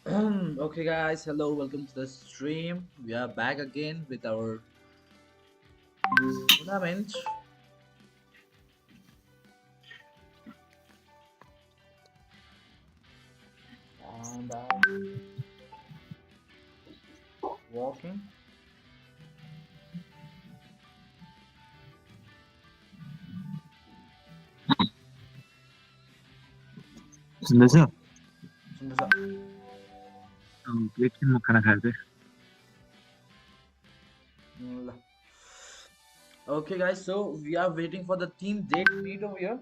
Okay, guys, hello, welcome to the stream. We are back again with our tournament, and walking. सुन्दैछ? सुन्दैछ? एकछिनमा खाना खाएर चाहिँ ल. Okay, guys, so we are waiting for the team date meet over here.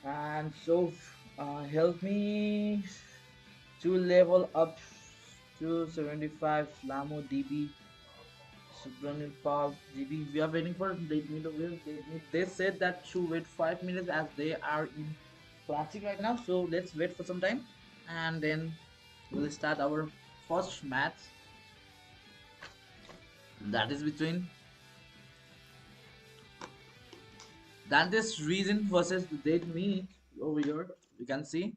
And so, help me to level up to 75 Lamo DB. Subranil Pal DB. We are waiting for date meet over here. Date meet. They said that to wait 5 minutes as they are in classic right now. So let's wait for some time, and then we'll start our first match. That is between Dantes Reason versus the Date Meet over here. You can see.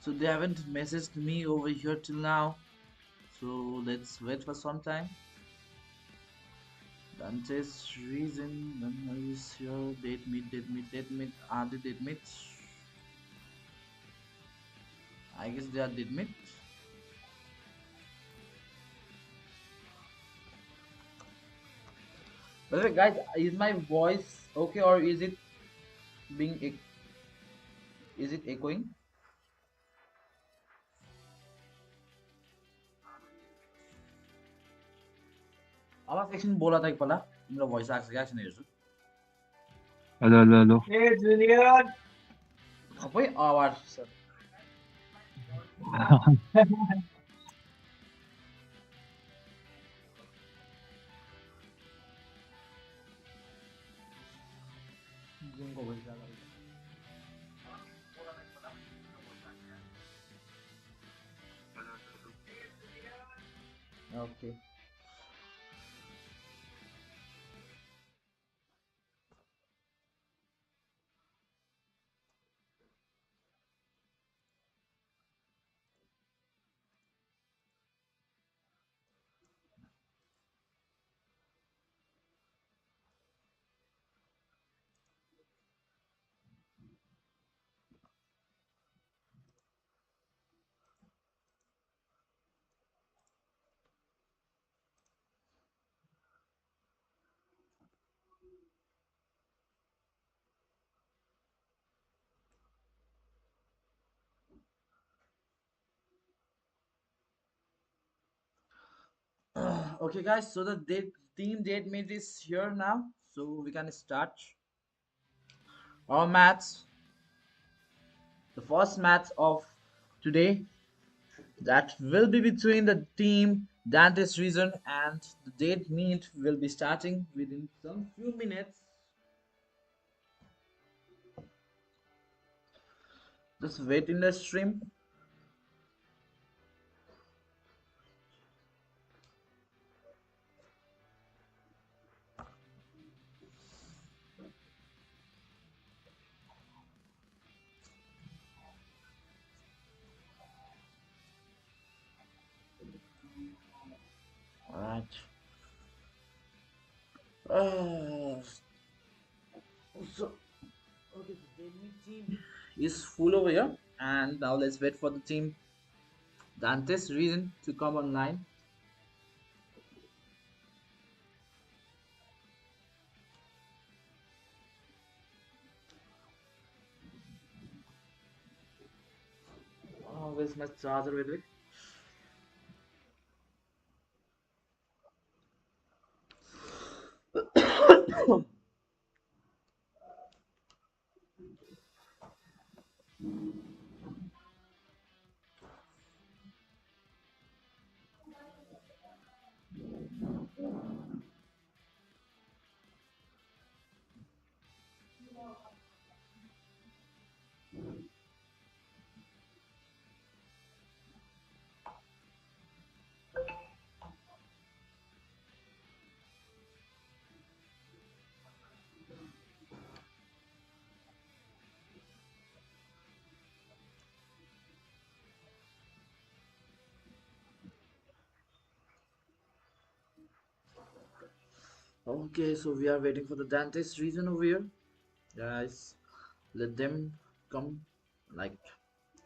So they haven't messaged me over here till now. So let's wait for some time. Dantes Reason, when is here? Date meet, date meet, date meet. Are the date meets? I guess they are date meet. By the way, guys, is my voice okay or is it being is it echoing? आवाज एकछिन बोला त एकपल्ट तिम्रो voice आएको छ क्या एकछिन हेर्छु हेलो हेलो हेलो सबै आवाज छ जुमको भोइस आएको okay okay guys, so the team date mate is here now, so we can start our match. The first match of today, that will be between the team Dantes Region, and the date meet will be starting within some few minutes. Just wait in the stream. Alright. So, okay, the date meet team is full over here, and now let's wait for the team Dantes Region to come online. Oh, where's my charger? Wait, wait. Okay, so we are waiting for the Dantes region over here. Guys, let them come, like,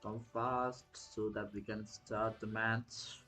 come fast so that we can start the match.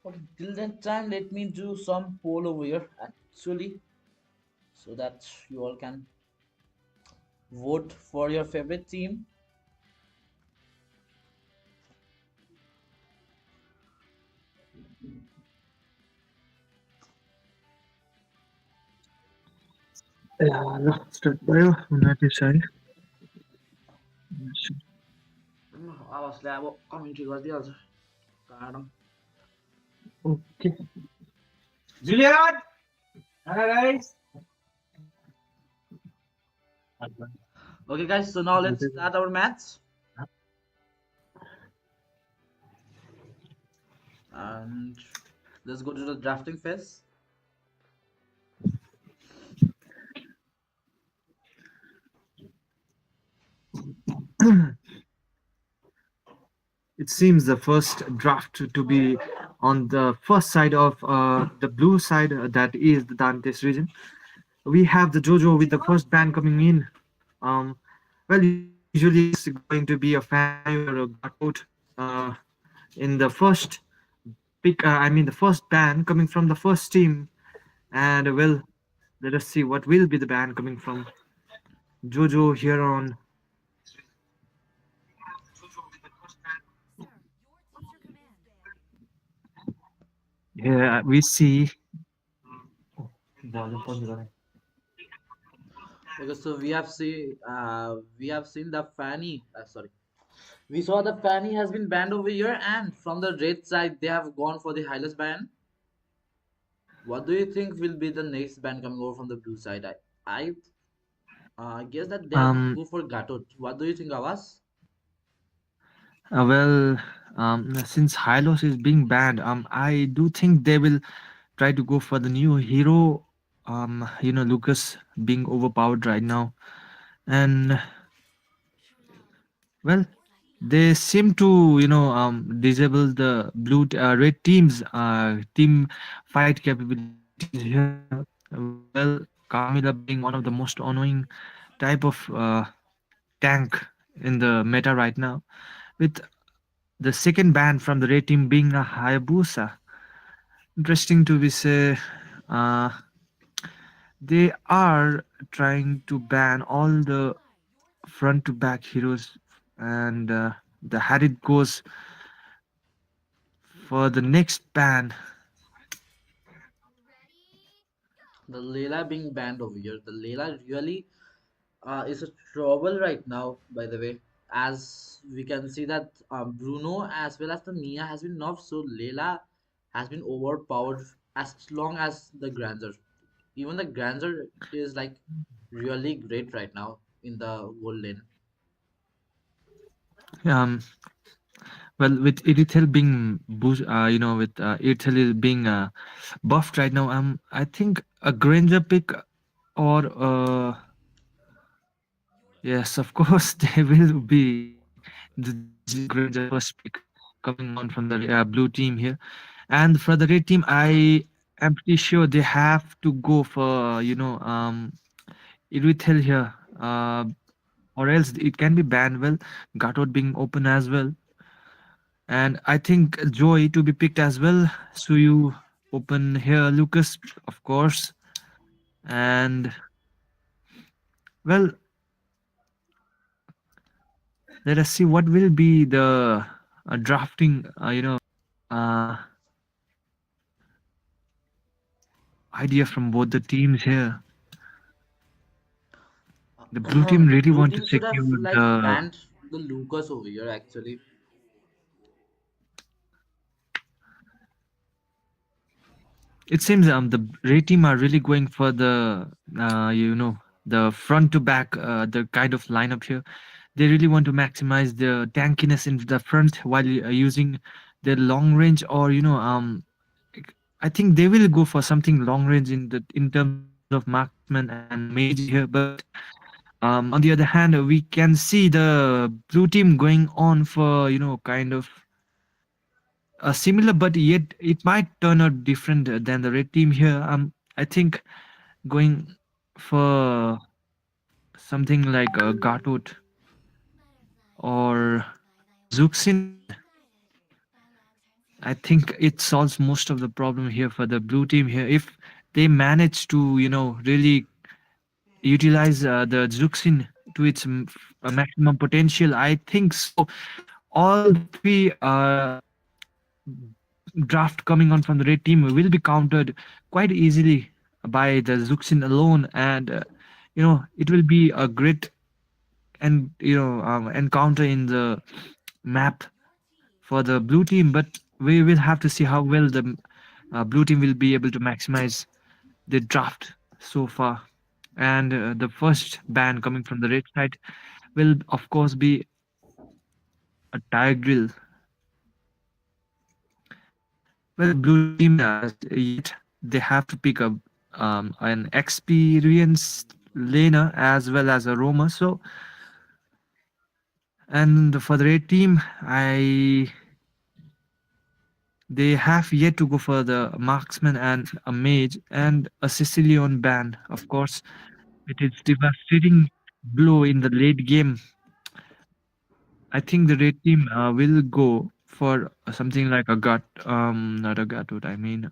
Okay, till that time, let me do some poll over here actually, so that you all can vote for your favorite team. Yeah, start bio. United side. आवाजले अब commentary गरिदिइहाल्छ काडौँ. Okay. Julian! Hi guys. Okay, guys, so now let's start our match. And let's go to the drafting phase. It seems the first draft to be on the first side of the blue side, that is the Dantes region. We have the Jojo with the first ban coming in. Well, usually it's going to be a Fanny or a Gatot in the first pick. I mean, the first ban coming from the first team. And well, let us see what will be the ban coming from Jojo here on. Yeah, we see. Okay, so we have seen the Fanny. Sorry, we saw the Fanny has been banned over here, and from the red side they have gone for the Hylas ban. What do you think will be the next ban coming over from the blue side? I guess that they are going to Um, go for Gatot. What do you think, Avas? well, since Hylos is being banned, I do think they will try to go for the new hero. Lucas being overpowered right now, and well, they seem to disable the red team's team fight capabilities here. Well, Carmilla being one of the most annoying type of tank in the meta right now, with the second ban from the red team being a Hayabusa. Interesting to be say, uh, they are trying to ban all the front to back heroes, and the had it goes for the next ban. The Layla being banned over here. The Layla really is a trouble right now, by the way. As we can see that Bruno as well as the Mia has been nerfed, so Layla has been overpowered as long as the Grandeur. Even the Grandeur is like really great right now in the gold lane. Um, well, with Irithel being with Irithel being buffed right now, I think a Granger pick or yes, of course, they will be the Granger first pick coming on from the blue team here. And for the red team, I am pretty sure they have to go for Irithel here, or else it can be banned. Well, Gatot being open as well, and I think Joy to be picked as well. So you open here, Lucas, of course, and well, let us see what will be the drafting. Uh, idea from both the teams here. The blue team really Blue want to team should have secure like the. banned the Lucas over here actually. It seems the red team are really going for the the front to back the kind of lineup here. They really want to maximize the tankiness in the front while using their long range, or I think they will go for something long range in terms of marksman and mage here. But on the other hand, we can see the blue team going on for kind of similar, but yet it might turn out different than the red team here. I think going for something like a Gatot or Zuxin, I think it solves most of the problem here for the blue team here. If they manage to, really utilize the Zuxin to its maximum potential, I think so. All the three draft coming on from the red team will be countered quite easily by the Zuxin alone, and it will be a great and encounter in the map for the blue team. But we will have to see how well the blue team will be able to maximize the draft so far. And the first ban coming from the red side will of course be a tire drill. Well, blue team yet they have to pick up an experienced laner as well as a roamer. So, and for the red team, I they have yet to go for the marksman and a mage and a Sicilian band. Of course, it is devastating blow in the late game. I think the red team will go for something like a gut, not a gutwood. I mean,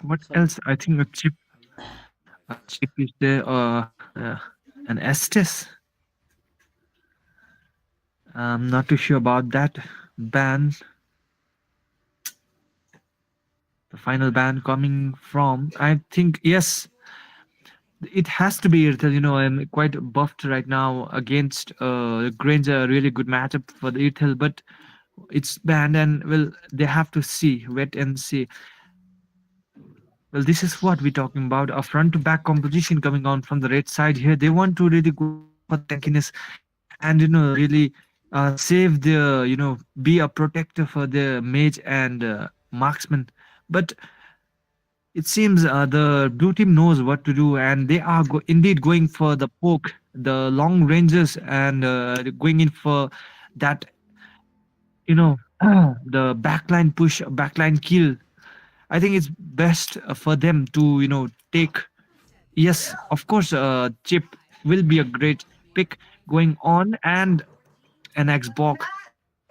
what Some else? I think a chip is there, an Estes. I'm not too sure about that ban. The final ban coming from, I think, yes, it has to be Irtel. I'm quite buffed right now against Granger, a really good matchup for the Irtel, but it's banned, and well, they have to see, wait and see. Well, this is what we're talking about, a front to back composition coming on from the red side here. They want to really go for the tankiness and really save the be a protector for the mage and marksman. But it seems the blue team knows what to do, and they are indeed going for the poke, the long ranges, and going in for that, the backline push, backline kill. I think it's best for them to, take. Yes, of course, Chip will be a great pick going on, and an Xbox.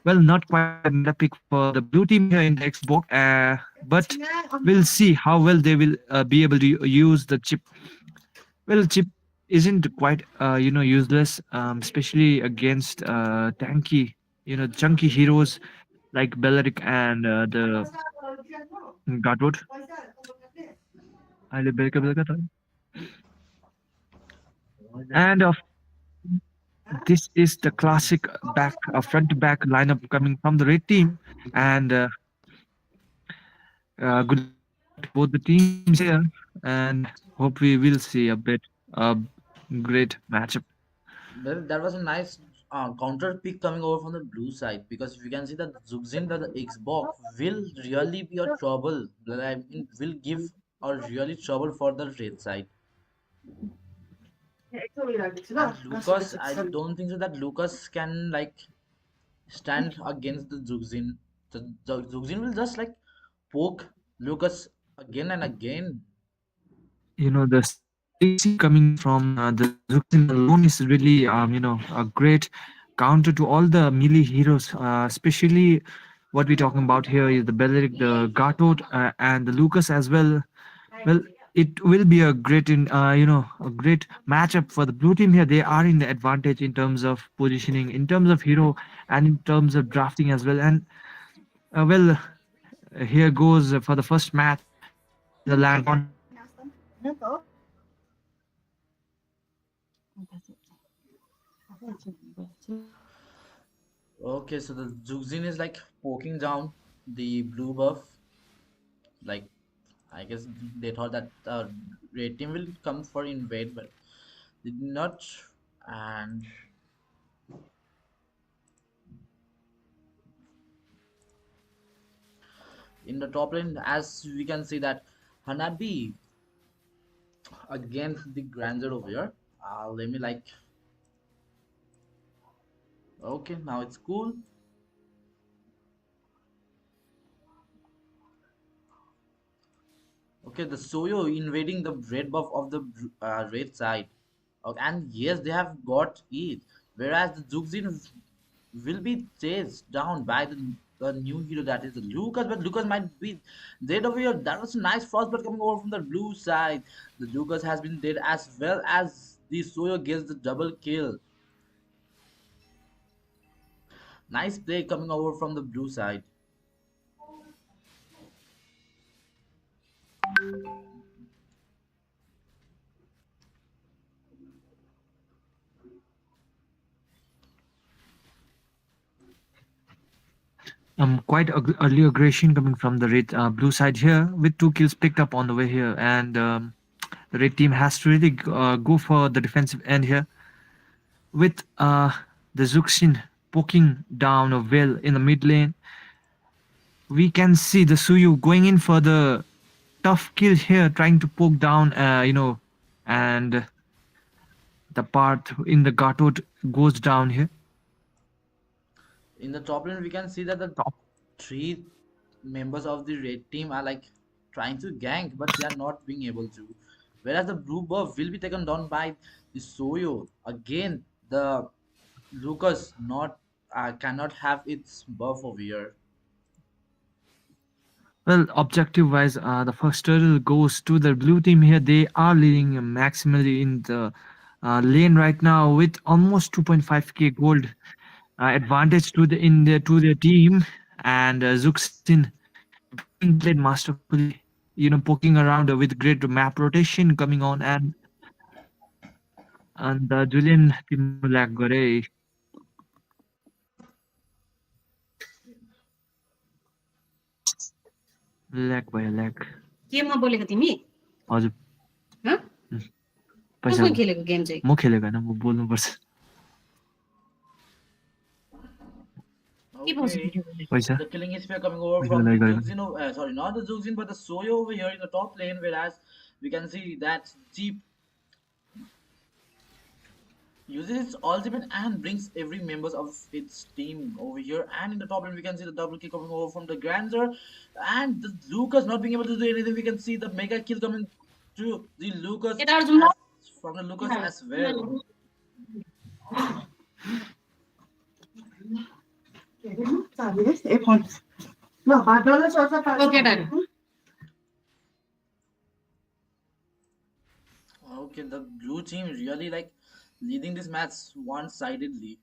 Well, not quite a meta pick for the blue team here in the Xbox, but we'll see how well they will be able to use the chip. Well, chip isn't quite useless, especially against tanky, chunky heroes like Belleric and the Godwood. And of this is the classic front to back lineup coming from the red team, and good luck to both the teams here, and hope we will see a bit uh, great matchup. Well, that was a nice counter pick coming over from the blue side because we can see that Zuxin, the Xbox, will really be a trouble. Like, I mean, will give a really trouble for the red side. And Lucas, I don't think so that Lucas can like stand against the Zuxin. The Zuxin will just like poke Lucas again and again. The CC coming from the Zuxin alone is really a great counter to all the melee heroes, especially what we're talking about here is the Belleric, the Gatot, and the Lucas as well. Well, it will be a great a great matchup for the blue team here. They are in the advantage in terms of positioning, in terms of hero, and in terms of drafting as well. And well, here goes for the first match in the land contest. Okay, so the Zugzin is like poking down the blue buff. Like, I guess they thought that red team will come for invade, but they did not. And in the top lane, as we can see that Hanabi against the Grandeur over here. Let me like. Okay, now it's cool. Okay, the Soyo invading the red buff of the red side. Okay, and yes, they have got it. Whereas the Zugzin will be chased down by the new hero that is Lucas, but Lucas might be dead over here. That was a nice frostbite coming over from the blue side. The Lucas has been dead as well as the Soyo gets the double kill. Nice play coming over from the blue side. Quite early aggression coming from the red blue side here, with 2 kills picked up on the way here, and the red team has to really go for the defensive end here, with the Zuxin poking down a well in the mid lane. We can see the Suyu going in for the tough kill here, trying to poke down, and the part in the Gatot goes down here. In the top lane, we can see that the Top. three members of the red team are like trying to gank, but they are not being able to. Whereas the blue buff will be taken down by the Soyo. Again, the Lucas not cannot have its buff over here. Well, objective wise, the first turtle goes to the blue team here. They are leading maximally in the lane right now with almost 2.5k gold advantage to their team, and Zuxin being played masterfully. Poking around with great map rotation coming on, and Julian तिम्रो lag गरे lag भयो lag केमा बोलेको तिमी हजुर हँ पैसा कसमा खेलेको गेम चाहिँ म खेलेको हैन म बोल्नुपर्छ के पाउँछ Okay. पैसा The killing is fair coming over पैसाको from the लागि गरेको Zugzin. Sorry, not the Zugzin, but the Soyo over here in the top lane. Whereas we can see that Jeep uses its ultimate and brings every members of its team over here. And in the top lane, we can see the double kill coming over from the Grandeur, and the Lucas not being able to do anything. We can see the mega kill coming to the Lucas यताबाट जाउँ ल as from the Lucas as well. ओ केटाहरू Okay, the blue team really like leading this match one-sidedly.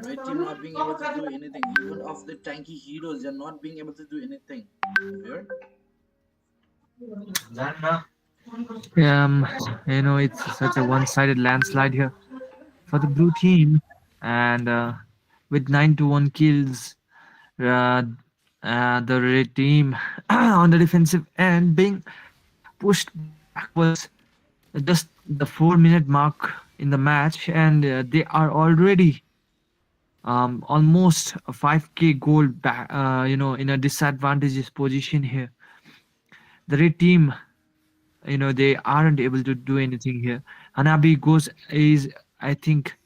Red team not being able to do anything. Even of the tanky heroes, they're not being able to do anything. Over um it's such a one-sided landslide here for the blue team, and with 9 to 1 kills, uh, the red team on the defensive end being pushed backwards just the 4-minute mark in the match, and they are already almost a 5k gold back, in a disadvantageous position here. The red team, they aren't able to do anything here. Hanabi goes is, I think,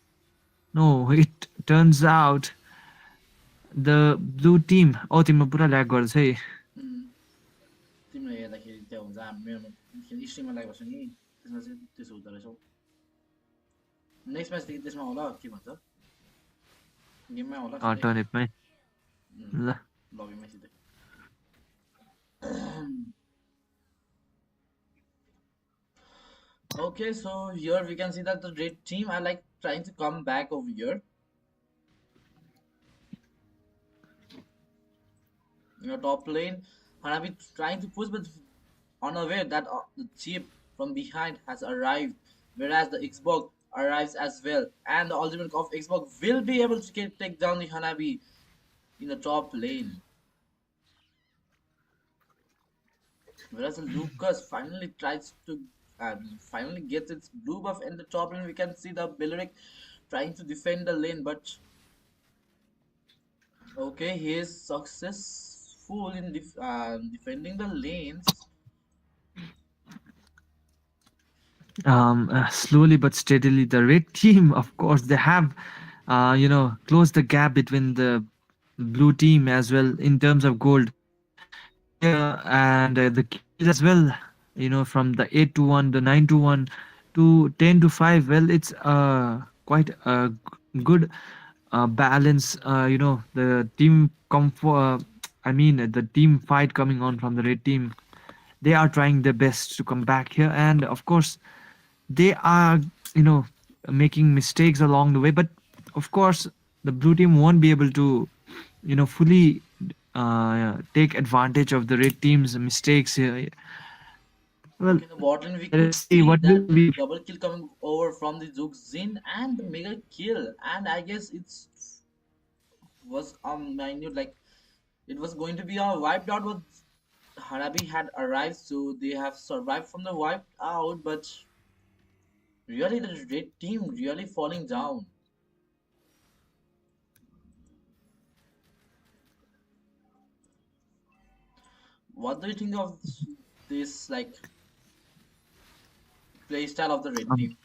no, it turns out the blue team. Oh, तिम्रो पुरा lag गर्छ है here. तिमीलाई हेर्दाखेरि त्यो हुन्छ मेरोमा स्ट्रिममा लागेपछि नि त्यसमा चाहिँ त्यसो हुँदो रहेछ हौ नेक्स्ट म्याचदेखि त्यसमा होला के भन्छ गेममै होला सिधै टर्नेटमै ल लबीमै सिधै Okay, so here we can see that the red team are like trying to come back over here. Top lane, Hanabi trying to push, but unaware that the chip from behind has arrived, whereas the Xbox arrives as well, and the ultimate of Xbox will be able to take down the Hanabi in the top lane. Whereas Lucas finally tries to finally gets its blue buff in the top lane. We can see the Belleric trying to defend the lane, but okay, he is successful in defending the lanes. Slowly but steadily, the red team, of course, they have, closed the gap between the blue team as well in terms of gold here, and the kills as well. From the 8-1, the 9-1 to 10-5. Well, it's quite a good balance. The team comfort. I mean, the team fight coming on from the red team. They are trying their best to come back here, and of course they are you know making mistakes along the way, but of course the blue team won't be able to fully take advantage of the red team's mistakes here. Well, Okay, in the bot lane we let could us see see what will that the be. double kill coming over from the Zugzin and the mega kill, and I guess it's was minute like it was going to be a wiped out, but Hanabi had arrived, so they have survived from the wiped out. But really, the red team really falling down. What do you think of this like play style of the red um, team?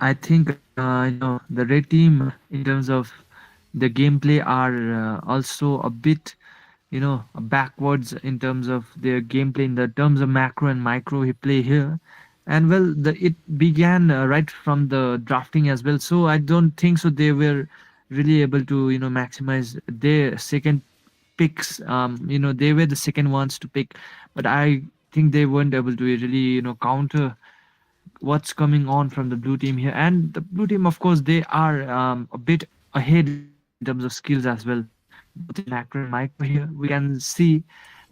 I think the red team in terms of the gameplay are also a bit backwards in terms of their gameplay in the terms of macro and micro play here. And well, it began right from the drafting as well, so I don't think so they were really able to maximize their second picks. They were the second ones to pick, but I think they weren't able to really counter what's coming on from the blue team here. And the blue team, of course, they are a bit ahead in terms of skills as well, both in macro and micro here. We can see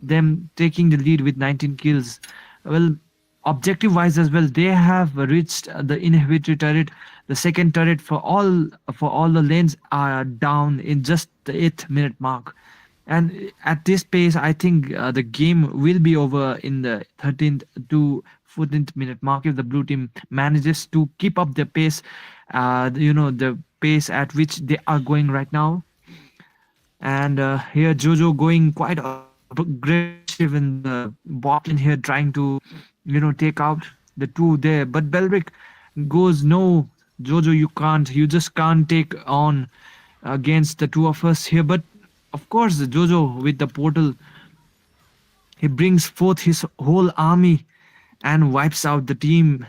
them taking the lead with 19 kills. Well, objective wise as well, they have reached the inhibitory turret. The second turret for all the lanes are down in just the 8th minute mark. And at this pace, I think the game will be over in the 13th to 14th minute mark if the blue team manages to keep up the pace, the pace at which they are going right now. And here, Jojo going quite aggressive in the bot lane here, trying to, take out the two there. But Belric goes, no, Jojo, you can't. You just can't take on against the two of us here. But of course, Jojo with the portal, he brings forth his whole army and wipes out the team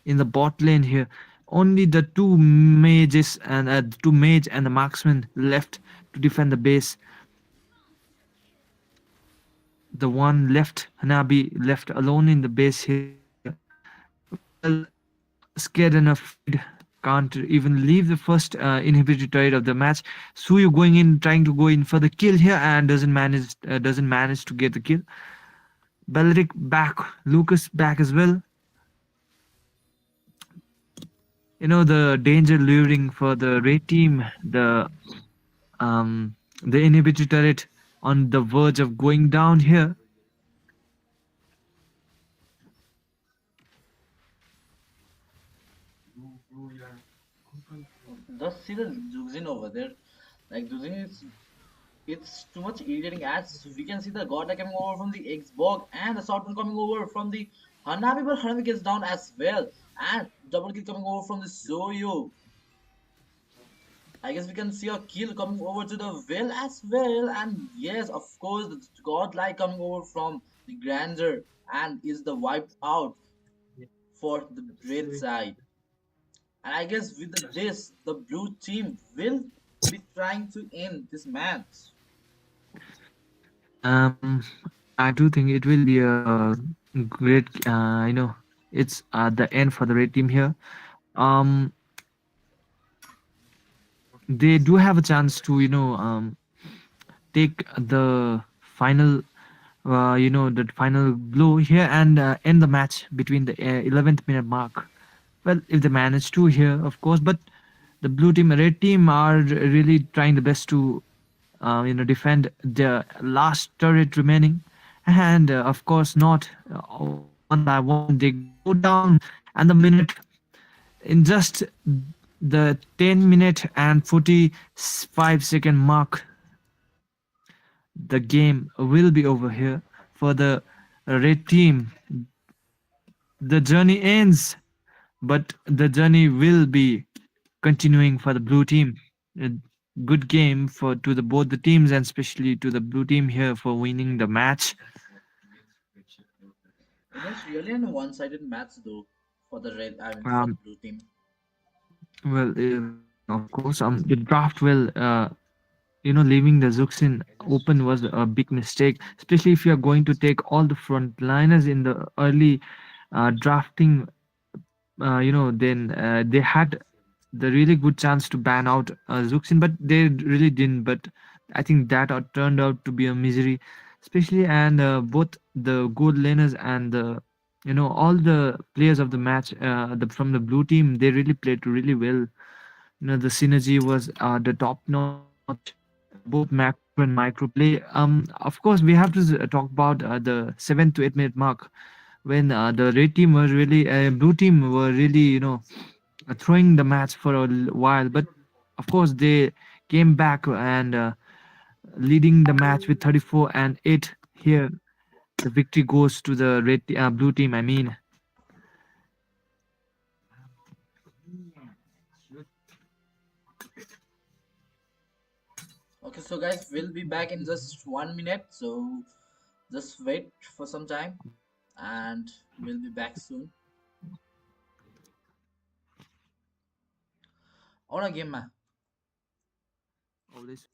in the bot lane here. Only the two mages and the two mage and the marksman left to defend the base. The one left, Hanabi, left alone in the base here. Well, scared and afraid, can't even leave the first inhibitor turret of the match. Suyu going in, trying to go in for the kill here, and doesn't manage to get the kill. Belric back, Lucas back as well. The danger luring for the red team. The inhibitor turret on the verge of going down here. Just see the Zugzin over there. Like Zugzin is it's too much irritating as we can see the Godla coming over from the Xbox and the Shotgun coming over from the Hanabi, but Hanabi gets down as well. And double kill coming over from the Soyo. I guess we can see a kill coming over to the Will as well. And yes, of course, the Godlike coming over from the Grandeur and is the wiped out for the red side. And I guess with this, the blue team will be trying to end this match. Um, I do think it will be a great, it's the end for the red team here. Um, they do have a chance to take the final the final blow here and end the match between the 11th minute mark. Well, if they manage to here, of course, but the blue team, red team are really trying the best to defend the last turret remaining, and of course not one by one they go down, and the minute in just the 10-minute and 45-second mark, the game will be over here for the red team. The journey ends, but the journey will be continuing for the blue team. A good game for to the both the teams, and especially to the blue team here for winning the match. It was really an one-sided match though for the red. I mean for the Um, blue team. well, of course, the draft will, leaving the Zuxin open was a big mistake, especially if you are going to take all the frontliners in the early drafting. Then they had the really good chance to ban out Zuxin, but they really didn't. But I think that turned out to be a misery, especially and both the good laners and the all the players of the match from the blue team, they really played really well. The synergy was the top notch, both macro and micro play. Of course, we have to talk about the 7 to 8 minute mark when the red team was really blue team were really throwing the match for a while, but of course they came back and leading the match with 34 and 8 here. The victory goes to the blue team, I mean. Okay, so guys, we'll be back in just 1 minute. So just wait for some time, and we'll be back soon. On a game, ma. Always.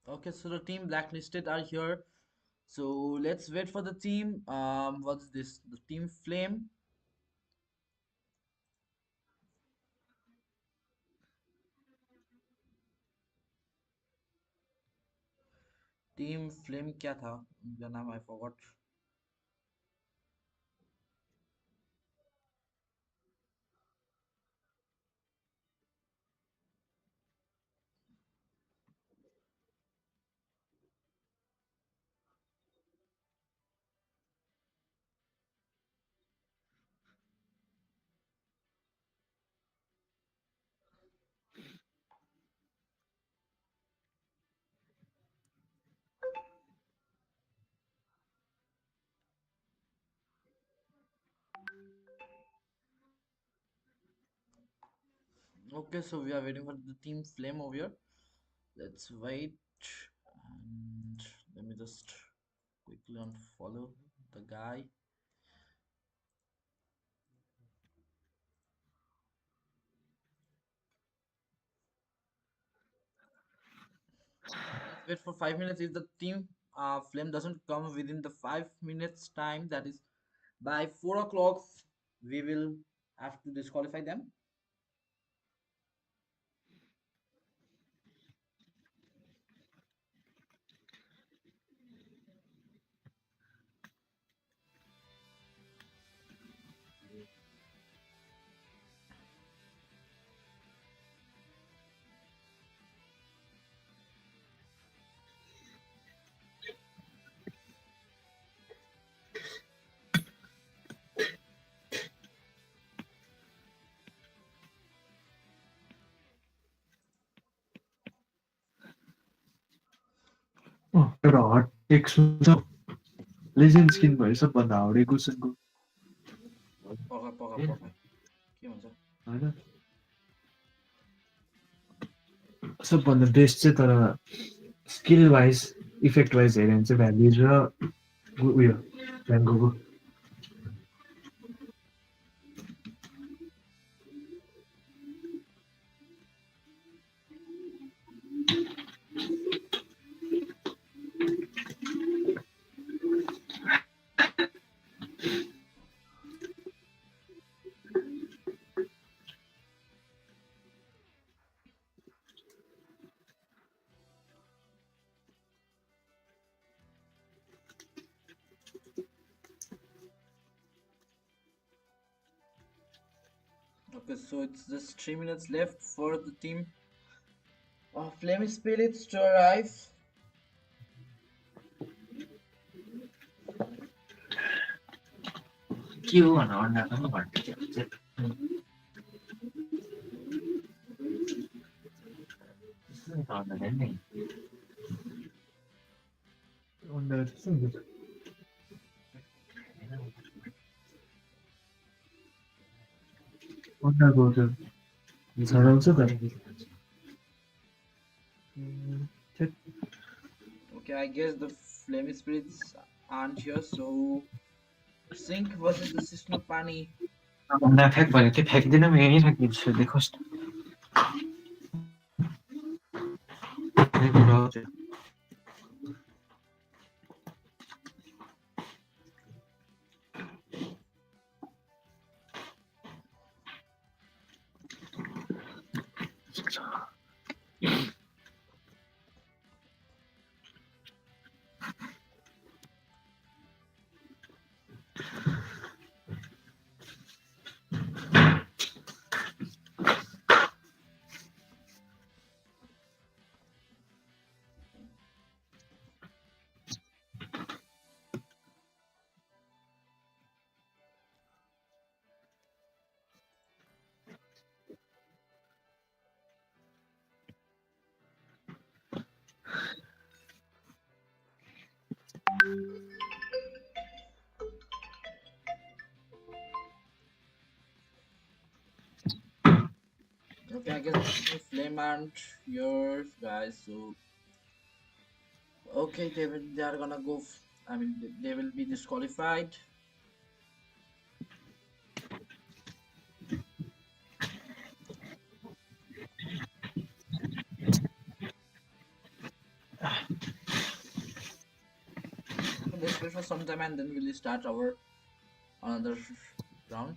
Okay, so the team blacklisted are here. So let's wait for the team. What's this? The team Flame. Team flame क्या था उनका नाम I forgot Okay, so we are waiting for the team flame over here. Let's wait, and let me just quickly unfollow the guy. Let's wait for 5 minutes. If the team flame doesn't come within the 5 minutes time, that is by 4 o'clock, we will have to disqualify them. Oh, एउटा हट take सुन्छ legend skin भयो सबभन्दा हाउडे कुसनको पख पख होइन पख के भन्छ होइन सबभन्दा बेस्ट चाहिँ तर स्किल वाइज इफेक्ट वाइज हेऱ्यो भने चाहिँ भ्यालिज र उयो भ्याङ्कोको Okay, so it's just 3 minutes left for the team Flame Spirits to arrive. के हो भनेर अन्डा पनि भन्दै अन्डा नि अन्डा त्यस्तो हुन्छ अन्डाको त्यो झराउँछ त त्यही Okay, I guess the Flame Spirits aren't here, so Sync versus the Sisnu Pani. अन्डा फ्याँक भने त्यो फ्याँक्दिनँ म यहीँ राखिदिन्छु देखोस् न यही कुरा हो त्यो Okay, I guess the Sisnu Flame aren't yours, guys. So okay, they are gonna go. I mean, they will be disqualified. Okay, let's wait for some time and then we'll start our another round.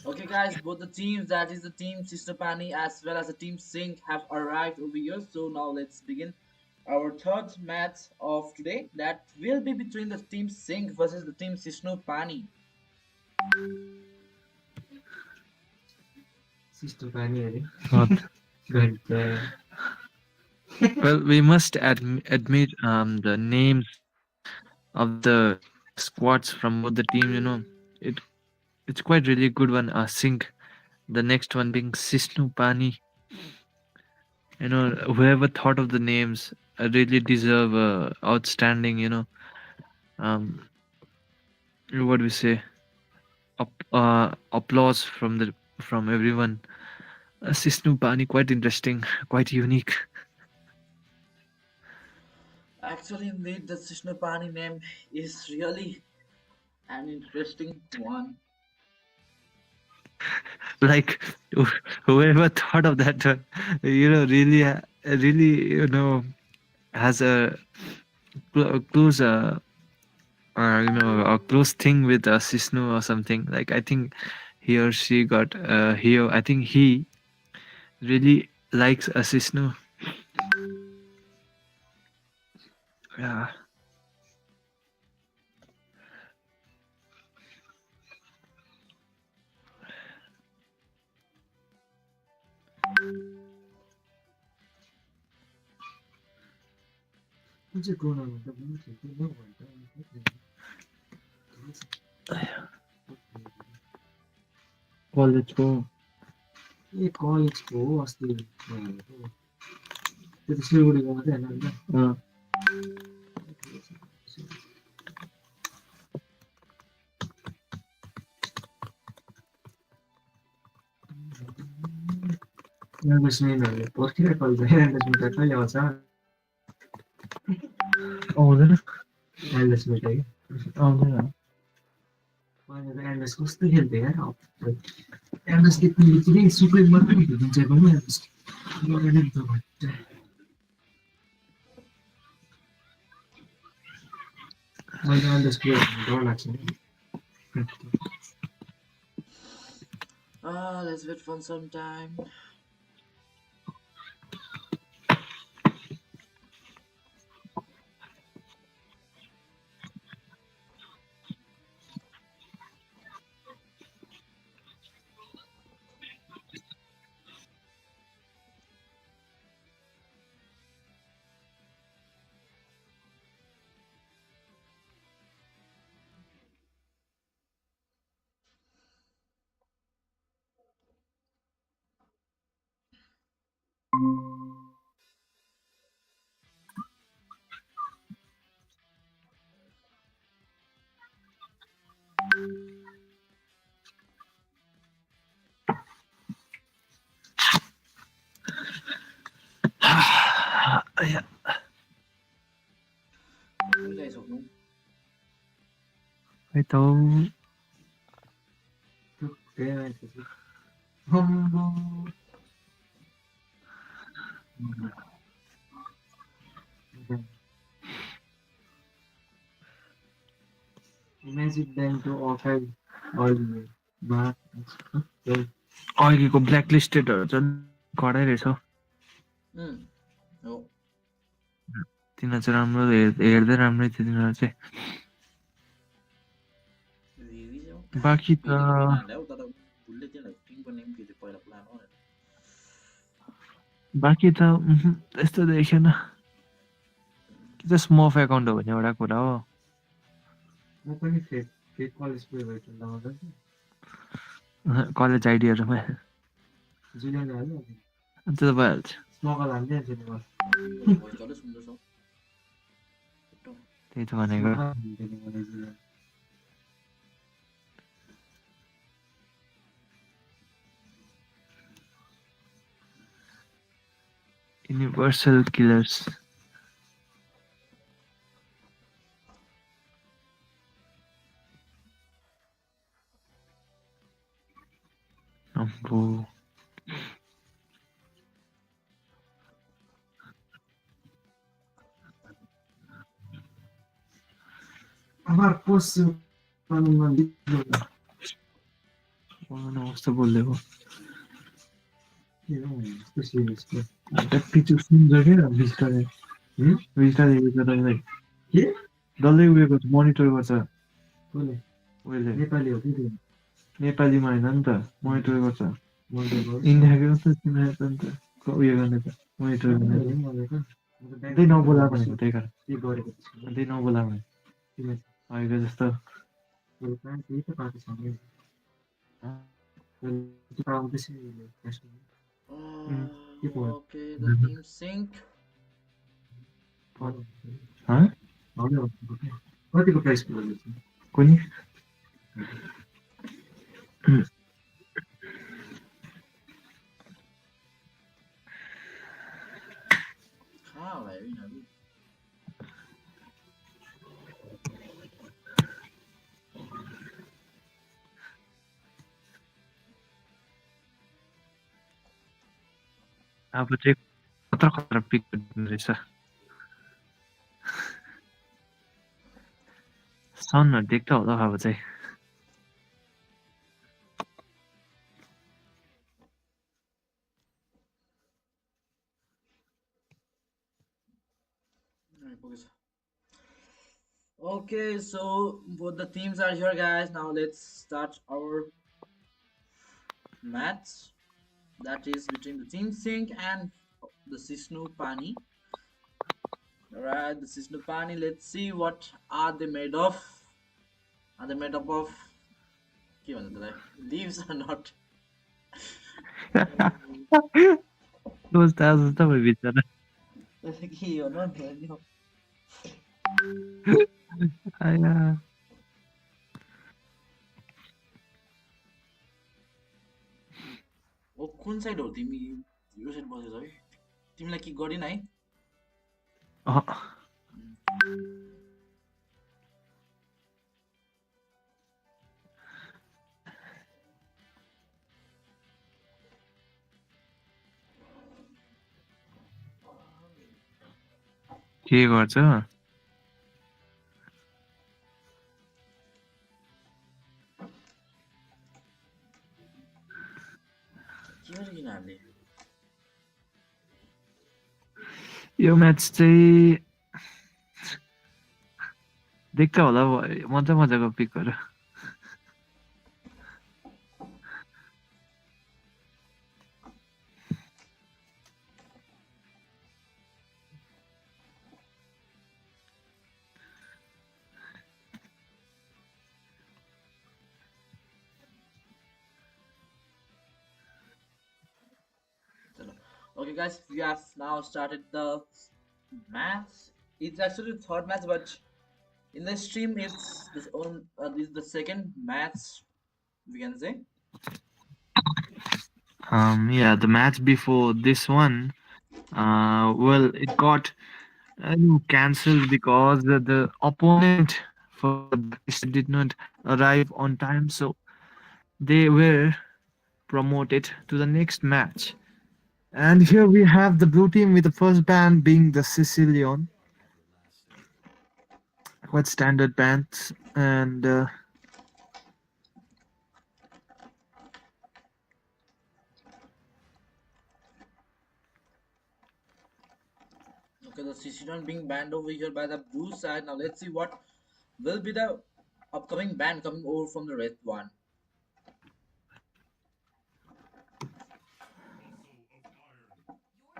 Okay, guys, both the teams, that is the team Sister Pani as well as the team Sync, have arrived over here. So now let's begin our third match of today. That will be between the team Sync versus the team Sisnu Pani. Sister Pani अरे Not. घंटे Well, we must admit the names of the squads from both the team. It it's quite really good one. Sync. The next one being Sisnu Pani. Whoever thought of the names really deserve outstanding. Um, what do we say? Applause from everyone. Sisnu Pani, quite interesting, quite unique. Actually, indeed, the Sisnu Pani name is really an interesting one. Like whoever thought of that, really, really, has a close, a close thing with Sisnu or something. Like I think he or she got I think he really likes Sisnu. Yeah. कुछ कोना भन्दा पनि खेल्दै न भन्दा कलेजको ए कलेजको हो अस्ति त्यो त सिलगढीको मात्रै होइन नि त इन्भेस्टमेन्टहरूले पर्खिरहेको इन्भेस्टमेन्ट कहिले आउँछ आउँदैन इन्भेस्टमेन्ट है आउँदैन मैले त एन्ड्रेस कस्तो खेल्थेँ यार एन्ड्रेस त्यति बित्तिकै सुप्रिम मात्रै खेलिदिन्छ पनि एन्ड्रेस गरेन नि त भट्ट मैले त एन्ड्रेस प्लेयर डर लाग्छ नि Let's wait for some time. Yeah. बुझाइसक्नु खै त त्यो त्यही मान्छे चाहिँ अम्बो म्याजिक ब्याङ्क टु अफाइल अहिले अहिलेको ब्ल्याकलिस्टेडहरू चाहिँ कडै रहेछ हौ। हो तिनीहरू चाहिँ राम्रो हेर्दै राम्रै थियो तिनीहरू चाहिँ। बाँकी त प्लान हो तर भुलले त्यसलाई टिमको नेम के थियो पहिला प्लान हो बाँकी त त्यस्तो देखेन कि त स्मफ एकाउन्ट हो भने एउटा कुरा हो। म पनि फेक फेक कलेज प्ले भएर लगाउँदा कलेज आइडीहरूमा जुलियन हाल्यो त्यो त भइहाल्छ। स्मगल हाल्दै हाल्छ नि भोइस डल्लै सुन्दैछौ त्यही त भनेको। जुलियन युनिभर्सल किलर्स अम्बो আমার পোস্ট कस्तो बोल्दै भयो यस्तो सिरियस के ट्याक्कै त्यो सुन्छ क्या बिस्तारै बिस्तारै उयो गर्दा के डल्लै उयो गर्छ मोनिटर गर्छ कसले उहिले नेपाली हो कि त्यो नेपालीमा होइन नि त मोनिटर गर्छ मन्दिर गर्छ इन्डियाको त तिमीहरू त उयो गर्ने त मोनिटर गर्ने त मलाई त त्यही नबोला भनेको त्यही कारण के गरेको त्यसको त्यही नबोला भने किन अहिले जस्तो मैले कहाँ त्यही त पाएको छ नि मैले पाउँदैछ के पो Okay, the team sync. हजुर कतिको प्राइस पर्दैछ कुनै How are you, Nabi? अब चाहिँ खतरा खतरा पिक रहेछ सनहरू देख्छ होला अब चाहिँ Okay, so both the teams are here, guys. Now let's start our match. That is between the team sync and the Sisnu Pani. Alright, the Sisnu Pani. Let's see what are they made of. Are they made up of leaves or not? सोच्दा जस्तो भयो बिचरा के हो न नि हो। आया ओ कुन साइड हो तिमी यो साइड बसेछौ है तिमीलाई के गरिन है के गर्छ के गरे यिनीहरूले यो म्याच चाहिँ देख्छ होला मजा मजाको पिकहरू Okay, guys, we have now started the match. It's actually the third match, but in the stream, this is the second match. We can say. yeah the match before this one well it got cancelled because the opponent for the Blacklisted did not arrive on time so they were promoted to the next match. And here we have the blue team with the first band being the Sicilian. Quite standard bands. And Okay, the Sisnu being banned over here by the blue side. Now let's see what will be the upcoming ban coming over from the red one.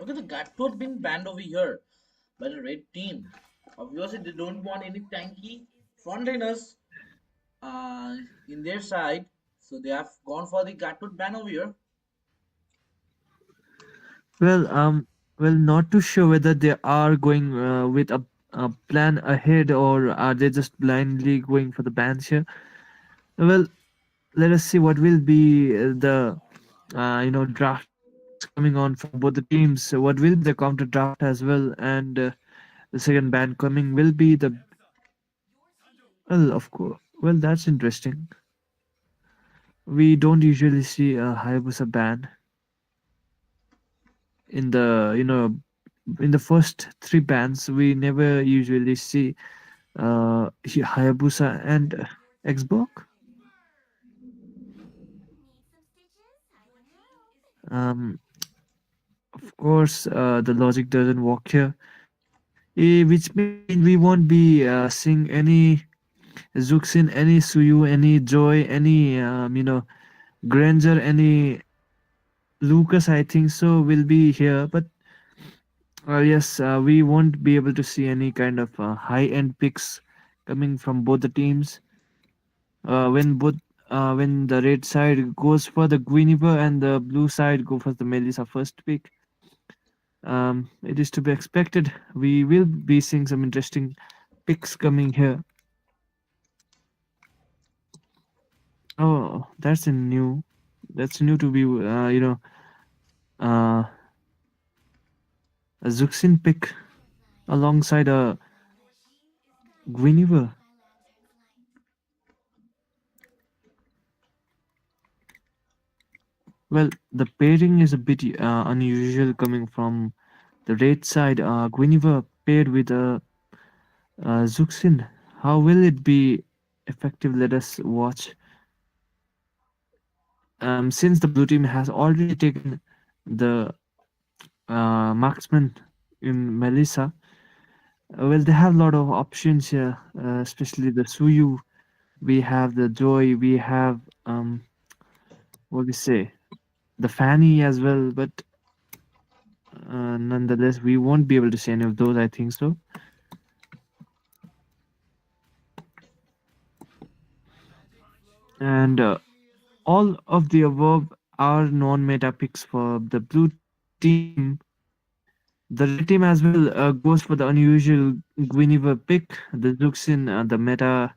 Okay, the Gatwood being banned over here by the red team. Obviously, they don't want any tanky frontliners in their side, so they have gone for the Gatwood ban over here. well, not too sure whether they are going with a plan ahead or are they just blindly going for the bans here. Well, let us see what will be the draft coming on from both the teams. So what will be the counter draft as well, and the second band coming will be the well, of course. Well, that's interesting. We don't usually see a Hayabusa ban in the in the first three bands. We never usually see Hayabusa and Xbox. Um, of course, the logic doesn't work here, which may mean we won't be seeing any Zuxin, any Suyu, any Joy, any Granger, any Lucas. I think so will be here, but yes, we won't be able to see any kind of high-end picks coming from both the teams. When the red side goes for the Guinevere and the blue side go for the Melissa first pick, it is to be expected. We will be seeing some interesting picks coming here. Oh, that's a new. That's new to be uh, a Zuxin pick alongside a Guinevere. Well, the pairing is a bit unusual coming from the red side. Guinevere paired with a Zuxin. How will it be effective? Let us watch. Since the blue team has already taken the marksman in Melissa, well, they have a lot of options here, especially the Suyu. We have the Joy. We have what we say, the Fanny as well. But nonetheless, we won't be able to see any of those. I think so. And all of the above are non-meta picks for the blue team. The red team as well goes for the unusual Guinevere pick, the Zuxin, the meta,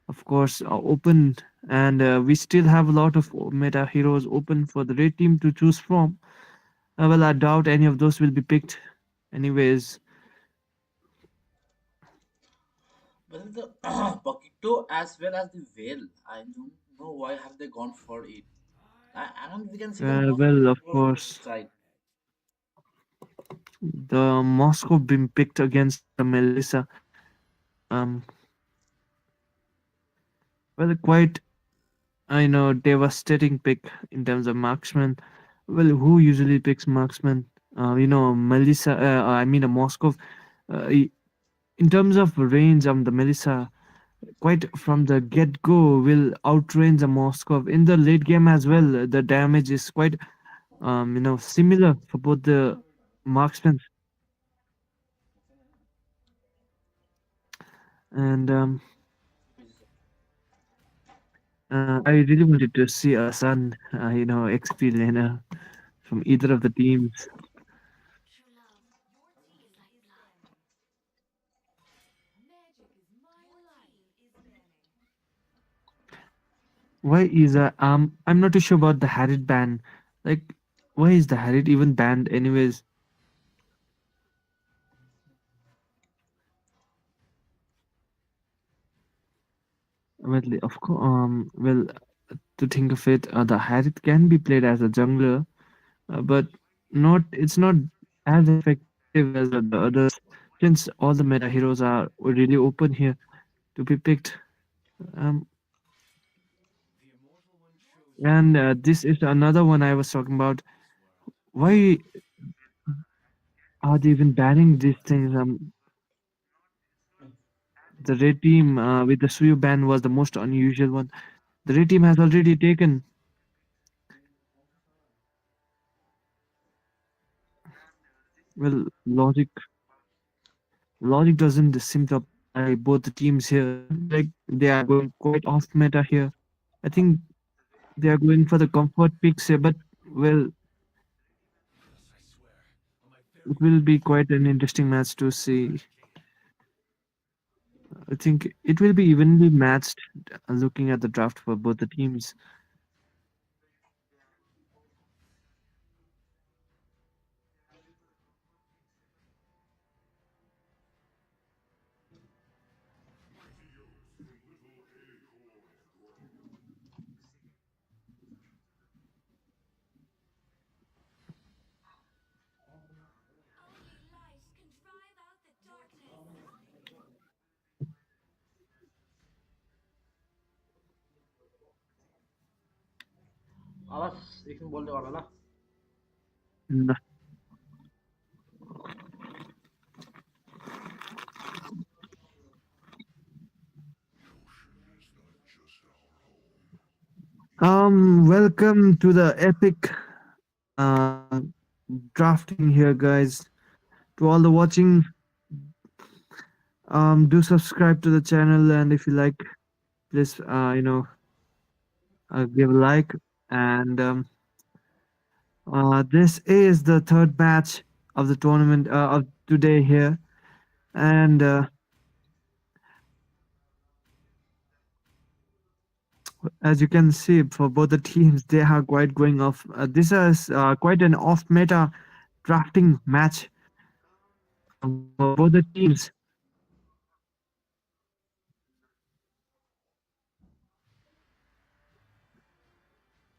of course, open, and we still have a lot of meta heroes open for the red team to choose from. Well, I doubt any of those will be picked. Anyways, Well, the Poquito as well as the whale. I don't know why have they gone for it. And we can see the Moscow well, of was on the course, left side. the Moscow being picked against the Melissa. Um, well, quite devastating pick in terms of marksman. Well, who usually picks marksman? Melissa. I mean, a Moscow. In terms of range, the Melissa quite from the get go will outrange the Moscow in the late game as well. The damage is quite similar for both the marksmen, and I really wanted to see a son, XP laner from either of the teams. Why is I'm not too sure about the Harriet ban. Like, why is the Harriet even banned anyways? Well, of course, well, to think of it, the Harriet can be played as a jungler, but not it's not as effective as the others, since all the meta heroes are really open here to be picked. Um, and this is another one I was talking about. Why are they even banning these things? The red team with the Suyu ban was the most unusual one. The red team has already taken. Well, logic doesn't seem to apply both the teams here. Like they are going quite off meta here. I think they are going for the comfort picks here, but well, it will be quite an interesting match to see. I think it will be evenly matched looking at the draft for both the teams. आवाज एक में बोलने वाला ना N- Welcome to the epic drafting here, guys. To all the watching, do subscribe to the channel, and if you like, please, give a like. And this is the third match of the tournament of today here, and as you can see, for both the teams, they are quite going off. This is quite an off-meta drafting match for both the teams.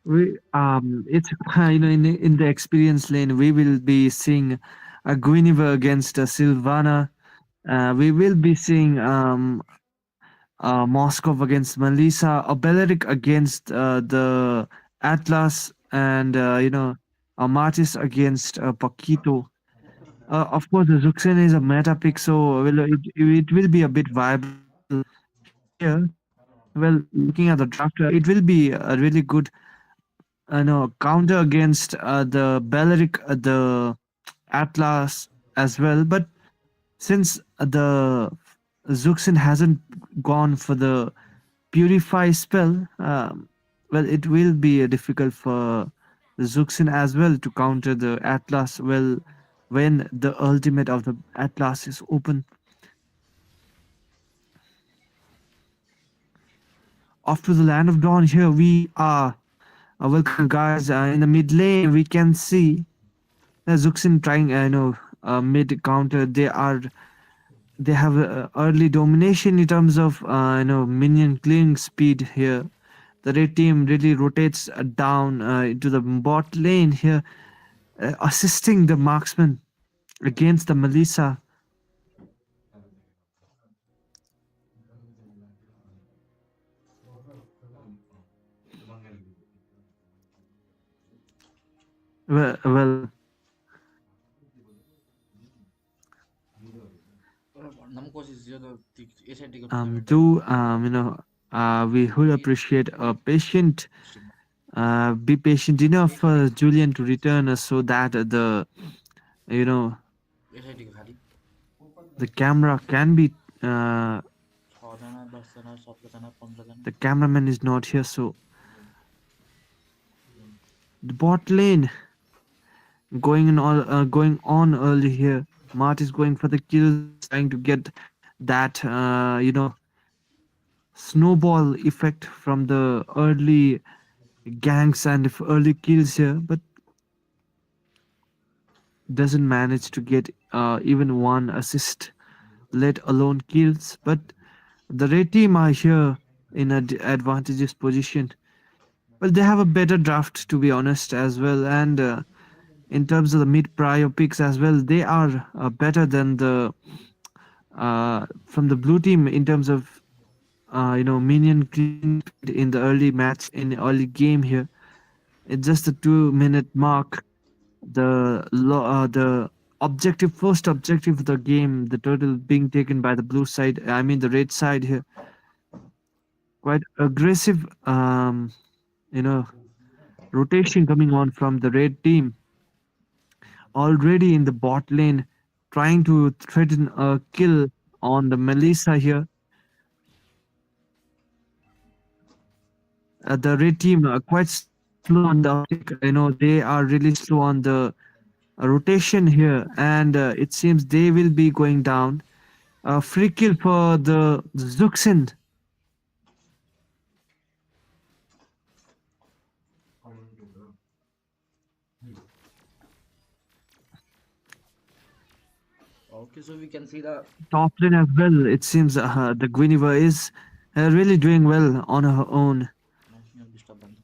We it's in the experience lane, we will be seeing a Guinevere against a Sylvana. We will be seeing Moscow against Melissa, a Balearic against the Atlas, and a Martis against Paquito. Of course, the Zuxin is a meta pick, so it will be a bit viable here. Well, looking at the draft, it will be a really good counter against the Balearic, the Atlas as well. But since the Zuxin hasn't gone for the Purify spell, well, it will be difficult for the Zuxin as well to counter the Atlas. Well, when the ultimate of the Atlas is open. Off to the land of dawn. Here we are. Welcome, guys. In the mid lane, we can see Zuxin trying, mid counter. They have early domination in terms of minion clearing speed here. The red team really rotates down into the bot lane here, assisting the marksman against the Melissa. Well, भन्दा पनि कोसिस यो त एसआइटीको do we would appreciate a patient, be patient enough for Julian to return, so that you know एसआइटीको खालि the camera can be uh, 6जना 10जना 17जना 15जना the cameraman is not here, so the bot lane going on early here. Mart is going for the kills, trying to get that snowball effect from the early ganks and early kills here, but doesn't manage to get even one assist, let alone kills. But the red team are here in an advantageous position. Well, they have a better draft, to be honest, as well, and in terms of the mid prior picks as well, they are better than the from the blue team in terms of minion clean speed in the early match, in the early game here. It's just a 2 minute mark. The objective, first objective of the game, the turtle being taken by the blue side. I mean the red side here. Quite aggressive, you know, rotation coming on from the red team. Already in the bot lane, trying to threaten a kill on the Melissa here. The red team are quite slow on the uptick. They are really slow on the rotation here, and it seems they will be going down. Free kill for the Zuxin. Okay, so we can see the Top lane as well. It seems the Guinevere is really doing well on her own. national disturbance.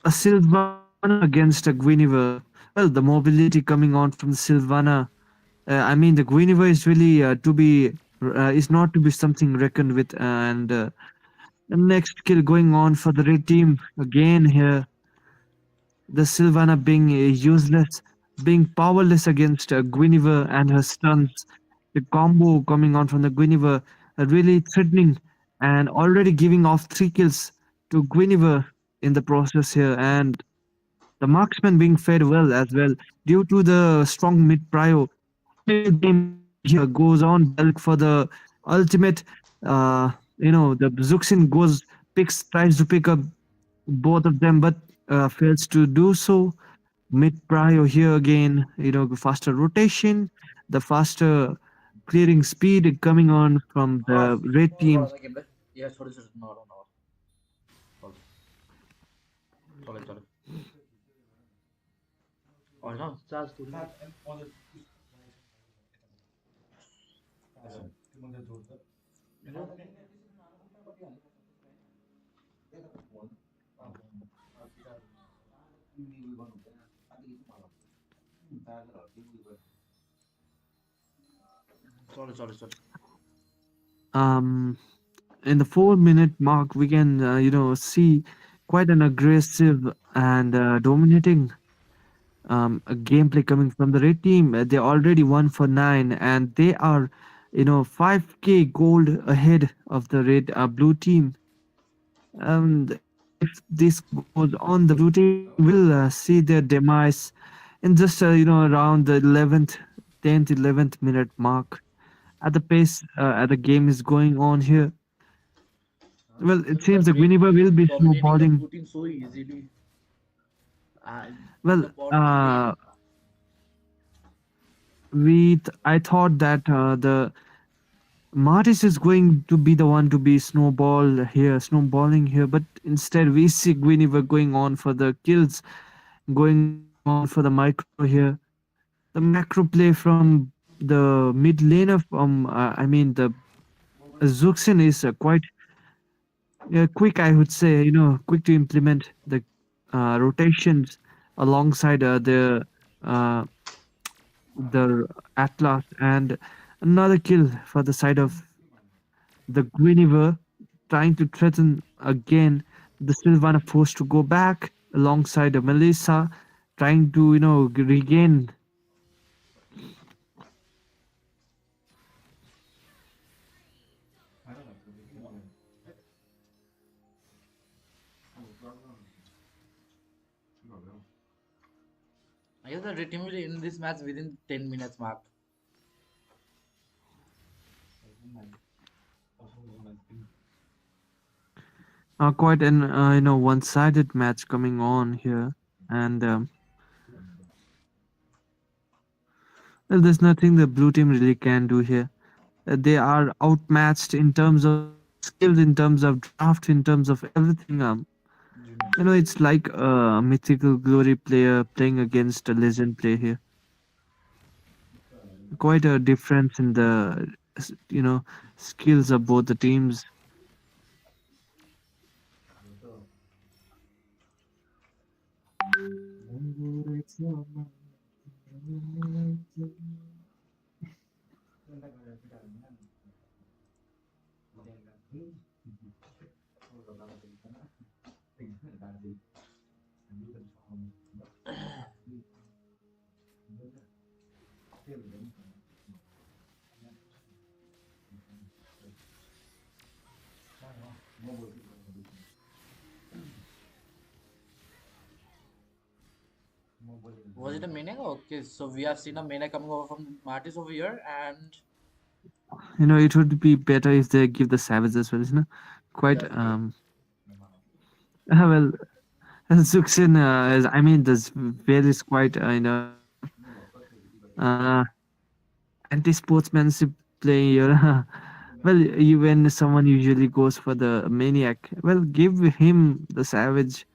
A Sylvana against a Guinevere. Well, the mobility coming on from Sylvana. I mean, the Guinevere is really to be is not to be something reckoned with. And the next kill going on for the red team again here. the Sylvana being useless, being powerless against Guinevere and her stuns, the combo coming on from the Guinevere, really threatening and already giving off 3 kills to Guinevere in the process here, and the marksman being fed well as well due to the strong mid prio. Still, game here goes on. Belk for the ultimate. The Zuxin tries to pick up both of them, but fails to do so. Mid prio here again, faster rotation, the faster clearing speed coming on from हाँ the red और team. थोड़ा सा game पे ये थोड़ी सी nor nor चलो चलो और ना चार्ज थोड़ी चलो चलो चलो Um, in the 4 minute mark, we can see quite an aggressive and dominating a gameplay coming from the red team. They already won for 9, and they are 5k gold ahead of the red blue team. If this goes on, the blue team will see their demise in just around the 11th, 10th, 11th minute mark. At the pace at the game is going on here, well, it since the seems the red Guinevere team will is be dominating the snowballing. blue team so easily in Well, the bot lane I thought that the Martis is going to be the one to be snowballing here, but instead we see Guinevere going on for the kills, going on for the micro here. The macro play from the mid laner from, the Zuxin is quite quick, I would say, quick to implement the rotations alongside uh, the Atlas, and another kill for the side of the Guinevere, trying to threaten again. The Sylvana forced to go back alongside the Melissa, trying to regain. I guess the red team will end this match within 10 minutes mark Quite an one-sided match coming on here, and well, there's nothing the blue team really can do here. They are outmatched in terms of skills, in terms of draft, in terms of everything. It's like a mythical glory player playing against a legend player here. Quite a difference in the skills of both the teams. was it a Mene? Okay, so we have seen a Mene coming over from Martis over here and It would be better if they give the Savage as well. Quite yeah true well. Zuxin, this Veil is quite uh anti-sportsmanship player. Well, when someone usually goes for the maniac, well, give him the Savage.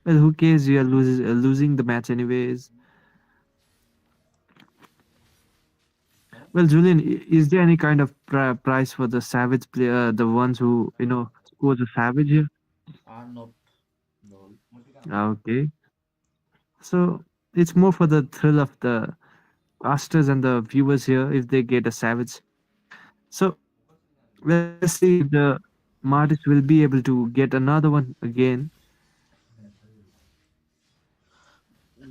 Well, who cares? You are losing the match anyways. Well, Julian, is there any kind of price for the Savage player, the ones who scores a Savage here? nope Okay, so it's more for the thrill of the casters and the viewers here if they get a Savage. So let's see if the Martis will be able to get another one again.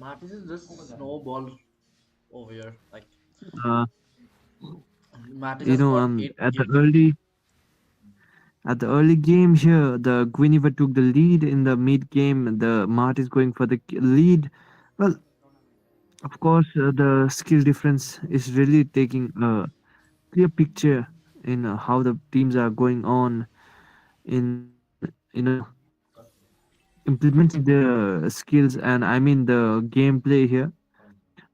Martis is just snowball over here. Like Uh, Martis you has know, got 8 at the kills. early game here, the Guinevere took the lead. In the mid game, the Mart is going for the lead. Well, of course, the skill difference is really taking a clear picture in how the teams are going on in implementing the skills, and I mean the gameplay here.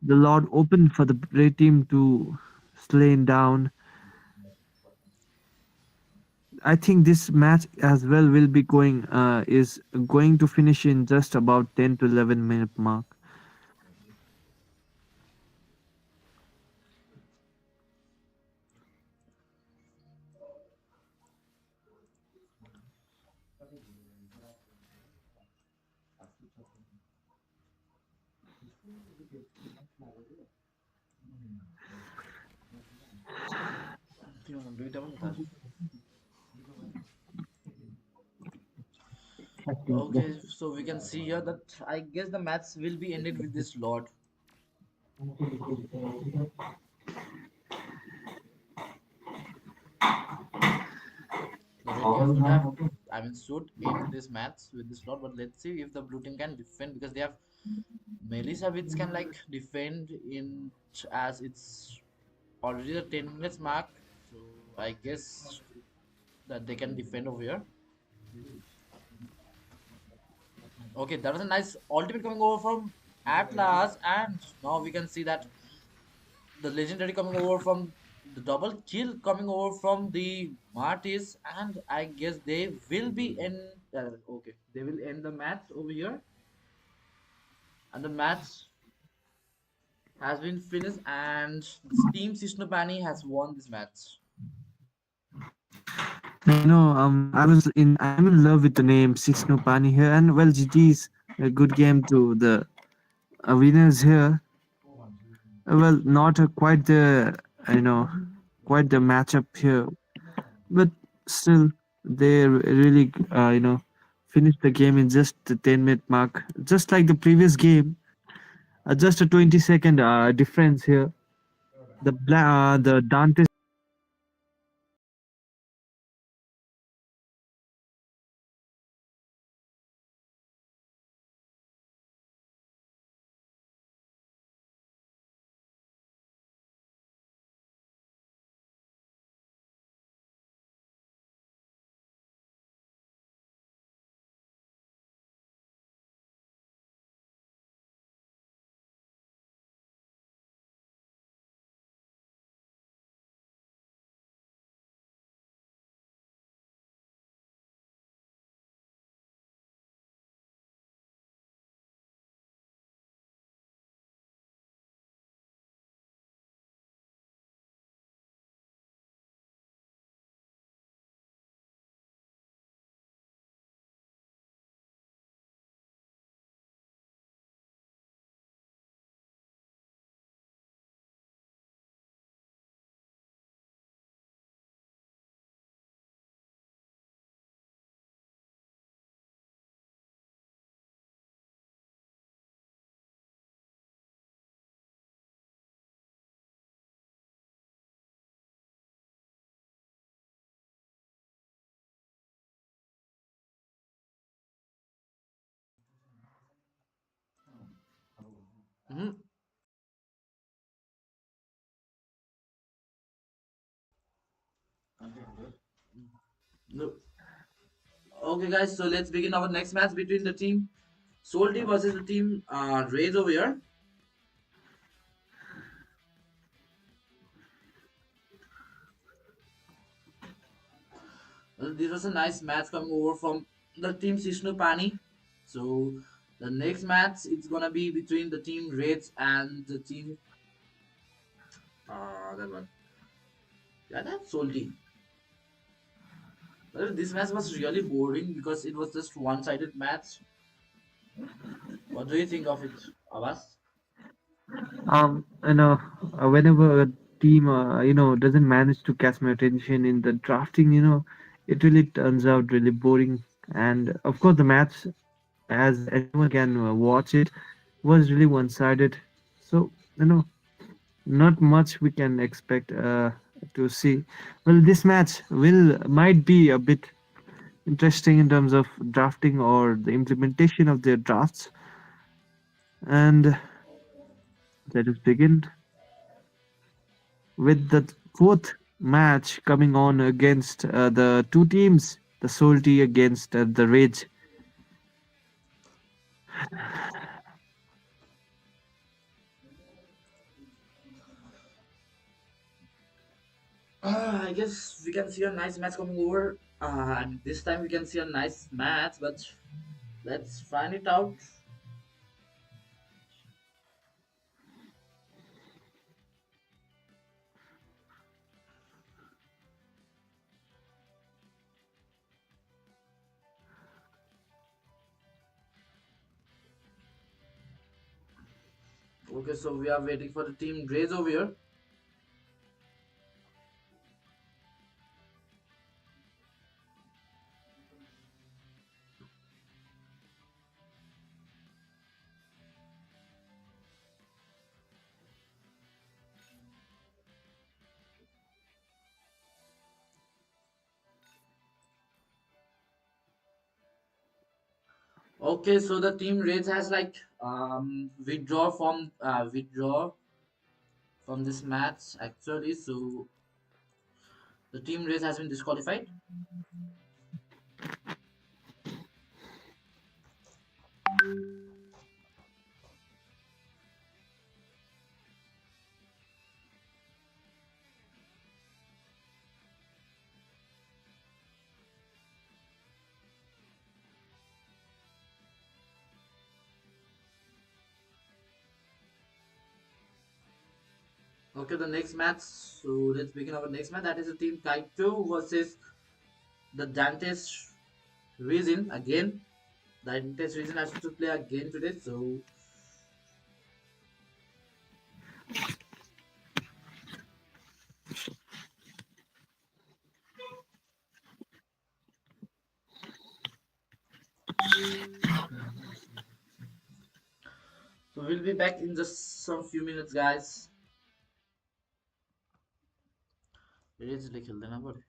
The Lord opened for the red team to slain down. I think this match as well will be going is going to finish in just about 10 to 11 minute mark. Okay, so we can see here that I guess the match will be ended with this Lord. The red team should have, I mean, should end this match with this Lord, but let's see if the blue team can defend because they have Melissa which can like defend in as it's already the 10 minutes mark. So I guess that they can defend over here. Okay, that was a nice ultimate coming over from Atlas, and now we can see that the legendary coming over from the double kill coming over from the Martis, and I guess they will be in. Okay, they will end the match over here, and the match has been finished, and Team Sisnu Pani has won this match. I'm in love with the name Sisnu Pani here, and well, GG's a good game to the winners here. Well, not quite the you know quite the matchup here, but still they really finished the game in just the 10 minute mark, just like the previous game. Just a 20-second difference here. The Dantes Mhm. No. Okay, guys, so let's begin our next match between the team Salty versus the team Rage over here. This was a nice match coming over from the team Sisnu Pani. So the next match it's gonna be between the team Reds and the team that one. Yeah, that's Salty. Well, this match was really boring because it was just one-sided match. What do you think of it, Abbas? um you know whenever a team doesn't manage to catch my attention in the drafting, it really turns out really boring. And of course the match, as anyone can watch it, was really one-sided. So, not much we can expect to see. Well, this match will might be a bit interesting in terms of drafting or the implementation of their drafts. And let us begin with the fourth match coming on against the two teams, the Salty against the Rage. I guess we can see a nice match coming over. And this time we can see a nice match, but let's find it out. Okay, so we are waiting for the team Raise over here. Okay, so the team Raise has like withdraw from this match actually. So the team Raise has been disqualified. Okay, the next match. So let's begin our next match. That is the team Kaiu versus the Dantes Regin again. The Dantes Regin has to play again today. So we'll be back in just some few minutes, guys. Rage ले खेल देना पर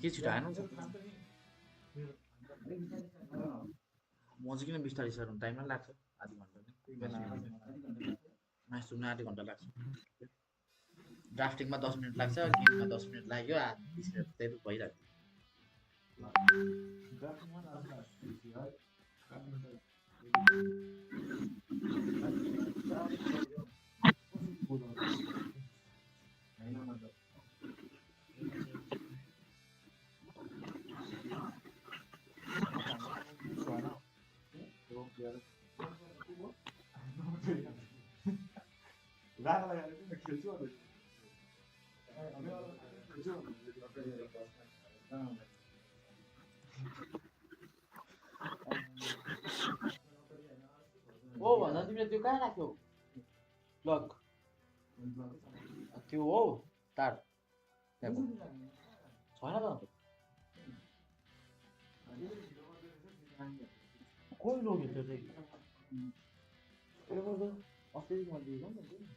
के छिटो आएन म चाहिँ किन बिस्तारै सर टाइममा लाग्छ आधी घन्टा म्याच सुन्न आधी घन्टा लाग्छ ड्राफ्टिङमा 10 मिनट लाग्छ गेममा 10 मिनट लाग्यो 20 मिनट त्यही भइरहेको ओ भन्दा तिमीले त्यो कहाँ राख्यौ प्लग त्यो हो तार त्यहाँको छैन त अन्त कोही लग्यो त्यो चाहिँ अस्तिदेखि मैले दिएको नि त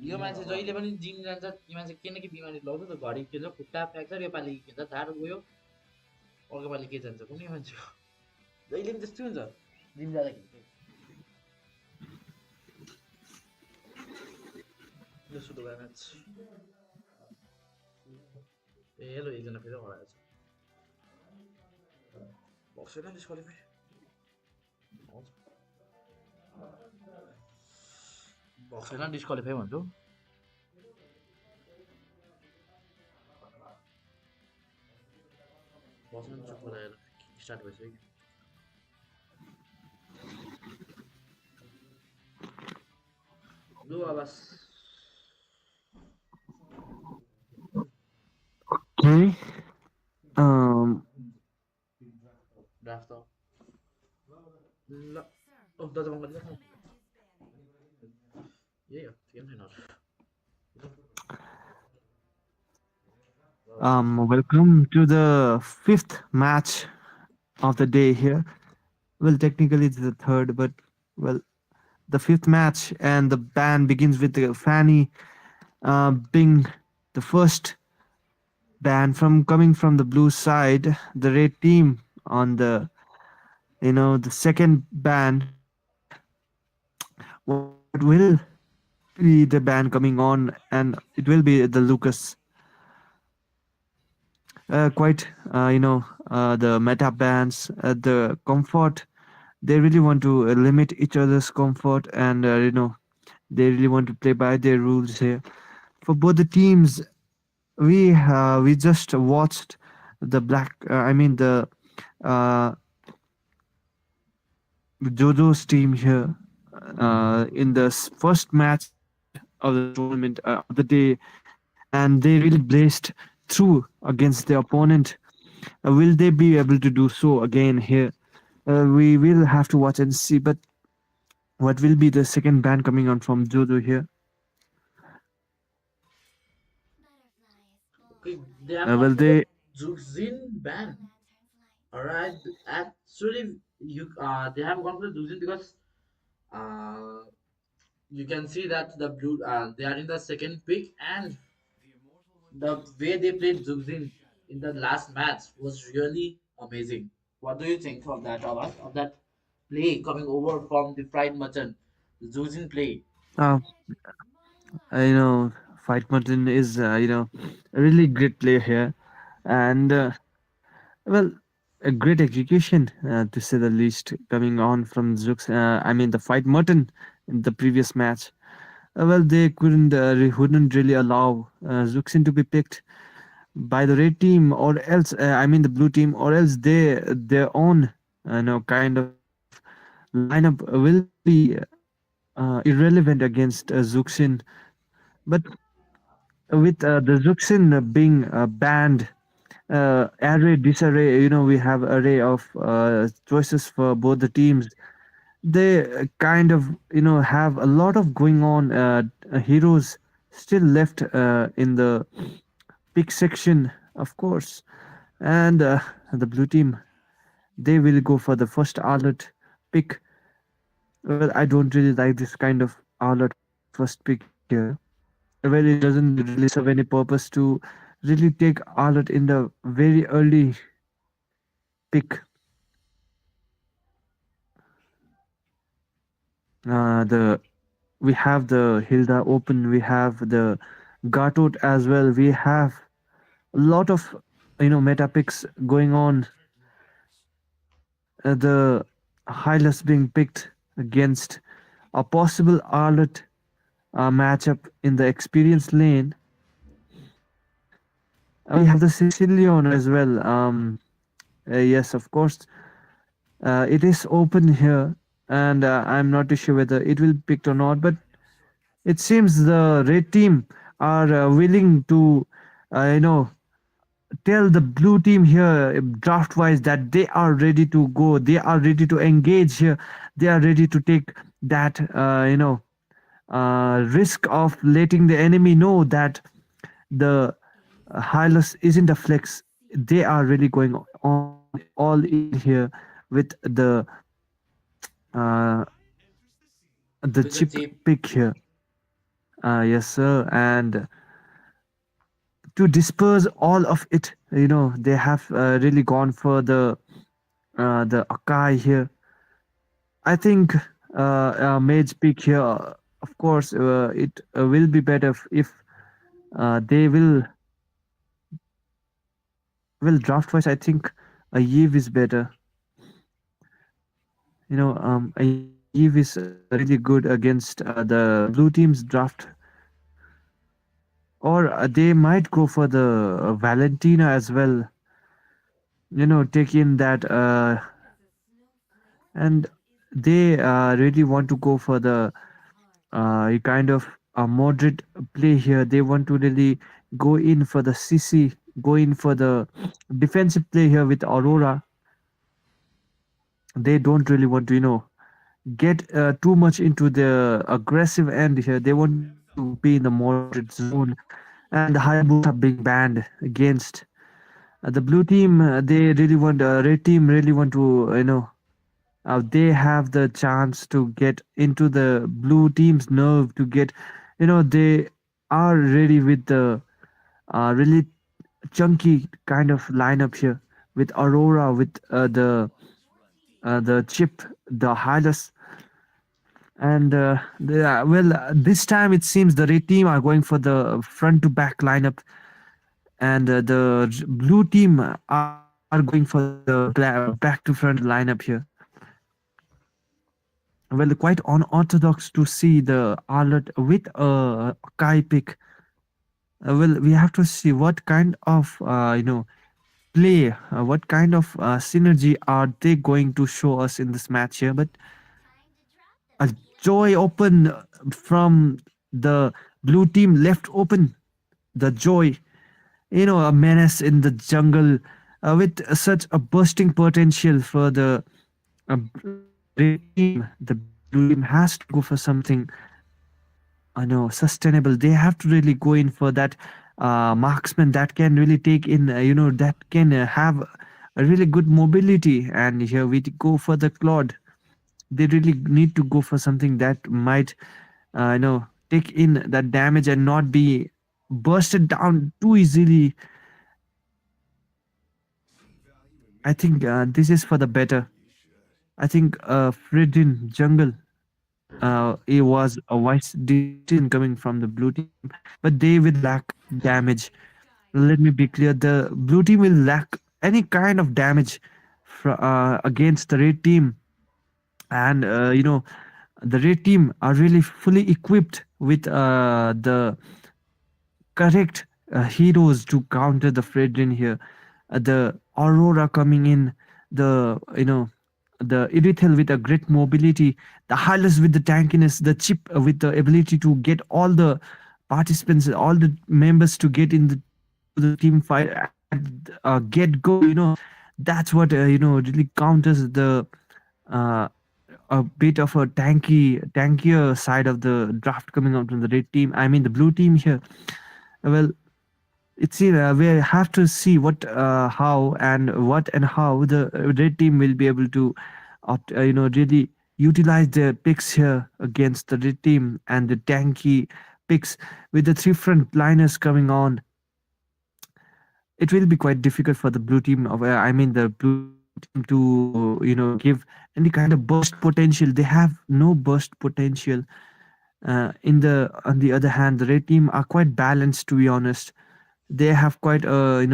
यो मान्छे जहिले पनि जिम जान्छ यो मान्छे के न के बिमारी लाउँछ त घरि के भन्छ खुट्टा फ्र्याक्चर योपालि के भन्छ ढाड गयो अर्को पालि के जान्छ कुनै मान्छेको जहिले पनि त्यस्तै हुन्छ जिम जाँदाखेरि यो सुरु गर्ने म्याच ए हेलो एकजना फेरि हराएछ बक्सेन डिस्क्वालिफाई बक्सेन डिस्क्वालिफाई भन्छु बस्नु चुप लगाएर स्टार्ट भइसक्यो लु आवाज Okay. ड्राफ्ट त ल ओ दाजु मङ्गल यही हो केही छैन Welcome to the fifth match of the day here. Well, technically it's the third, but well, the fifth match, and the band begins with the Fanny being the first band from coming from the blue side, the red team on the the second band. What will be the band coming on, and it will be the Lucas. Quite the meta bands, the comfort, they really want to limit each other's comfort, and they really want to play by their rules here. For both the teams, we just watched the the uh, Jojo's team here in the first match of the tournament of the day, and they really blazed through against their opponent. Will they be able to do so again here? We will have to watch and see. But what will be the second ban coming on from Jojo here? okay they have gone Will for the they? Zuxin ban alright actually you they have gone for the Zuxin because uh you can see that the blue they are in the second pick and the way they played Zugzin in the last match was really amazing. What do you think of that, Abbas? Of that play coming over from the Fried Merchant, the Zugzin play? Uh, Fight Martin is a really great player here, and well, a great execution to say the least, coming on from Zux. The Fight Martin in the previous match. Well, they wouldn't really allow Zuxin to be picked by the red team, or else the blue team, or else their own kind of lineup will be irrelevant against Zuxin. But with the Zuxin being banned, array disarray. We have array of choices for both the teams. They kind of have a lot of going on. Heroes still left in the pick section, of course, and the blue team, they will go for the first alert pick. Well, I don't really like this kind of alert first pick here. Well, it doesn't really serve any purpose to really take alert in the very early pick. The We have the Hilda open, we have the Gatot as well. We have a lot of meta picks going on. The Hylas being picked against a possible alert matchup in the experience lane. We have the Sicilian as well. Yes, of course. It is open here, and I'm not too sure whether it will be picked or not. But it seems the red team are willing to, tell the blue team here draft wise that they are ready to go. They are ready to engage here. They are ready to take that, risk of letting the enemy know that the Hylas isn't a flex. They are really going all in here with uh, the with the chip chip. pick here. Yes, sir. And to disperse all of it, they have really gone for the Akai here. I think mage pick here. Of course, it will be better if they will draft wise. I think a Eve is better. A Eve is really good against the blue team's draft, or they might go for the Valentina as well. Take in that, and they really want to go for the a kind of a moderate play here. They want to really go in for the CC, go in for the defensive play here with Aurora. They don't really want to, get too much into the aggressive end here. They want to be in the moderate zone, and the Hayabusa being banned against the blue team. They really want, red team really want to, they have the chance to get into the blue team's nerve to get, they are ready with the really chunky kind of lineup here with Aurora, with the chip, the Hylas, and this time it seems the red team are going for the front to back lineup, and the blue team are going for the back to front lineup here. Well, quite unorthodox to see the alert with a Kai pick. Well, we have to see what kind of play, what kind of synergy are they going to show us in this match here. But a joy open from the blue team, left open the joy, a menace in the jungle, with such a bursting potential for the red team. The blue team has to go for something, I know, sustainable. They have to really go in for that marksman that can really take in, that can have a really good mobility. And here we go for the Claude. They really need to go for something that might, take in that damage and not be bursted down too easily. I think this is for the better. I think Fridin Jungle, it was a wise decision coming from the blue team, but they will lack damage. Let me be clear: the blue team will lack any kind of damage against the red team, and the red team are really fully equipped with the correct heroes to counter the Fredrin here. The Aurora coming in, the the Irithel with a great mobility, the Hylas with the tankiness, the Chip with the ability to get all the participants, all the members to get in the to the team fight at get go, that's what really counters the uh, a bit of a tankier side of the draft coming out from the red team. I mean the blue team here. Well, it's we have to see what how and what and how the red team will be able to really utilize their picks here against the red team and the tanky picks with the three front liners coming on. It will be quite difficult for the blue team of I mean the blue team to give any kind of burst potential. They have no burst potential. In the On the other hand, the red team are quite balanced, to be honest. They have quite a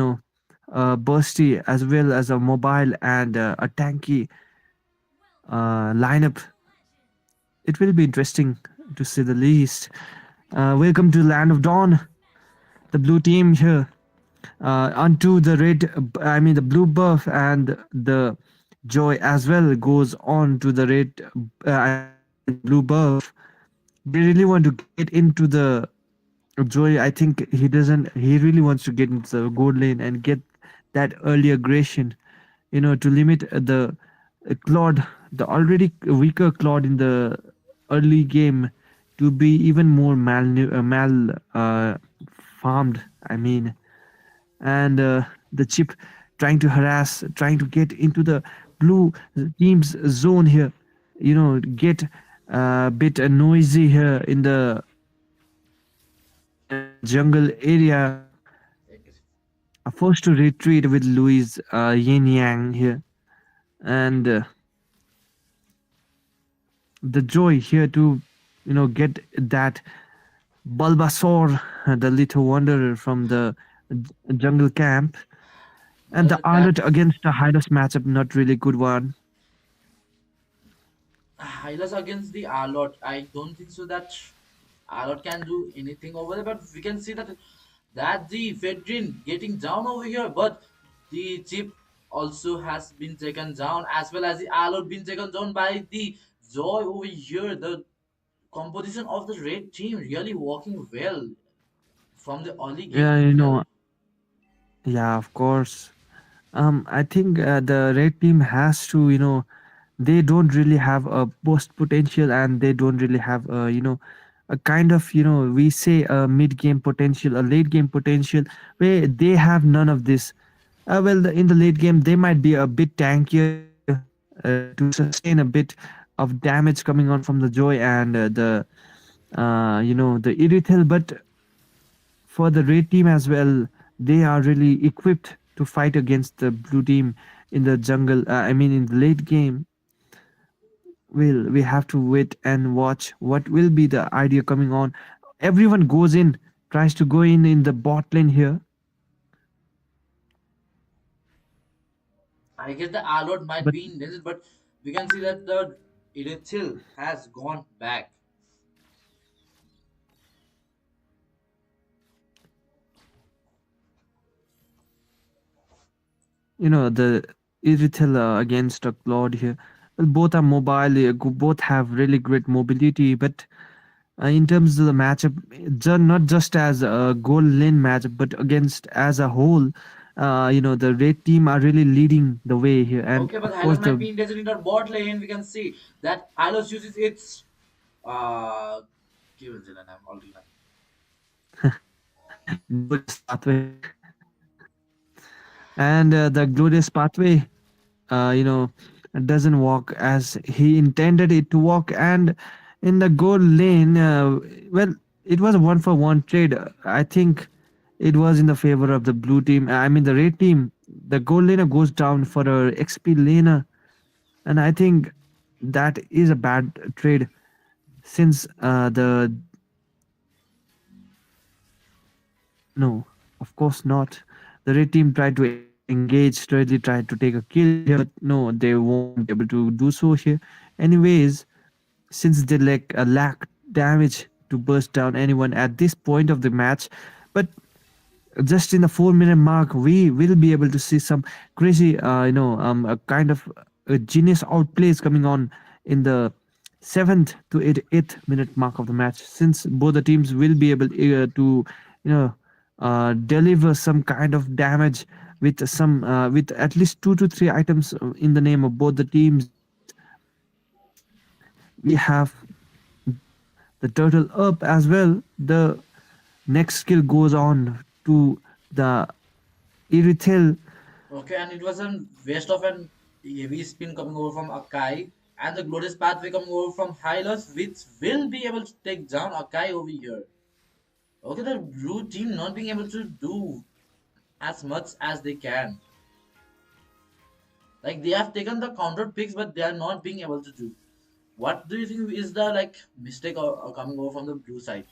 bursty as well as a mobile and a tanky lineup. It will be interesting to say the least. Welcome to Land of Dawn. The blue team here onto the red. I mean the blue buff and the joy as well goes on to the red. I mean the blue buff. They really want to get into the Joy, I think he doesn't. He really wants to get into the gold lane and get that early aggression. To limit the Claude, the already weaker Claude in the early game, to be even more mal farmed. I mean, and the chip trying to harass, trying to get into the blue team's zone here. Get a bit noisy here in the jungle area, forced to retreat with Louis Yin Yang here, and the joy here to get that Bulbasaur, the little wanderer from the jungle camp, and the Well, alert that's against the Hylos matchup, not really good one. Hylas against the Arlot. I don't think so that Arlot can do anything over there, but we can see that the Fedrin getting down over here, but the chip also has been taken down, as well as the Arlot been taken down by the Joy over here. The composition of the red team really working well from the early game Yeah, itself. yeah, of course. I think the red team has to, they don't really have a post potential, and they don't really have a kind of we say a mid game potential, a late game potential, where they have none of this. Well, in the late game they might be a bit tankier here to sustain a bit of damage coming on from the joy and the irithel, but for the red team as well, they are really equipped to fight against the blue team in the jungle. I mean, in the late game, we have to wait and watch what will be the idea coming on. Everyone goes in, tries to go in the bot lane here, I guess the Arlot might but be in danger, but we can see that the Irithil has gone back. the irithel against a Claude here. Well, both are mobile. Both have really great mobility, but in terms of the matchup, not just as a goal lane matchup, but against as a whole. The red team are really leading the way here, and Okay, but of course Hylos might the be in danger in our bot lane. We can see that Hylos uses its give it I'm already like glorious pathway, and the glorious pathway, doesn't walk as he intended it to walk, and in the goal lane, well, it was a one for one trade. I think it was in the favor of the blue team. I mean the red team. The goal laner goes down for a XP laner, and I think that is a bad trade since the no, of course not. The red team tried to engage, really tried to take a kill here, but no, they won't be able to do so here. Anyways, since they lack damage to burst down anyone at this point of the match, but just in the 4 minute mark, we will be able to see some crazy, a kind of genius outplays coming on in the seventh to eighth minute mark of the match, since both the teams will be able to, deliver some kind of damage with at least 2 to 3 items in the name of both the teams. We have the turtle up as well. The next skill goes on to the Irithel. Okay, and it was a waste of an heavy spin coming over from Akai, and the glorious pathway coming over from Hylos, which will be able to take down Akai over here. Okay, the blue team not being able to do as much as they can. Like they have taken the counter picks, but they are not being able to do. What do you think is the like mistake coming over from the blue side?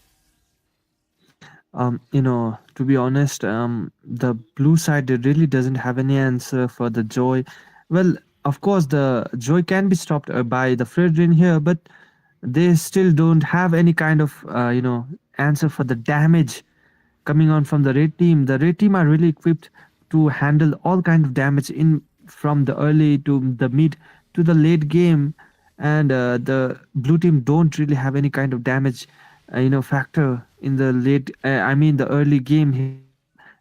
To be honest, the blue side really doesn't have any answer for the joy. Well, of course, the joy can be stopped by the Fredrin here, but they still don't have any kind of answer for the damage coming on from the red team. The red team are really equipped to handle all kind of damage in from the early to the mid to the late game, and the blue team don't really have any kind of damage, factor in the late. I mean the early game here,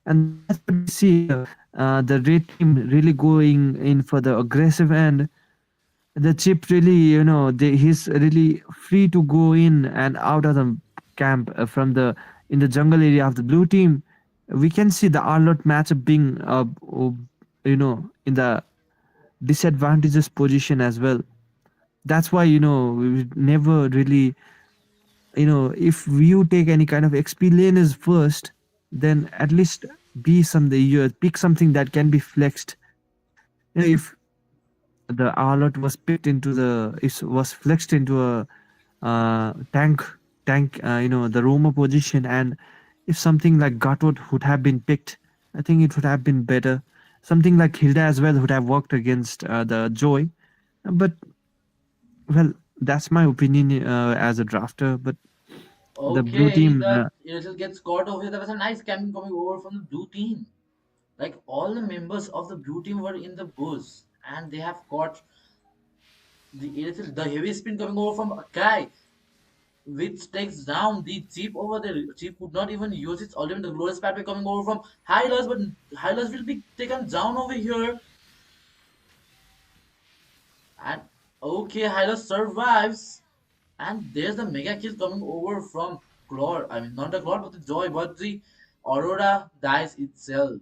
and that's what we see here. The red team really going in for the aggressive end. The chip really, he's really free to go in and out of the camp from the in the jungle area of the blue team. We can see the Arlot matchup being in the disadvantageous position as well. That's why we never really, if you take any kind of XP laners first, then at least be some the year pick something that can be flexed. If the Arlot was picked into the it was flexed into a tank, the Roma position, and if something like Gatot would have been picked, I think it would have been better. Something like Hilda as well would have worked against the Joy, but well, that's my opinion as a drafter. But the blue Okay, team, the Airtel gets caught over here. There was a nice camping coming over from the blue team. Like all the members of the blue team were in the bush, and they have caught the Airtel, the heavy spin coming over from Akai, which takes down the Chief over there. Chief could not even use its ultimate. The glorious pathway coming over from Hylas, but Hylas will be taken down over here. And okay, Hylas survives. And there's the mega kill coming over from Claude. I mean, not the Claude, but the Joy, but the Aurora dies itself.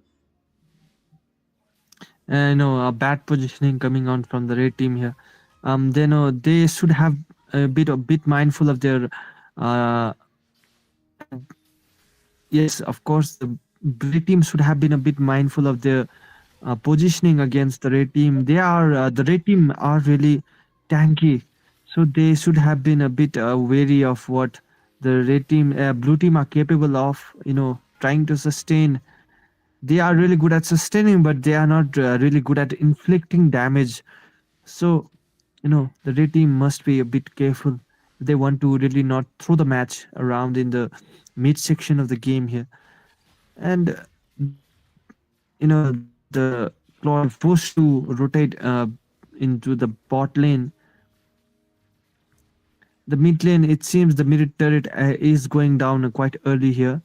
a bad positioning coming on from the red team here. They know they should have a bit mindful of their uh, yes, of course, the red team should have been a bit mindful of their positioning against the red team. The red team are really tanky, so they should have been a bit wary of what the blue team are capable of. Trying to sustain. They are really good at sustaining, but they are not really good at inflicting damage. So, the red team must be a bit careful if they want to really not throw the match around in the mid section of the game here. And the Claw forced to rotate into the bot lane. The mid lane, it seems the mid turret is going down quite early here.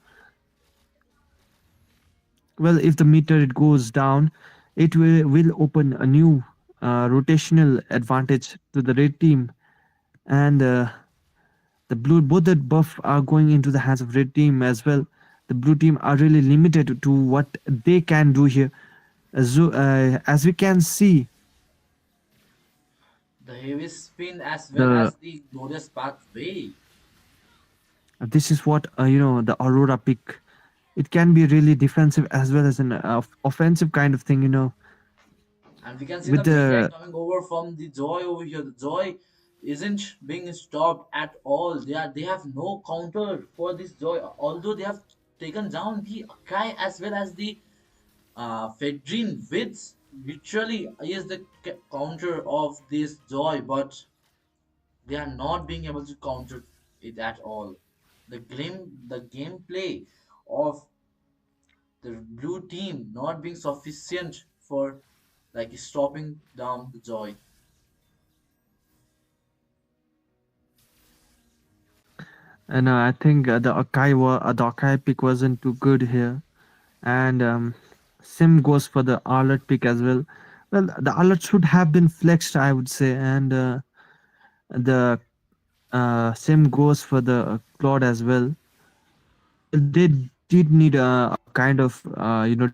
Well, if the mid turret goes down, it will open a new rotational advantage to the red team, and the blue both the buff are going into the hands of red team as well. The blue team are really limited to what they can do here. As we can see, The heavy spin as well the as the glorious pathway. this is what the Aurora pick. It can be really defensive as well as an offensive kind of thing. And we can see With the mega the coming over from the Joy over here. The Joy isn't being stopped at all. They have no counter for this Joy. Although they have taken down the Akai as well as the Fedrin, which literally is the counter of this Joy, but they are not being able to counter it at all. The gameplay of the blue team not being sufficient for like stopping down the Joy. and I think the Akai pick wasn't too good here, and Same goes for the alert pick as well. Well, the alert should have been flexed, I would say, and the same goes for the Claude as well. Well, they did need a kind of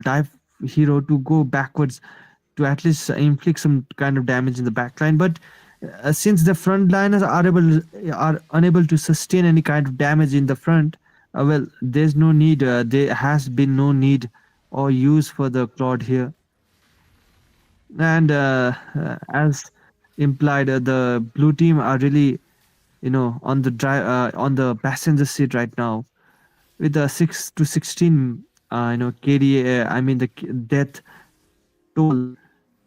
dive hero to go backwards to at least inflict some kind of damage in the backline. But since the frontliners are unable to sustain any kind of damage in the front, well, there's no need. There has been no need or use for the Claude here. And as implied, the blue team are really on the on the passenger seat right now with the 6 to 16 KDA. I mean the death toll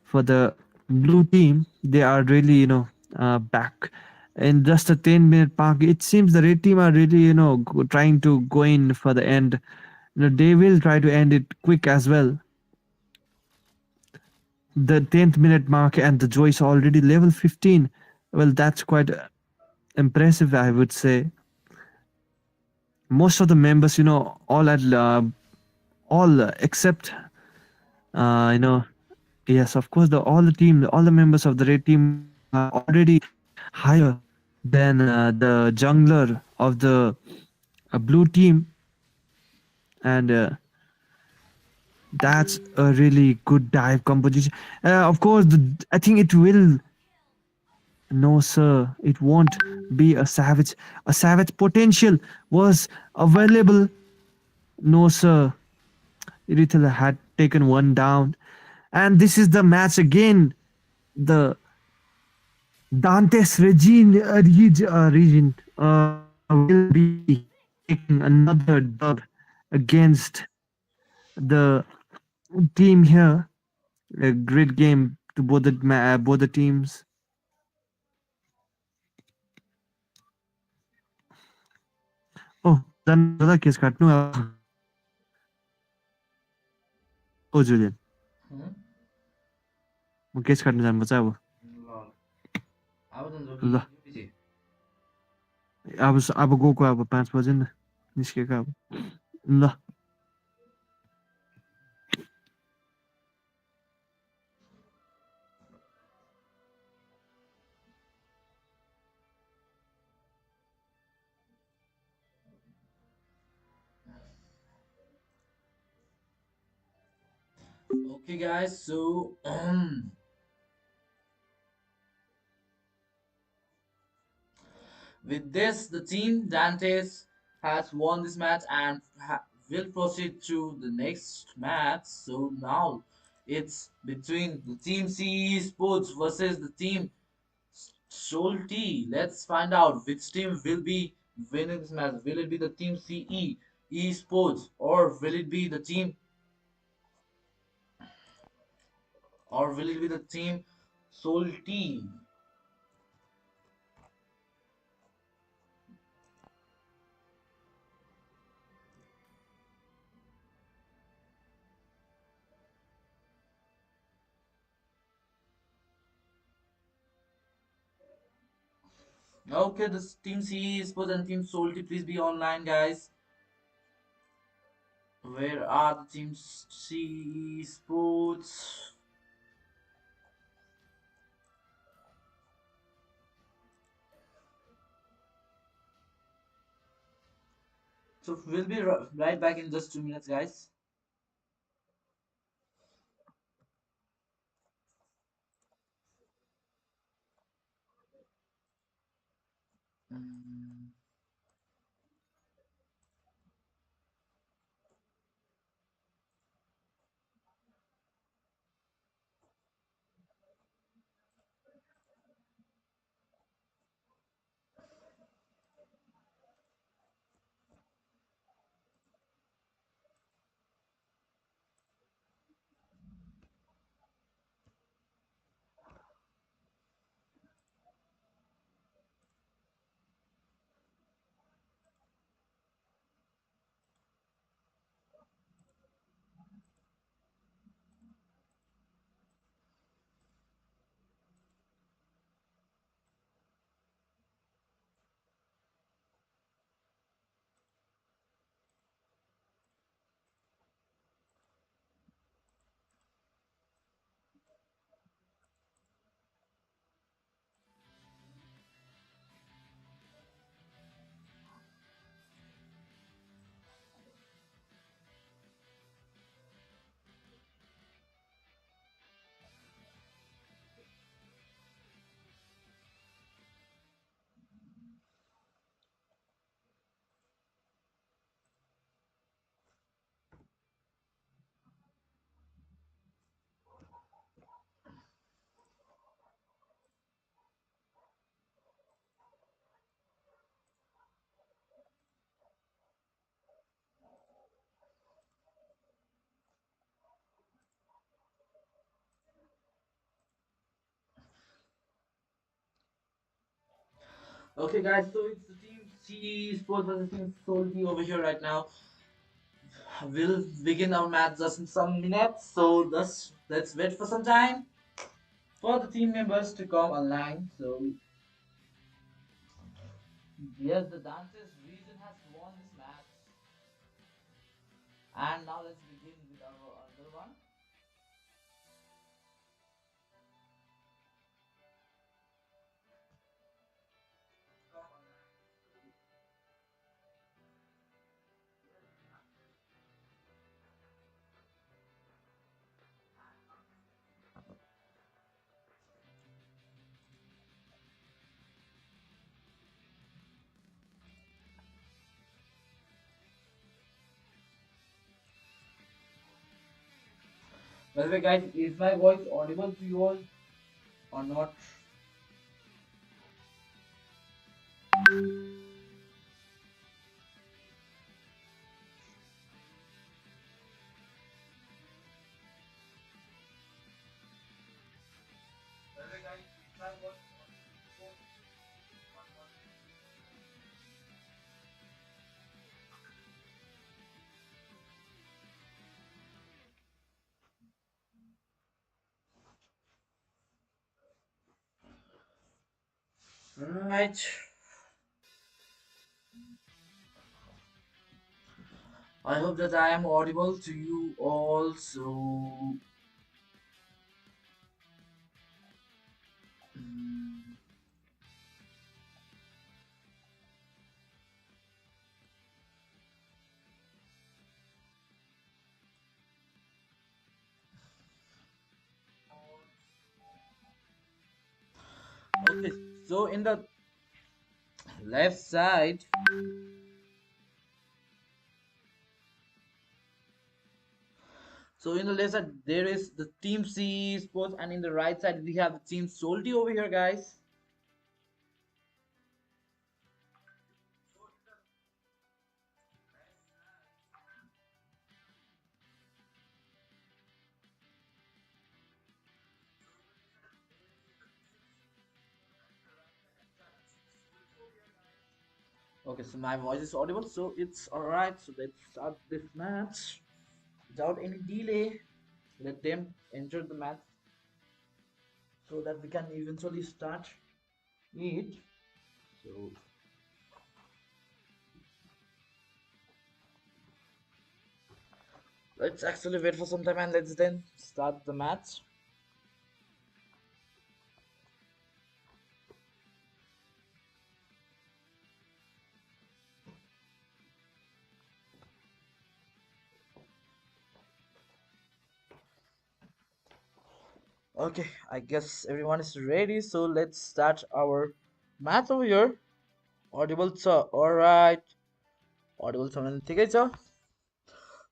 for the blue team. They are really back in just a 10-minute mark. It seems the red team are really trying to go in for the end. They will try to end it quick as well. The 10th minute mark and the Joyce already level 15. Well, that's quite impressive, I would say. Most of the members, all except you know yes, of course, all the members of the red team are already higher than the jungler of the blue team, and that's a really good dive composition. Of course, I think it will. No, sir, it won't be a savage. A savage potential was available. No, sir. Irithel had taken one down. And this is the match again. The Dantes Regin will be taking another dub against the team here. A great game to both the teams. Oh, dan zada kes katnu ab. Oh, Julian, Hmm? म case काट्नु जानुपर्छ अब ल आउँदैन जो कि ल यो पछि अब गएको अब 5 बजे नि निस्केको अब ल Okay, guys, so with this, the team Dantes has won this match and will proceed to the next match. So now it's between the team CE Sports versus the team Soul Let's find out which team will be winning this match. Will it be the team CE Esports, or will it be the team, Soul? Okay, this team CE Esports and team Soul, please be online, guys. Where are the teams CE Sports? So we'll be right back in just 2 minutes, guys. Mm. Okay, guys, so it's the team C Sports versus team Solti over here right now. We'll begin our match just in some minutes, so let's wait for some time for the team members to come online. So yes, the Dantes region has won this match, and now let's begin with our other one. By the way, guys, is my voice audible to you all or not? By the way, guys, is my voice audible? Right. I hope that I am audible to you all. So, mm, okay. So in the left side, there is the team C Sports, and in the right side we have the team Solti over here, guys. Okay, so my voice is audible, so it's alright. So let's start this match without any delay. Let them enter the match so that we can eventually start it. So let's actually wait for some time and let's then start the match. Okay, I guess everyone is ready, so let's start our match over here. Audible, sir. Alright. Audible, sir. Okay, sir.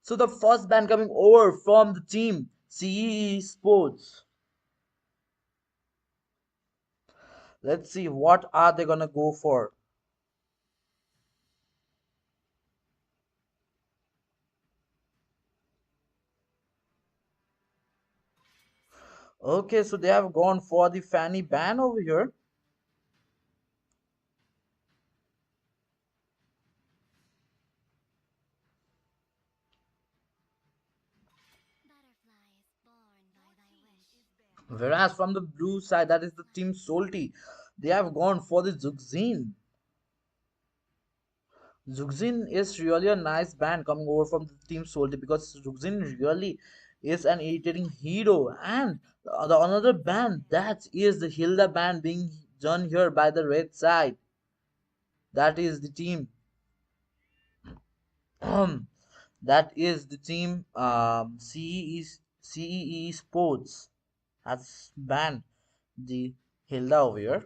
So the first band coming over from the team CE Sports. Let's see what are they gonna go for. Okay, so they have gone for the Fanny ban over here. Whereas from the blue side, that is the team Solti, they have gone for the Zuxin. Zuxin is really a nice band coming over from the team Solti because Zuxin really is an irritating hero. And the another band that is the Hilda band being done here by the red side. That is the team. That is the team CEE Sports has banned the Hilda over here.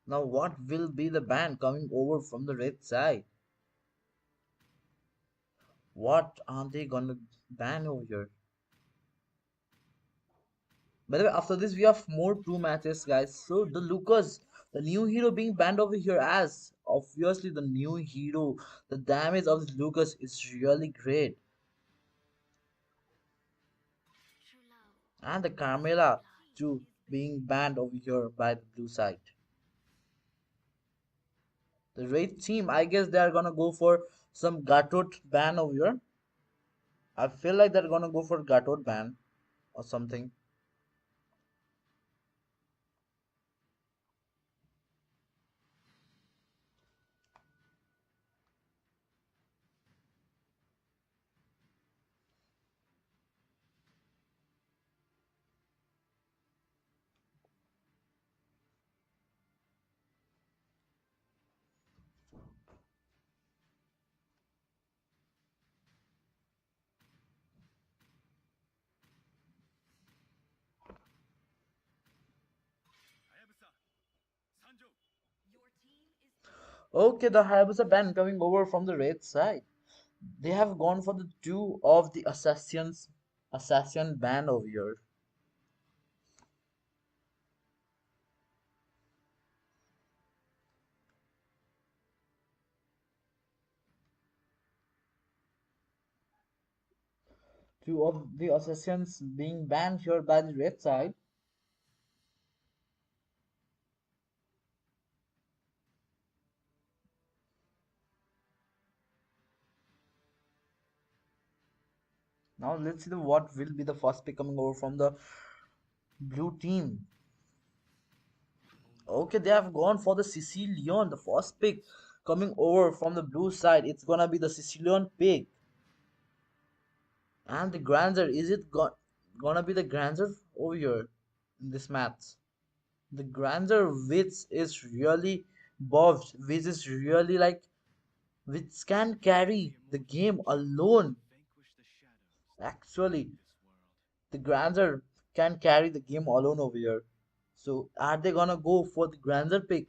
Now, what will be the ban coming over from the red side? What are they gonna ban over here? By the way, after this we have more two matches, guys. So the Lucas, the new hero being banned over here, as obviously the new hero, the damage of this Lucas is really great. And the Carmela too being banned over here by the blue side. The red team, I guess they are gonna go for some Gatot ban over here. I feel like they're gonna go for Gatot ban or something. Okay, the Hayabusa ban coming over from the red side. They have gone for the two of the assassin ban over here. Two of the assassins being banned here by the red side. Now let's see what will be the first pick coming over from the blue team. Okay, they have gone for the Sicilian, the first pick coming over from the blue side. It's gonna be the Sicilian pick. And the Granzer, is it gonna be the Granzer over here in this match? The Granzer which is really buffed, which is really like which can carry the game alone. Actually, the Granzer can carry the game alone over here. So are they gonna go for the Granzer pick?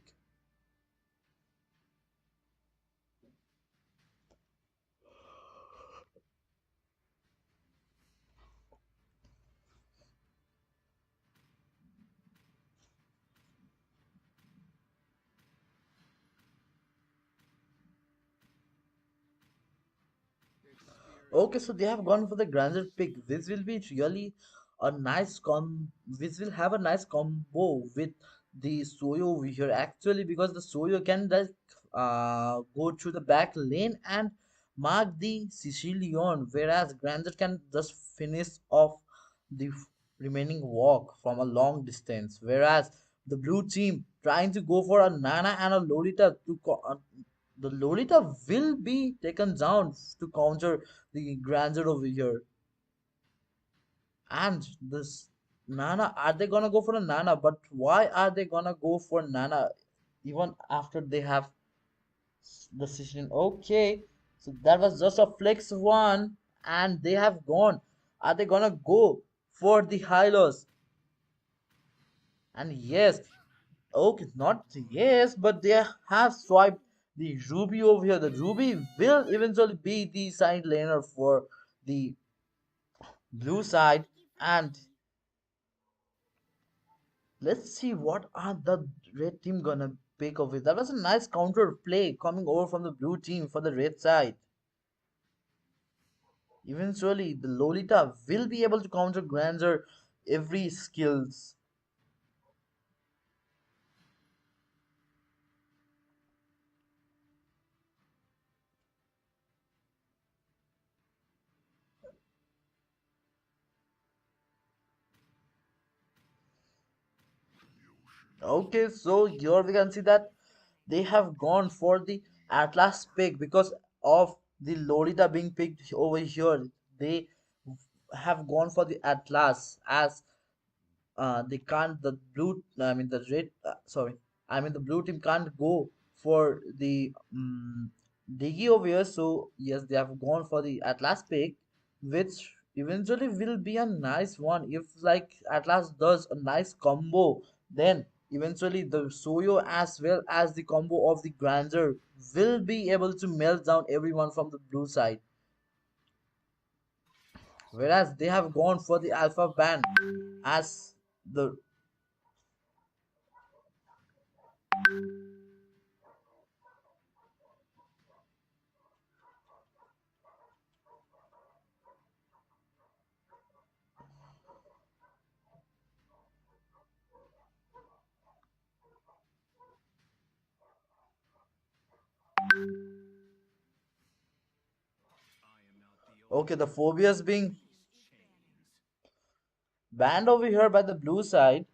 Okay, so they have gone for the Granzer pick. This will be really a nice This will have a nice combo with the Soyo over here. Actually, because the Soyo can just go through the back lane and mark the Sicilian, whereas Granzer can just finish off the remaining walk from a long distance. Whereas the blue team trying to go for a Nana and a Lolita the Lolita will be taken down to counter the Grandeur over here. And this Nana, are they gonna go for a Nana? But why are they gonna go for Nana even after they have the decision? Okay, so that was just a flex one, and they have gone. Are they gonna go for the Hylos? And yes, okay, not yes, but they have swiped the Ruby over here. The Ruby will eventually be the side laner for the blue side. And let's see what are the red team gonna pick of it. That was a nice counter play coming over from the blue team for the red side. Eventually, the Lolita will be able to counter Grandeur every skills. Okay, so here we can see that they have gone for the Atlas pick because of the Lolita being picked over here. They have gone for the Atlas as they can't the blue I mean the red sorry I mean the blue team can't go for the Diggy over here, so yes, they have gone for the Atlas pick, which eventually will be a nice one if like Atlas does a nice combo. Then eventually the Soyo as well as the combo of the Grandeur will be able to melt down everyone from the blue side. Whereas they have gone for the Alpha ban as the okay, the phobias being banned over here by the blue side.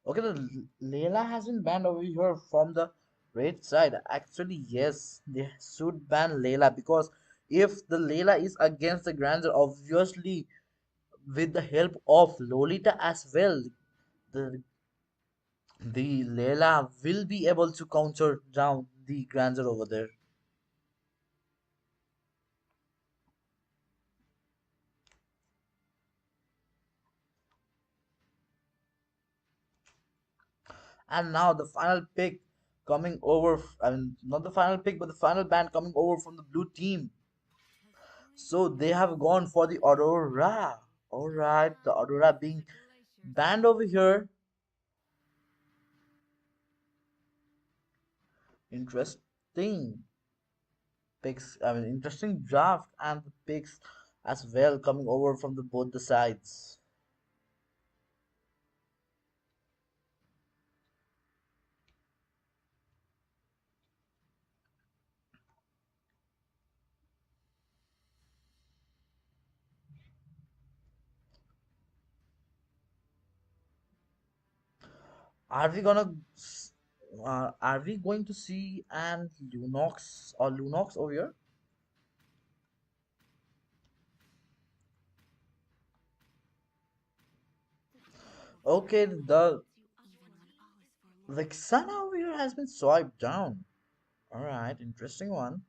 Okay, the Layla has been banned over here from the red side. Actually, yes, they should ban Layla because if the Layla is against the Grandeur, obviously with the help of Lolita as well, the the Layla will be able to counter down the Grandeur over there. And now the final pick coming over, I mean, not the final pick, but the final ban coming over from the blue team. So they have gone for the Aurora. Alright, the Aurora being banned over here. Interesting picks, I mean, interesting draft and the picks as well coming over from the both the sides. Are we gonna, are we going to see an Lunox or Lunox over here? Okay, the Vixana over here has been swiped down. Alright, interesting one.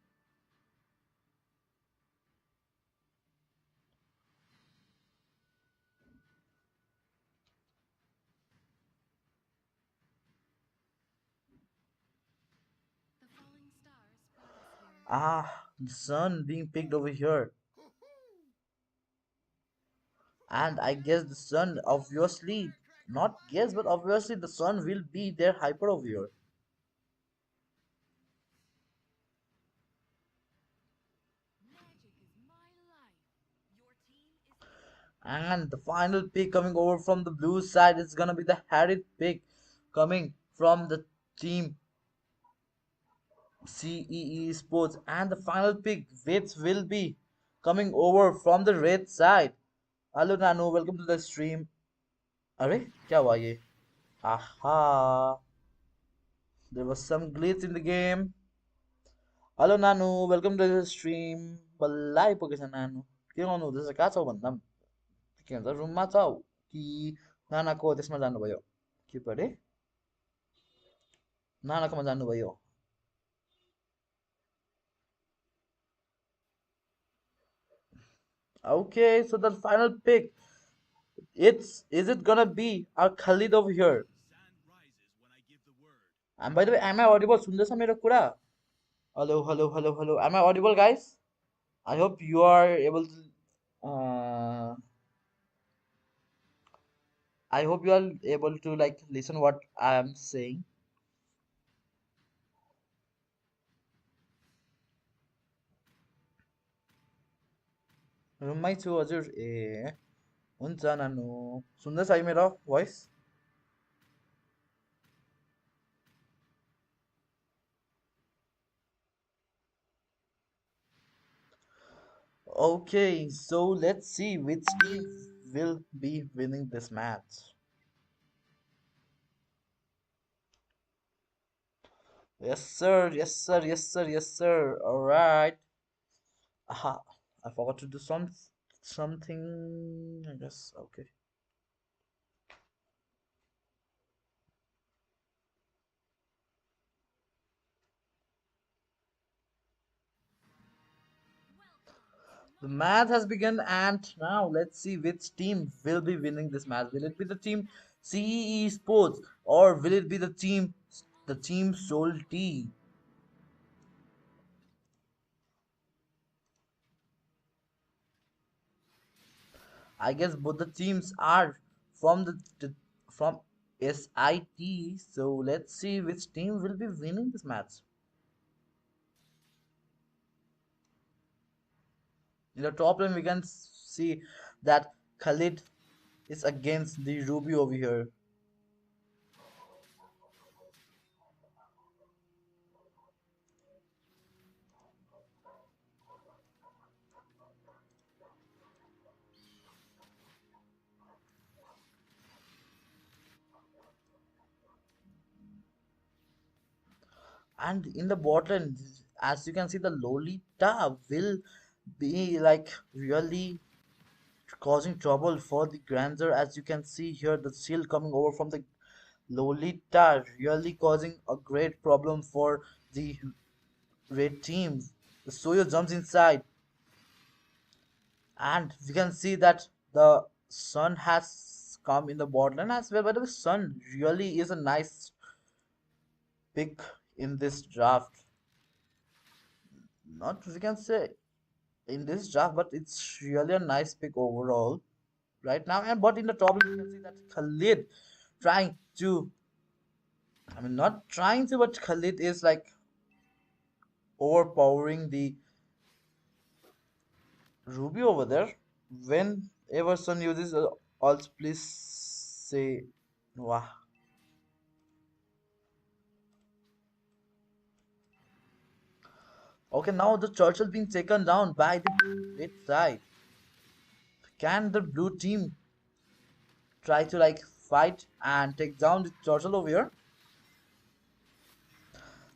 Ah, the sun being picked over here. And I guess the sun, obviously, not guess, but obviously the sun will be their hyper over here. And the final pick coming over from the blue side is gonna be the Harriet pick coming from the team CEE Sports. And the final pick, which will be coming over from the red side. Hello Nanu, welcome to the stream. अरे क्या हुआ ये? Aha, there was some glitch in the game. Hello Nanu, welcome to the stream. बल्ल आइपुगेछ नानु. के गर्नु हुँदैछ? कहाँ छौ भन्दा पनि के भन्छ रुममा छौ कि नानाको त्यसमा जानुभयो? के परे? नानाकोमा जानुभयो. Okay, so the final pick, it's is it gonna be our Khalid over here? And by the way, am I audible? सुन्दैछ मेरो कुरा? Hello, hello, hello, hello. Am I audible, guys? I hope you are able to. I hope you are able to like listen what I am saying. रुममै छु हजुर. ए हुन्छ नानु. सुन्दैछ है मेरो voice? Okay, so let's see which team will be winning this match. Yes, sir. Yes, sir. Yes, sir. Yes, sir. All right. Aha. I forgot to do something. I guess. Okay. The match has begun, and now let's see which team will be winning this match. Will it be the team CE Esports or will it be the team Soul T? I guess both the teams are from from SIT. So let's see which team will be winning this match. In the top lane, we can see that Khalid is against the Ruby over here. And in the bot lane, as you can see, the Lolita will be like really causing trouble for the Grandeur. As you can see here, the shield coming over from the Lolita really causing a great problem for the red team. The Soyo jumps inside, and we can see that the Sun has come in the bot lane as well. But the Sun really is a nice pick in this draft. Not we can say in this draft, but it's really a nice pick overall right now. And but in the top lane, you can see that Khalid trying to, I mean, not trying to, but Khalid is like overpowering the Ruby over there. Whenever Sun uses ult, please say wah. Okay, now the Churchill being taken down by the red side. Can the blue team try to like fight and take down the Churchill over here?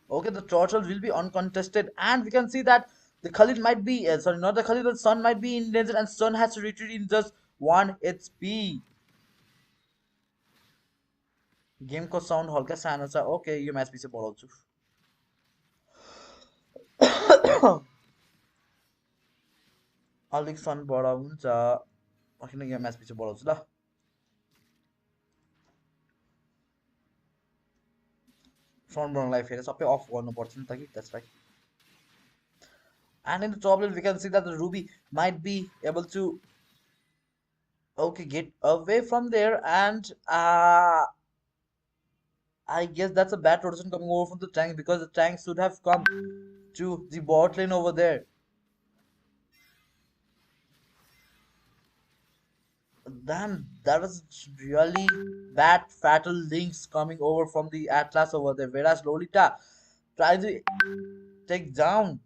Okay, the Churchill will be uncontested, and we can see that the Khalid might be, sorry, not the Khalid, the Sun might be in danger, and Sun has to retreat in just 1 HP. Game को sound हल्का सानो छ okay यो match पछि बढाउँछु अलिक सन बढाउँछ किन यो match पछि बढाउँछु ल साउन्ड बढाउनलाई फेरि सबै अफ गर्नुपर्छ नि त कि that's right. And in the top lane we can see that the Ruby might be able to okay get away from there, and I guess that's a bad rotation coming over from the tank because the tank should have come to the bot lane over there. Damn, that was really bad fatal links coming over from the Atlas over there. Whereas Lolita tries to take down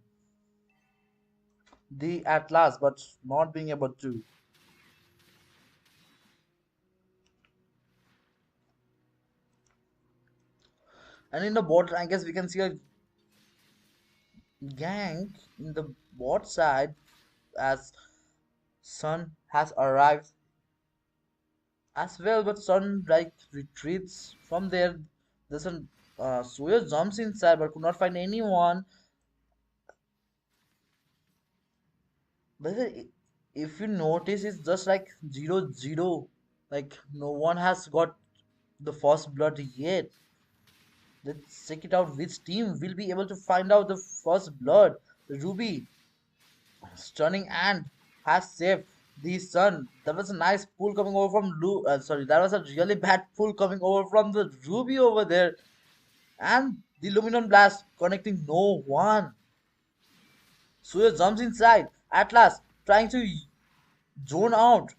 the Atlas but not being able to. And in the bot, I guess we can see a gank in the bot side as Sun has arrived as well, but Sun like retreats from there. There's a Suya jumps inside but could not find anyone. But if you notice, it's just like 0-0. Like no one has got the first blood yet. Let's check it out. Which team will be able to find out the first blood? Ruby, stunning and has saved the Sun. That was a nice pull coming over from sorry, that was a really bad pull coming over from the Ruby over there. And the Luminon Blast connecting no one. Suya jumps inside. Atlas trying to zone out.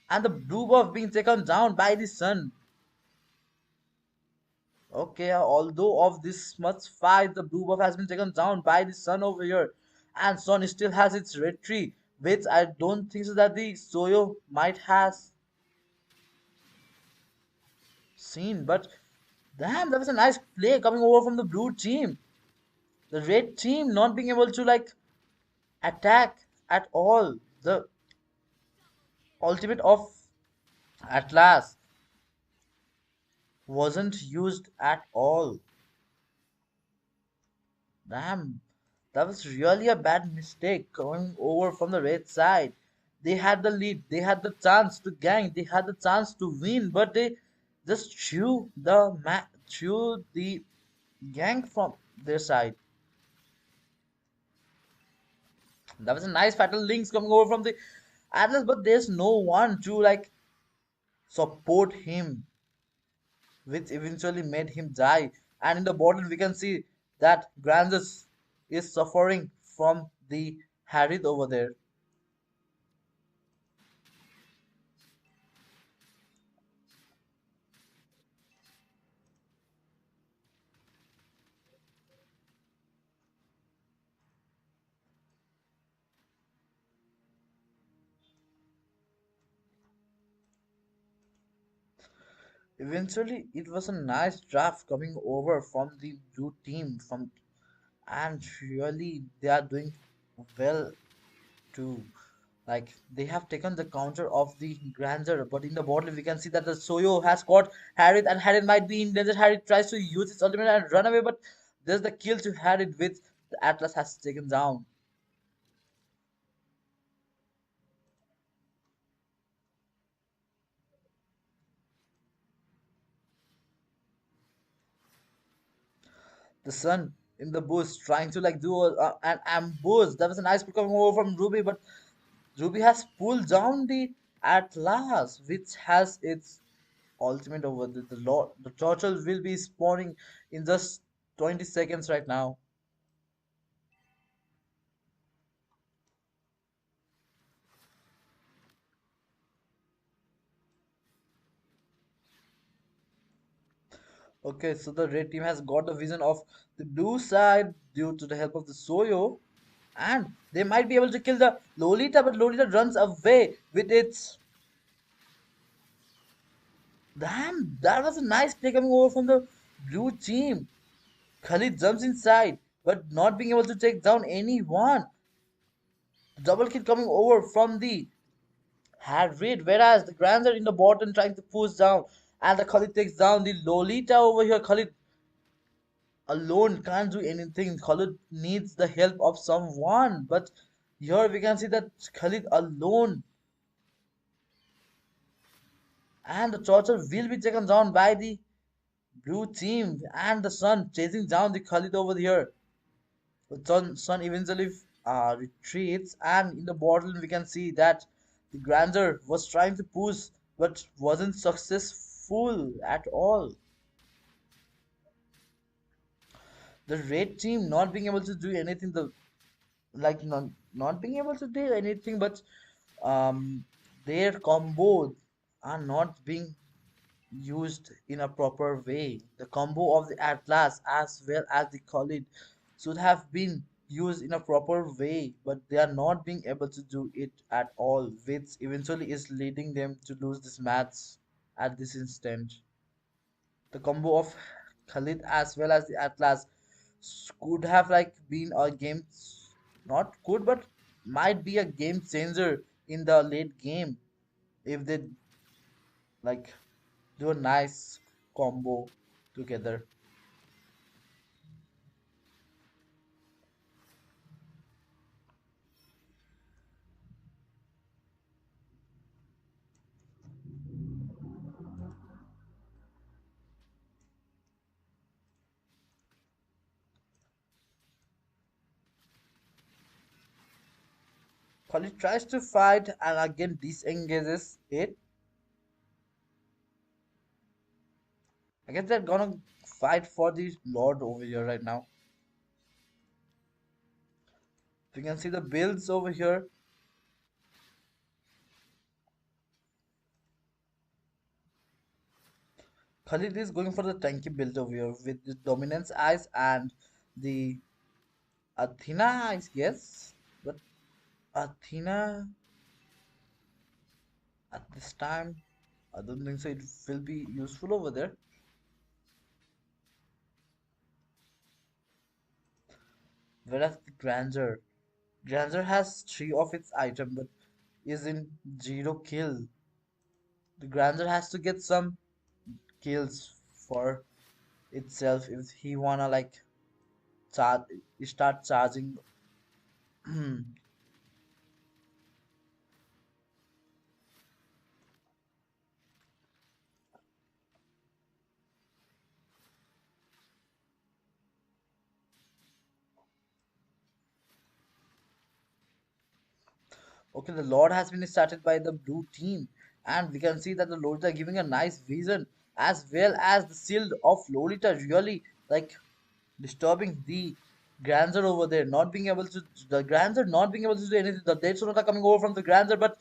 And the blue buff being taken down by the Sun. Okay, although of this much fight, the blue buff has been taken down by the Sun over here. And Sun still has its red tree, which I don't think so that the Soyo might has seen. But Damn, that was a nice play coming over from the blue team. The red team not being able to like attack at all. The ultimate of Atlas wasn't used at all. Damn, that was really a bad mistake going over from the red side. They had the lead, they had the chance to gang, they had the chance to win, but they just threw the gang from their side. That was a nice fatal links coming over from the Atlas, but there's no one to like support him, which eventually made him die. And in the bottom, we can see that Granzus is suffering from the Harith over there. Eventually, it was a nice draft coming over from the blue team from, and really they are doing well too. Like they have taken the counter of the grandeur, but in the bottle we can see that the Soyo has caught Harith, and Harith might be in danger. Harith tries to use his ultimate and run away, but there's the kill to Harith, which the Atlas has taken down. The Sun in the bush trying to like do an ambush. That was a nice pick coming over from Ruby, but Ruby has pulled down the Atlas, which has its ultimate over the Lord. The turtle will be spawning in just 20 seconds right now. Okay, so the red team has got the vision of the blue side due to the help of the Soyo, and they might be able to kill the Lolita, but Lolita runs away with its. Damn, that was a nice play coming over from the blue team. Khalid jumps inside, but not being able to take down anyone. Double kill coming over from the Hadrid, whereas the Grands are in the bottom trying to push down, and the Khalid takes down the Lolita over here. Khalid alone can't do anything. Khalid needs the help of someone, but here we can see that Khalid alone, and the torture will be taken down by the blue team, and the Sun chasing down the Khalid over here. The Sun eventually retreats, and in the bottle we can see that the Grandeur was trying to push but wasn't successful at all. The red team not being able to do anything, the like not being able to do anything, but um their combos are not being used in a proper way. The combo of the Atlas as well as the Khalid should have been used in a proper way, but they are not being able to do it at all, which eventually is leading them to lose this match at this instant. The combo of Khalid as well as the Atlas could have like been a game, not could, but might be a game changer in the late game if they like do a nice combo together. Khalid tries to fight and again disengages it. I guess they're gonna fight for the Lord over here right now. You can see the builds over here. Khalid is going for the tanky build over here with the dominance eyes and the Athena, I guess. But Athena at this time, I don't think so. It will be useful over there. Whereas the Grandeur has three of its item but is in zero kill. The Grandeur has to get some kills for itself if he wanna like charge start charging. Okay, the Lord has been started by the blue team, and we can see that the Lords are giving a nice vision as well as the shield of Lolita really like disturbing the Grandeur over there, not being able to the Grandeur not being able to do anything. The Dead Sonata coming over from the Grandeur, but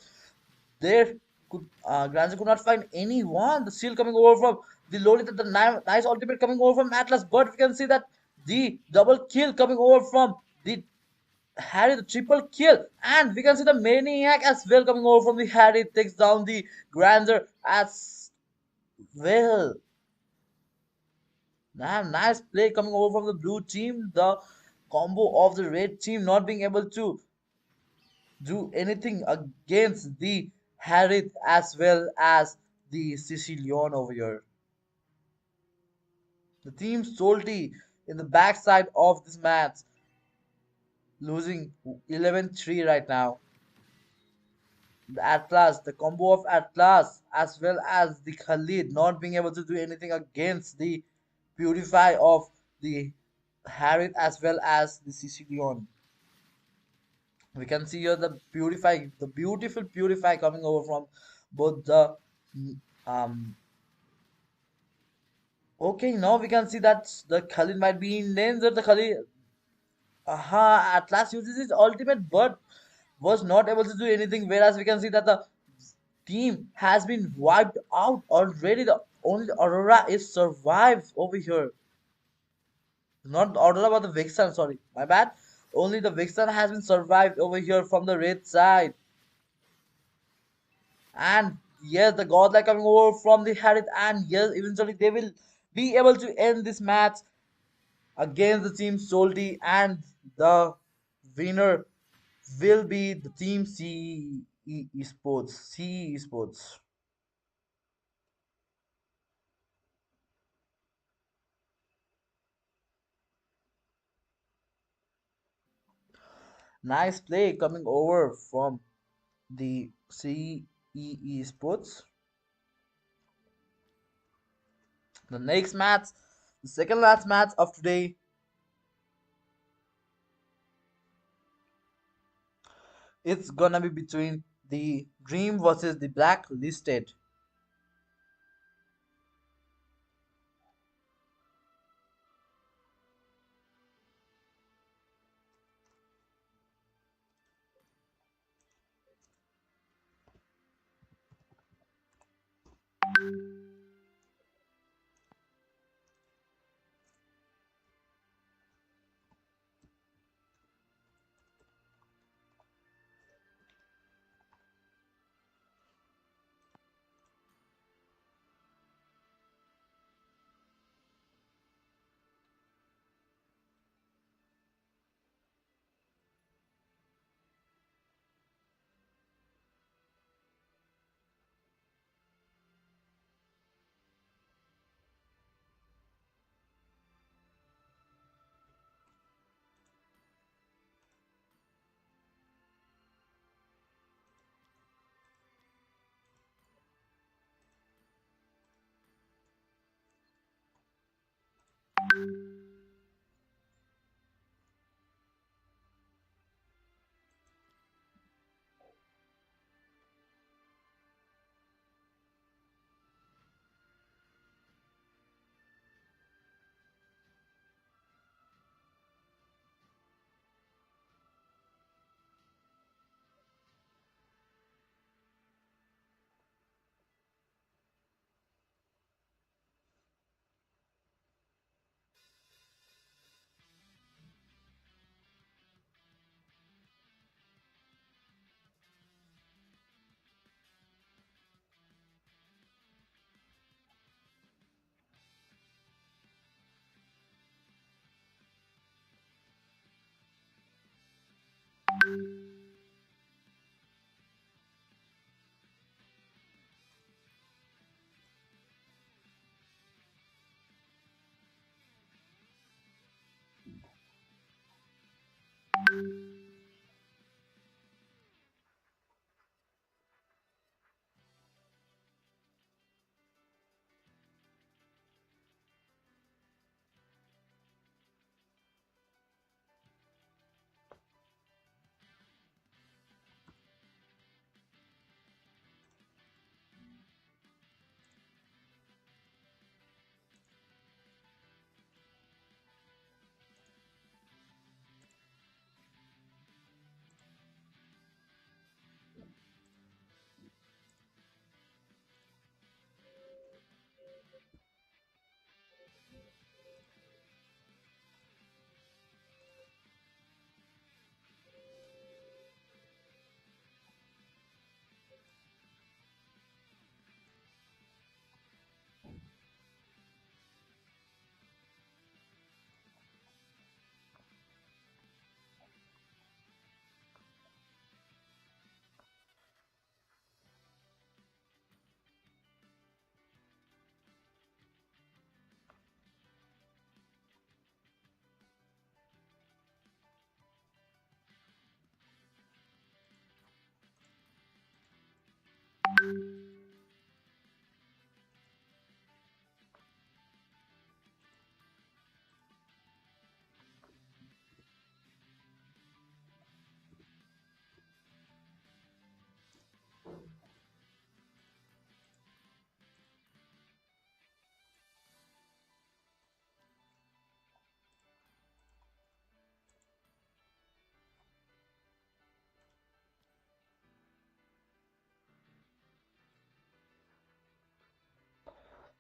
there could Grandeur could not find anyone. The shield coming over from the Lolita, the nice ultimate coming over from Atlas, but we can see that the double kill coming over from the Harry, the triple kill, and we can see the maniac as well coming over from the Harry takes down the Grandeur as well. Nice play coming over from the blue team. The combo of the red team not being able to do anything against the Harith as well as the Sicilian over here. The team Salty in the backside of this match losing 11-3 right now. The Atlas, the combo of Atlas as well as the Khalid not being able to do anything against the Purify of the Harith as well as the Sicilian. We can see here the Purify, the beautiful Purify coming over from both the um. Okay, now we can see that the Khalid might be in danger. The Khalid, Atlas uses his ultimate, but was not able to do anything. Whereas we can see that the team has been wiped out already. The only Aurora is survived over here. Not Aurora, but the Vixen. Sorry, my bad. Only the Vixen has been survived over here from the red side. And yes, the Godlike coming over from the Harith. And yes, eventually they will be able to end this match against the team Solti. And the winner will be the team CE Esports. CE Esports. Nice play coming over from the CEE Sports. The next match, the second last match of today, it's gonna be between the Dream versus the Blacklisted.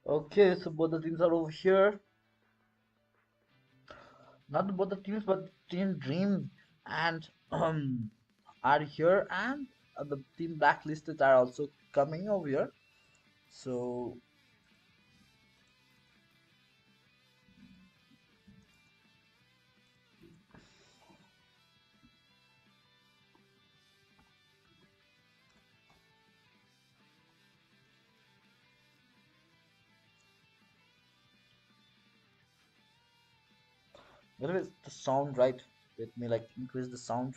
Okay, so both the teams are over here. Not both the teams, but Team Dream and are here, and the team Blacklisted are also coming over here. So, by the way, the sound right? Let me like increase the sound.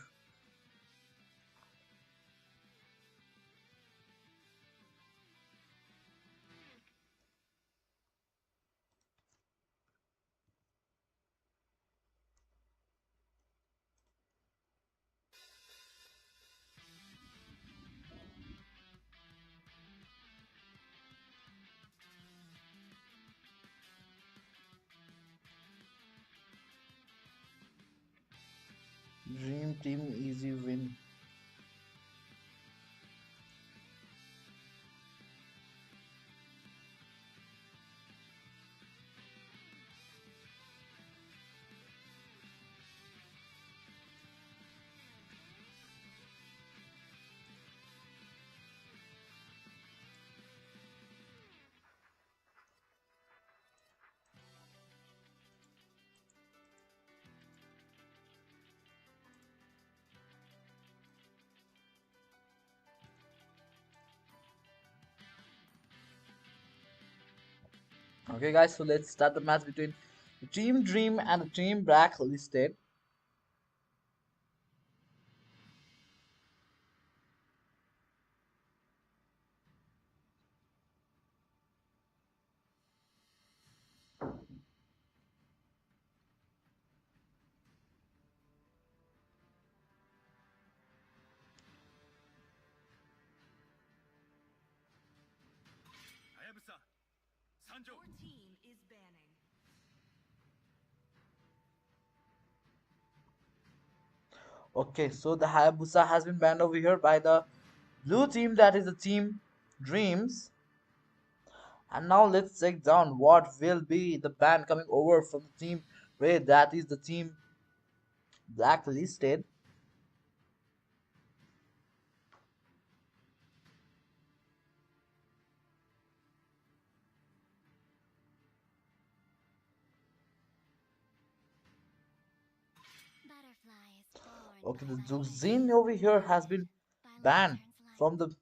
Dream team easy win. Okay, guys, so let's start the match between the Team Dream and the Team Blacklisted. Okay, so the Hayabusa has been banned over here by the blue team, that is the Team Dreams. And now let's check down what will be the ban coming over from the Team Red, that is the Team Blacklisted. Okay, the Zugzin over here has been banned from the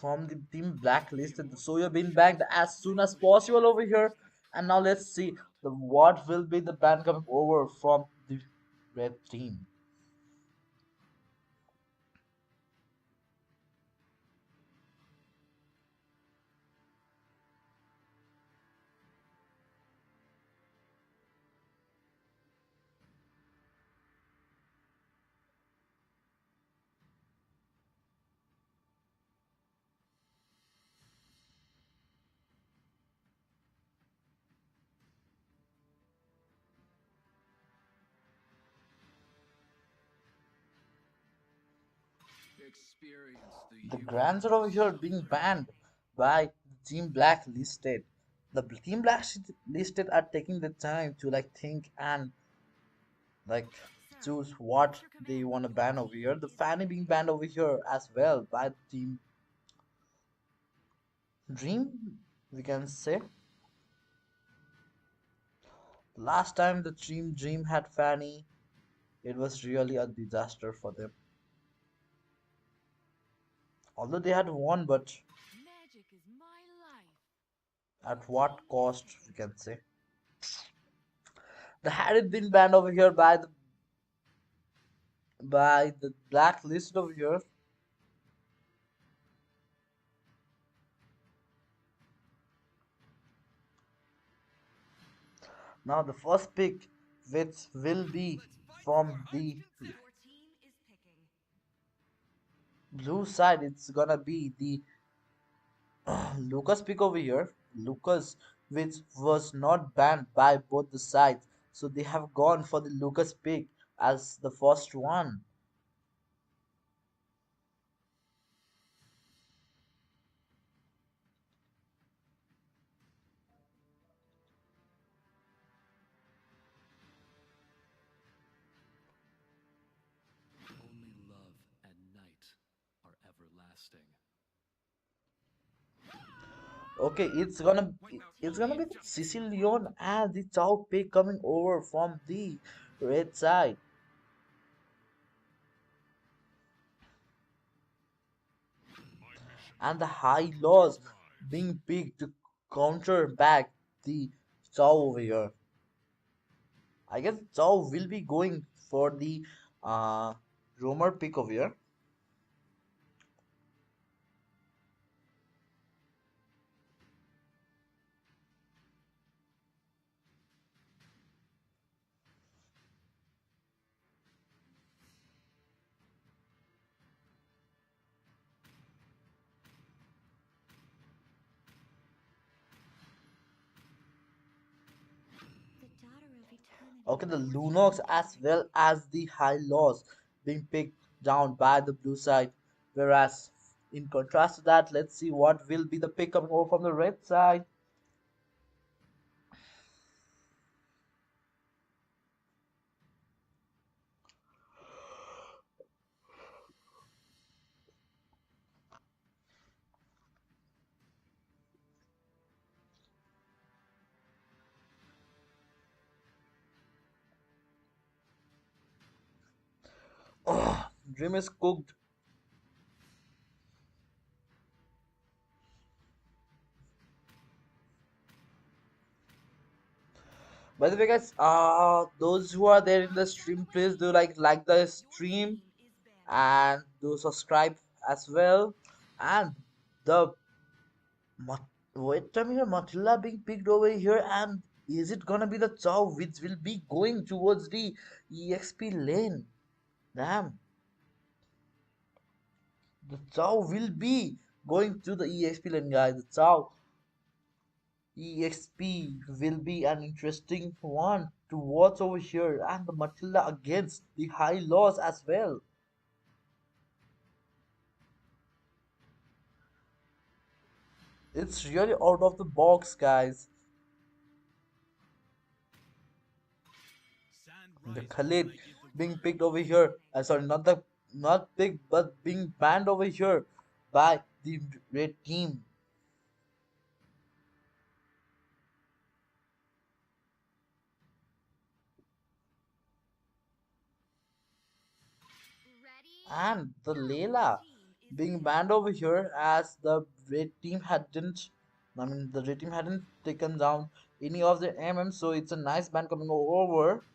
from the team Blacklisted. So you've been banned as soon as possible over here. And now let's see the what will be the ban coming over from the red team. The Grands are over here being banned by Team Blacklisted. The Team Blacklisted are taking the time to like think and like choose what they want to ban over here. The Fanny being banned over here as well by the Team Dream, we can say. Last time the Team Dream had Fanny, it was really a disaster for them. Although they had won, but at what cost, we can say. The had it been banned over here by the blacklist over here. Now the first pick, which will be from the blue side, it's gonna be the Lucas pick over here. Lucas, which was not banned by both the sides, so they have gone for the Lucas pick as the first one. Okay, it's gonna be the Sicilian and the Chow pick coming over from the red side, and the high loss being picked to counter back the Chow over here. I guess Chow will be going for the uh roamer pick over here. Okay, the Lunox as well as the high loss being picked down by the blue side. Whereas in contrast to that, let's see what will be the pick coming over from the red side. Oh, Dream is cooked. By the way, guys, those who are there in the stream, please do like the stream and do subscribe as well. And the wait a minute, Matilla being picked over here, and is it gonna be the Chow which will be going towards the EXP lane? Damn, the Chow will be going to the EXP lane, guys. The Chow EXP will be an interesting one to watch over here, and the Matilda against the high loss as well. It's really out of the box, guys. The Khalid being picked over here. Sorry, not picked, but being banned over here by the red team. And the Layla being banned over here as the red team hadn't. I mean, the red team hadn't taken down any of the MM, so it's a nice ban coming over.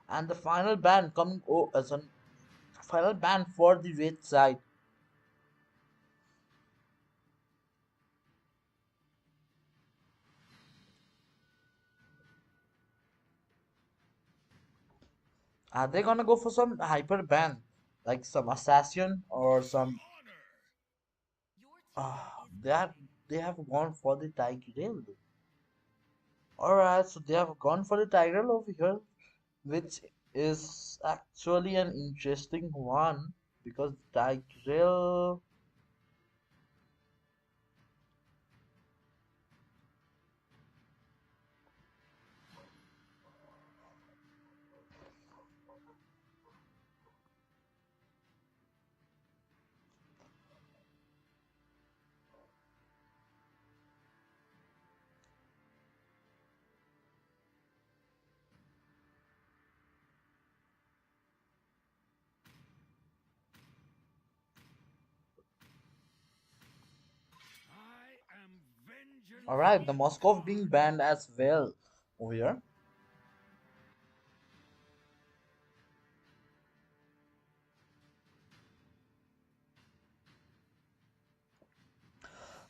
And the final ban coming as a final ban for the red side. Are they gonna go for some hyper ban, like some assassin or some? They have gone for the Tigreal. Alright, so they have gone for the Tigreal over here, which is actually an interesting one because Tigreal. Alright, the Moscow being banned as well over here.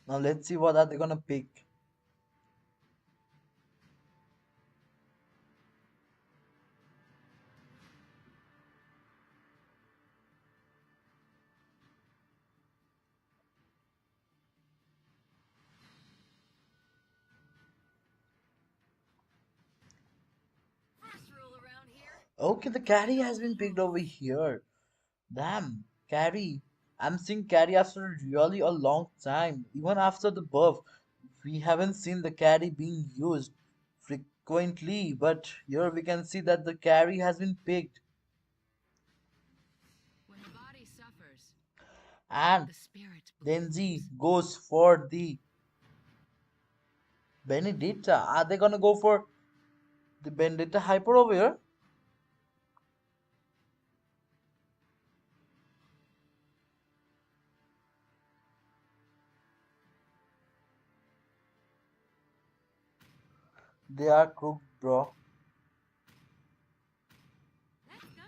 Now let's see what are they gonna pick. Okay, the carry has been picked over here. Damn, carry. I'm seeing carry after really a long time. Even after the buff, we haven't seen the carry being used. quaintly, but here we can see that the carry has been picked, When the body suffers, and the spirit Denji blooms. goes for the Benedetta. Are they gonna go for the Benedetta hyper over here? They are cooked, bro. Let's go.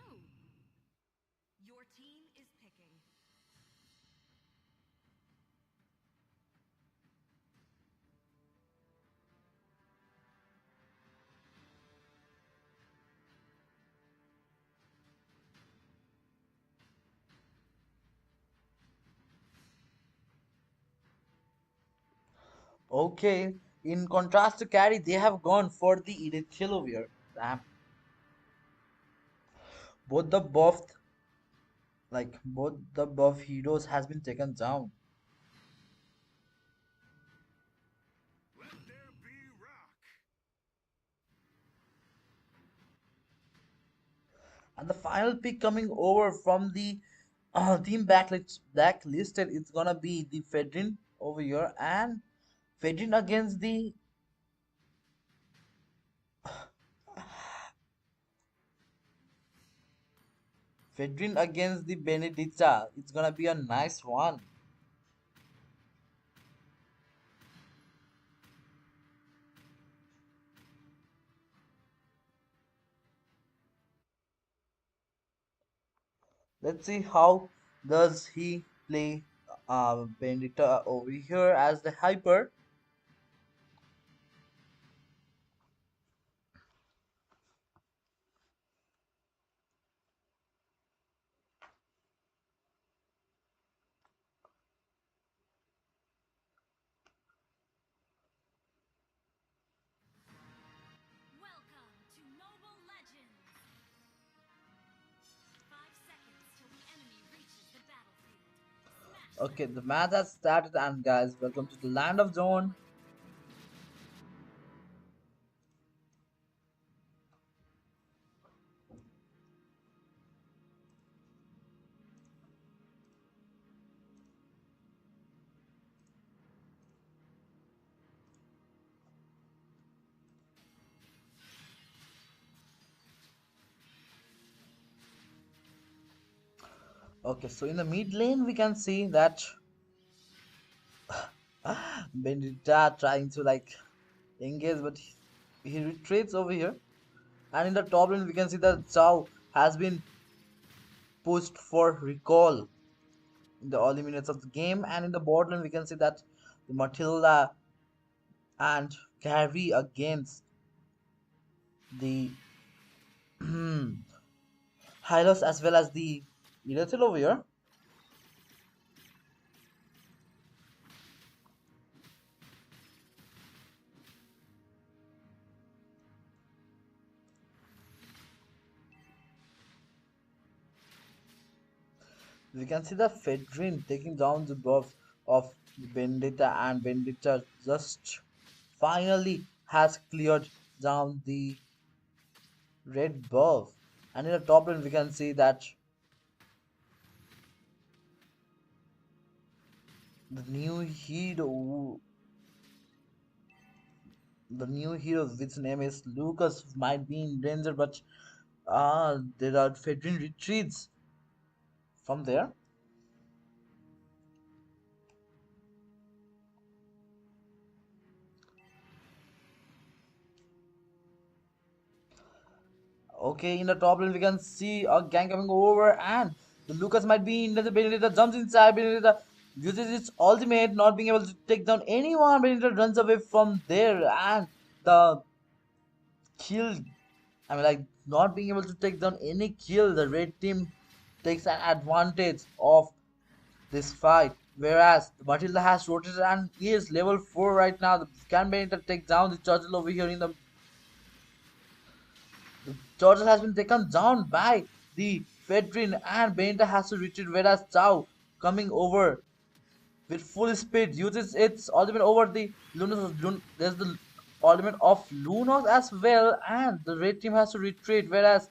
Your team is picking. Okay. In contrast to carry, they have gone for the Eritreal over here. Damn. Both the buff, both the buff heroes has been taken down. And the final pick coming over from the team blacklisted, it's gonna be the Fedrin over here, and Fedrin against the Benedicta. It's gonna be a nice one. Let's see how does he play Benedicta over here as the hyper. Welcome to Mobile Legends. 5 seconds till the enemy reaches the battlefield. Smash Okay, them. the match has started, and guys, welcome to the land of Zone. Okay, so in the mid lane, we can see that Benedicta trying to engage, but he retreats over here. And in the top lane, we can see that Zhao has been pushed for recall in the early minutes of the game. And in the bot lane, we can see that the Matilda and Gary against the Hylos as well as the Iretil over here. We can see the Fedrin taking down the buff of the Vendetta, and Vendetta just finally has cleared down the red buff. And in the top lane, we can see that the new hero, which name is Lucas, might be in danger, but there are Fedrin retreats from there. Okay, in the top lane we can see a gang coming over, and the Lucas might be in the Benedetta jumps inside. Benedetta uses its ultimate, not being able to take down anyone. Benedetta runs away from there, and the kill. Not being able to take down any kill. The red team takes an advantage of this fight, whereas the Matilda has rotated and is level 4 right now. Can Benedetta take down the turtle over here in the turtle has been taken down by the Fedrin, and Benita has to retreat, whereas Chao coming over with full speed uses its ultimate over the Lunas. There's the ultimate of Lunox as well, and the red team has to retreat, whereas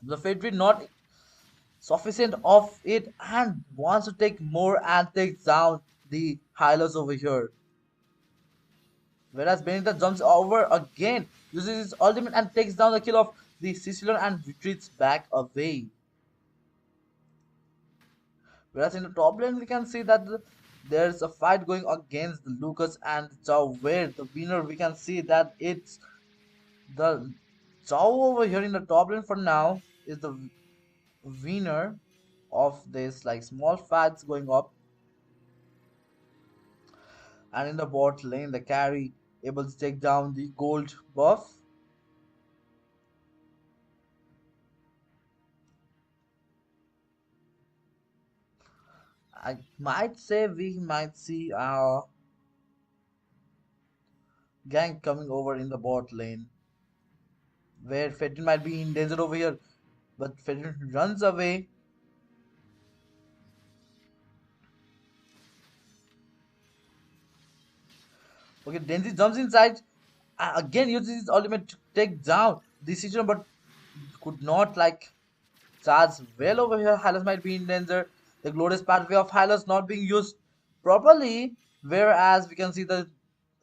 the Fedri not sufficient of it and wants to take more and takes down the Hylos over here. Whereas Benita jumps over again, uses his ultimate and takes down the kill of the Sicilian and retreats back away. Whereas in the top lane, we can see that there's a fight going against the Lucas and Zhao, where the winner we can see that it's the Zhao over here in the top lane for now is the winner of this like small fights going up, and in the bot lane the carry able to take down the gold buff. I might say we might see our gang coming over in the bot lane where Fedrin might be in danger over here, but Fedrin runs away. Okay, Denzi jumps inside, again uses his ultimate to take down the situation, but could not like charge well over here. Hylos might be in danger. The glorious pathway of Hylos not being used properly, whereas we can see the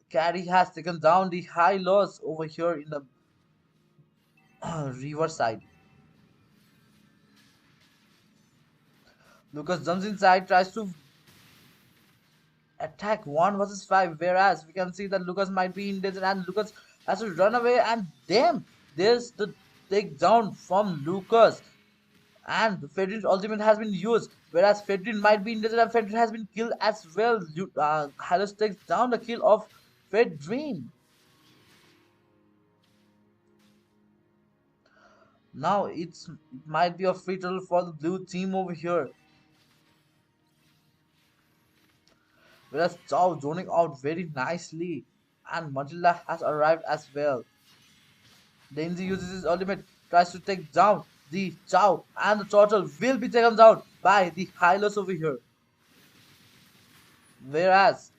carry has taken down the Hylos over here in the river side. Lucas jumps inside, tries to attack 1 versus 5, whereas we can see that Lucas might be in danger and Lucas has to run away, and damn, there's the takedown from Lucas, and Fedrin's ultimate has been used, whereas Fedrin might be in danger and Fedrin has been killed as well. Hylos takes down the kill of Fedrin. Now it might be a free total for the blue team over here. Whereas Chao zoning out very nicely, and Matilda has arrived as well. Denzi uses his ultimate, tries to take down the Chao, and the turtle will be taken down by the Hylos over here. Whereas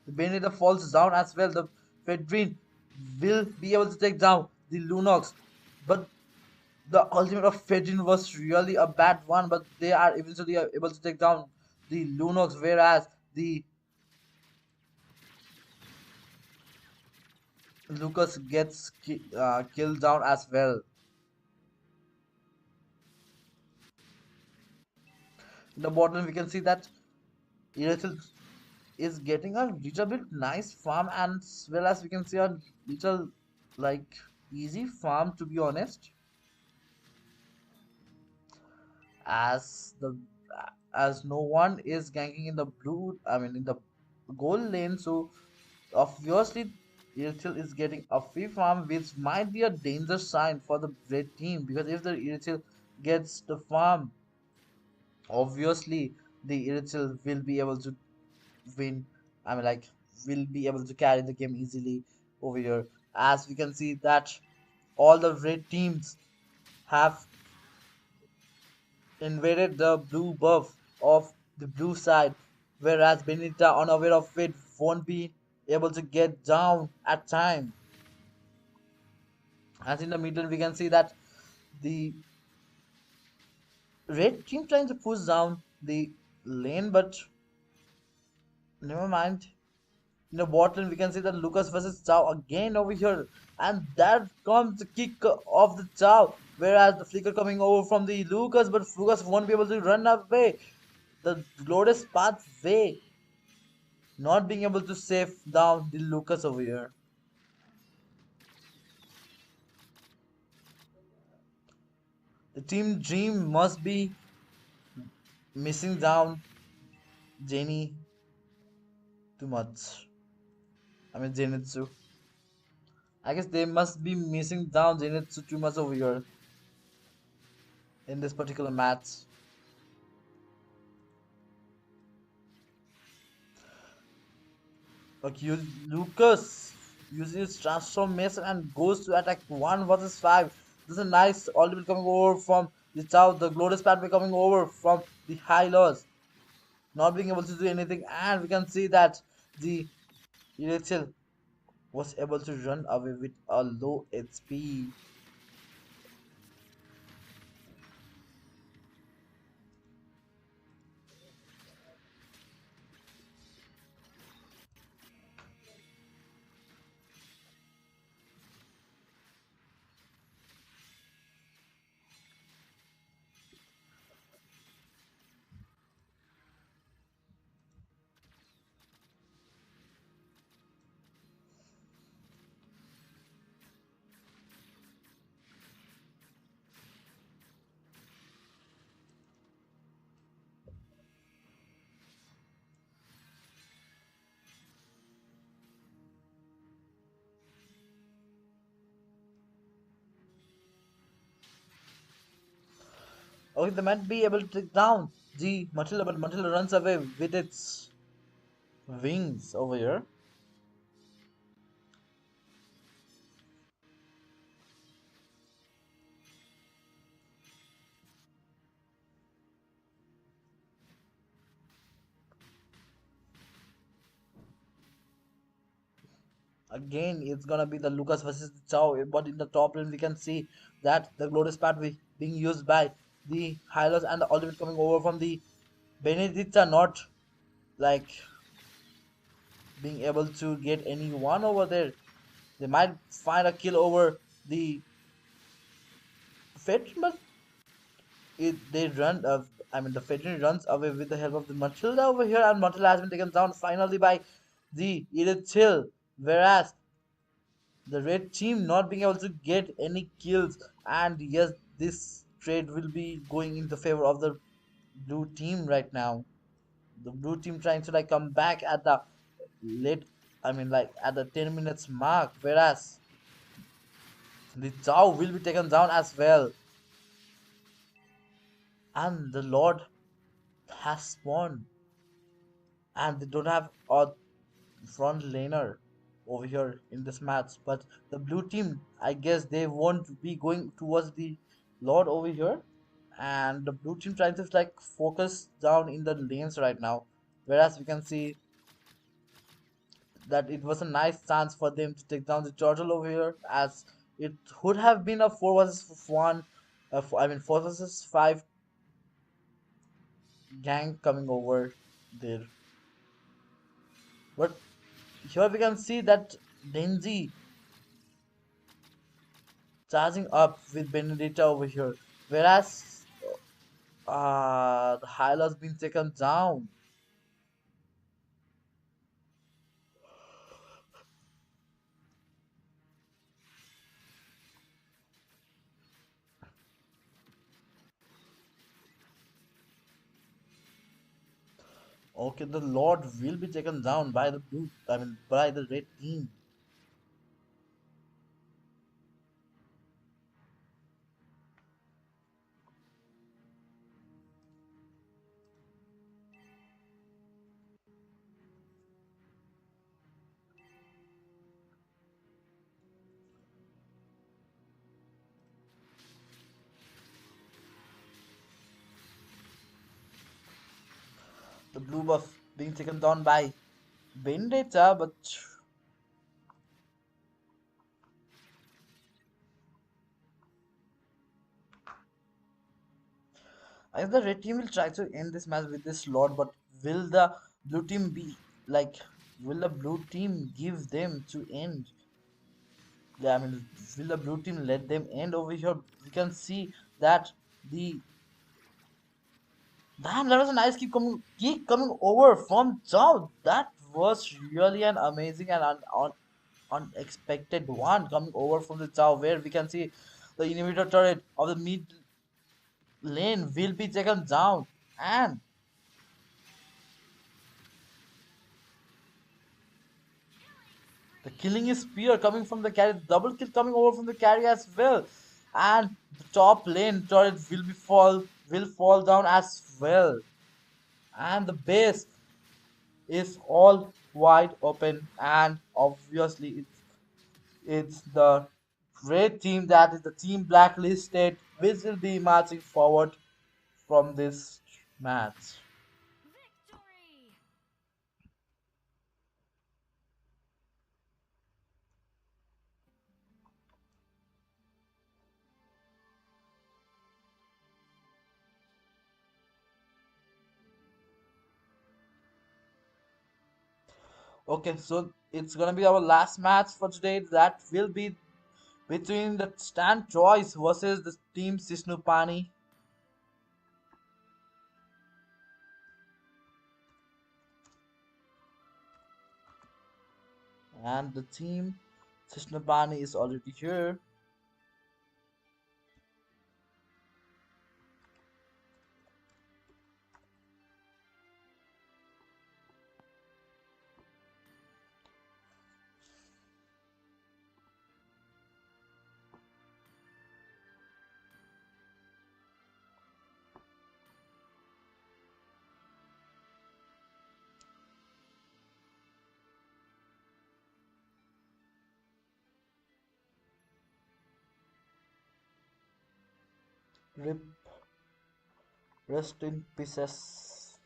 the Benedetta falls down as well, the Fedrin will be able to take down the Lunox, but the ultimate of Fedrin was really a bad one, but they are eventually able to take down the Lunox, whereas the Lucas gets killed down as well. In the bottom, we can see that Irithel is getting a little bit nice farm, and as well as we can see a little like easy farm to be honest, as the as no one is ganking in the blue, I mean in the gold lane, so obviously Irithel is getting a free farm, which might be a danger sign for the red team, because if the Irithel gets the farm, obviously the Irithel will be able to win. I mean, like, will be able to carry the game easily over here. As we can see that all the red teams have invaded the blue buff of the blue side, whereas Benita, unaware of it, won't be able to get down at time. As in the middle, we can see that the red team trying to push down the lane, but never mind. In the bottom, we can see that Lucas versus Chow again over here, and that comes the kick of the Chow, whereas the flicker coming over from the Lucas, but Lucas won't be able to run away. The glorious pathway not being able to save down the Lucas over here. The team dream must be missing down Jenny too much. I mean Zenitsu. I guess they must be missing down Zenitsu too much over here in this particular match. Okay, Lucas uses transformation and goes to attack 1 versus 5. This is a nice ultimate coming over from the south, the glorious pathway coming over from the high lows, not being able to do anything, and we can see that the Rachel was able to run away with a low HP. Okay, they might be able to take down the Matilda, but Matilda runs away with its wings over here. Again, it's gonna be the Lucas versus the Chow, but in the top lane we can see that the Glorious Path being used by the Hylos and the ultimate coming over from the Benedicta, not like being able to get anyone over there. They might find a kill over the Fate, but they run. I mean, the Fate runs away with the help of the Matilda over here, and Matilda has been taken down finally by the Edith Hill. Whereas the red team not being able to get any kills, and yes, this trade will be going in the favor of the blue team right now. The blue team trying to like come back at the late, I mean like at the 10 minutes mark, whereas the Chow will be taken down as well, and the Lord has spawned, and they don't have a front laner over here in this match. But the blue team, I guess they won't be going towards the Lord over here, and the blue team trying to like focus down in the lanes right now. Whereas we can see that it was a nice chance for them to take down the turtle over here, as it would have been a 4 versus 1, I mean 4 versus 5 gang coming over there. But here we can see that Denji charging up with Benedetta over here, whereas the Hyla's been taken down. Okay, the Lord will be taken down by the blue, I mean by the red team. The blue buff being taken down by Vendetta, but I guess the red team will try to end this match with this Lord, but will the blue team be like, will the blue team give them to end? Yeah, I mean, will the blue team let them end over here? We can see that the damn, that was a nice keep coming over from Chow. That was really an amazing and unexpected one coming over from the Chow, where we can see the inhibitor turret of the mid lane will be taken down, and the killing is spear coming from the carry, double kill coming over from the carry as well, and the top lane turret will fall down as well, and the base is all wide open, and obviously it's the red team, that is the team blacklisted, which will be marching forward from this match. Victory! Okay, so it's gonna be our last match for today. That will be between the Stan Choice versus the team Sisnu Pani. And the team Sisnu Pani is already here. Rip, rest in pieces.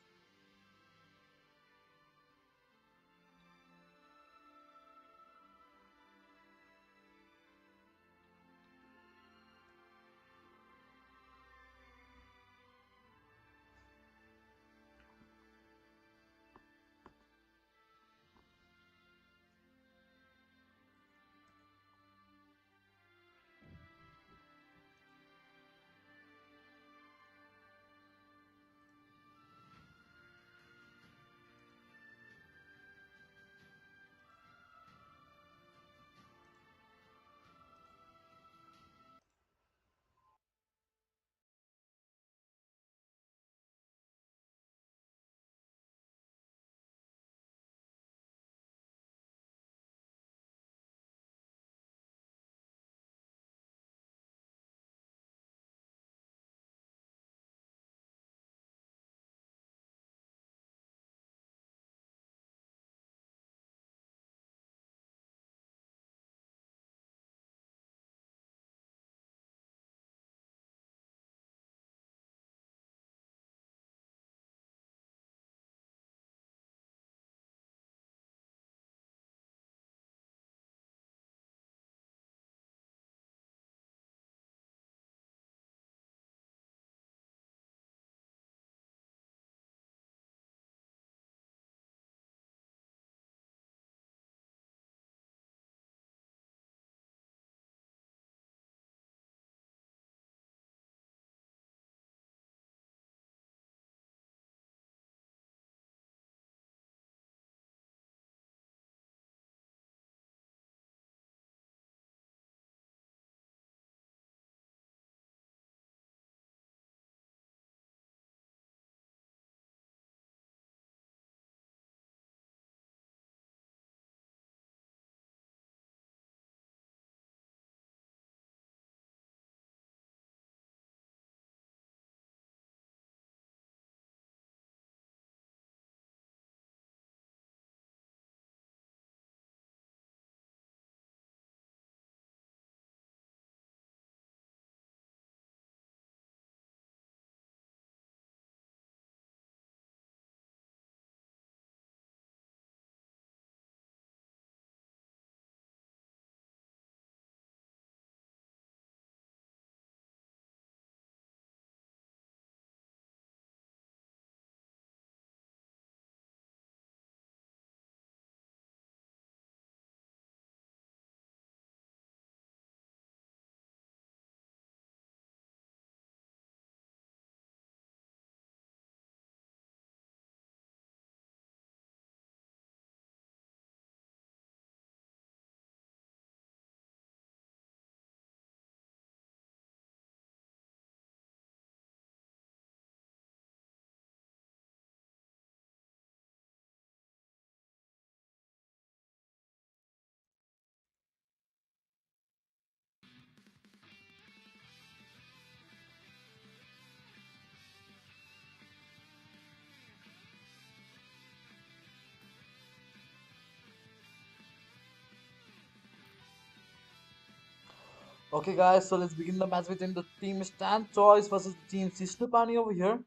Okay, guys, so let's begin the match between the team Stan Choice versus the team Sisnu Pani over here.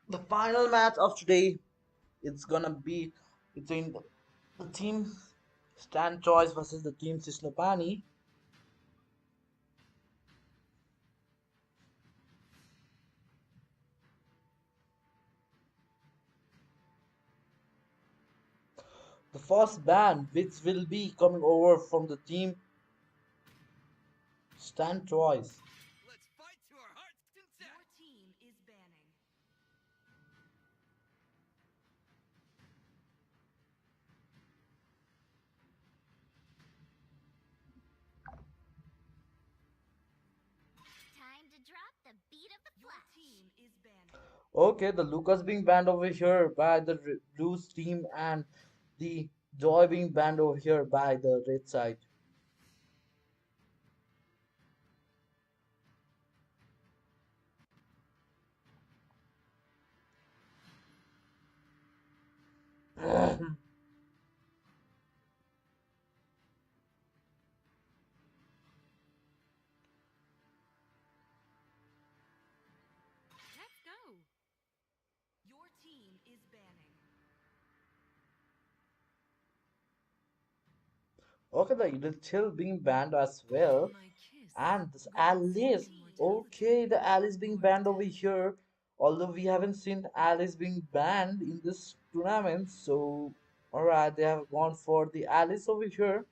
The final match of today, it's gonna be between the team Stand choice versus the team Sisnu Pani. The first ban which will be coming over from the team Stand choice. Let's fight to our heart's content. Your team is banning. Time to drop the beat of the flash. Your team is banning. Okay, the Lucas being banned over here by the Blues team and the Joy being banned over here by the red side. Let's go. Your team is banning. Okay, the Eden Chill being banned as well. My kiss. And this Grants Alice. immortality. Okay, the Alice being Or banned over death. here. Although we haven't seen Alice being banned in this tournament. So, alright, they have gone for the Alice over here.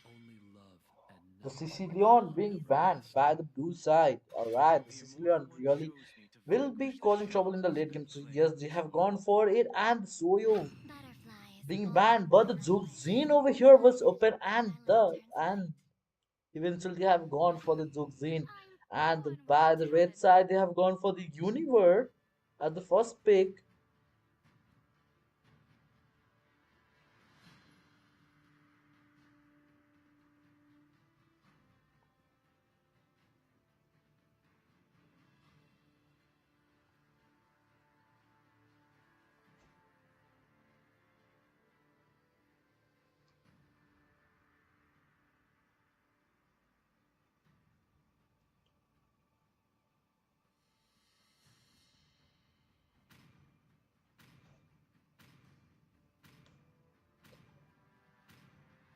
Only love and The nothing Sicilian being banned by the blue side. Alright, the Sicilian really will be causing trouble in the late game. So yes, they have gone for it, and Soyo Butterflies being born banned, from but the sunlight. Zugzine over here was open, My and love the turns and white. eventually have gone for the Zugzine, I'm and born with by a the red talent. side they have gone for the Universe at the first pick.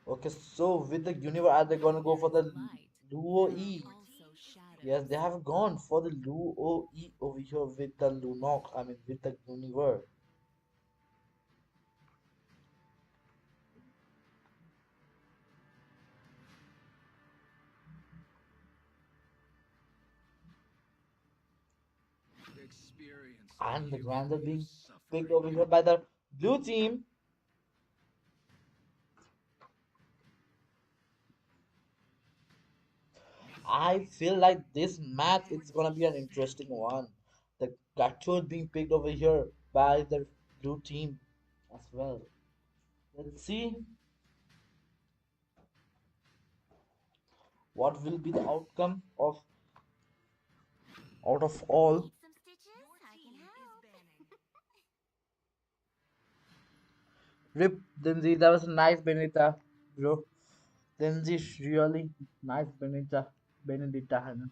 Okay, so with the Universe, are they gonna go There for is the light. Luo There are E? also Yes, shadows. they have gone for the Luo E over here with the Lunok. I mean, with the Universe. experience the And the Grander euphony of being picked suffering. over here by the blue team. I feel like this match is gonna be an interesting one. The Gatchos being picked over here by the blue team as well. Let's see what will be the outcome of out of all. Need some stitches? Your I can help. Rip Denzi, that was a nice Benita, bro. Denzi really nice Benita, Benedita. Hannah.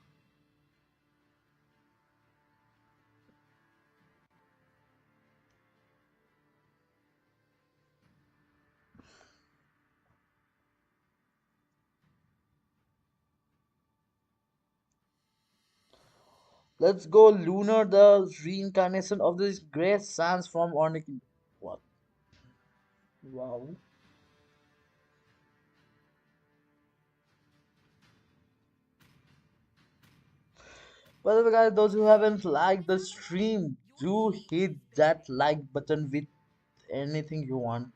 Let's go, Lunar, the reincarnation of this great sans from Ornick. What? Wow. By the way, guys, those who haven't liked the stream, do hit that like button with anything you want.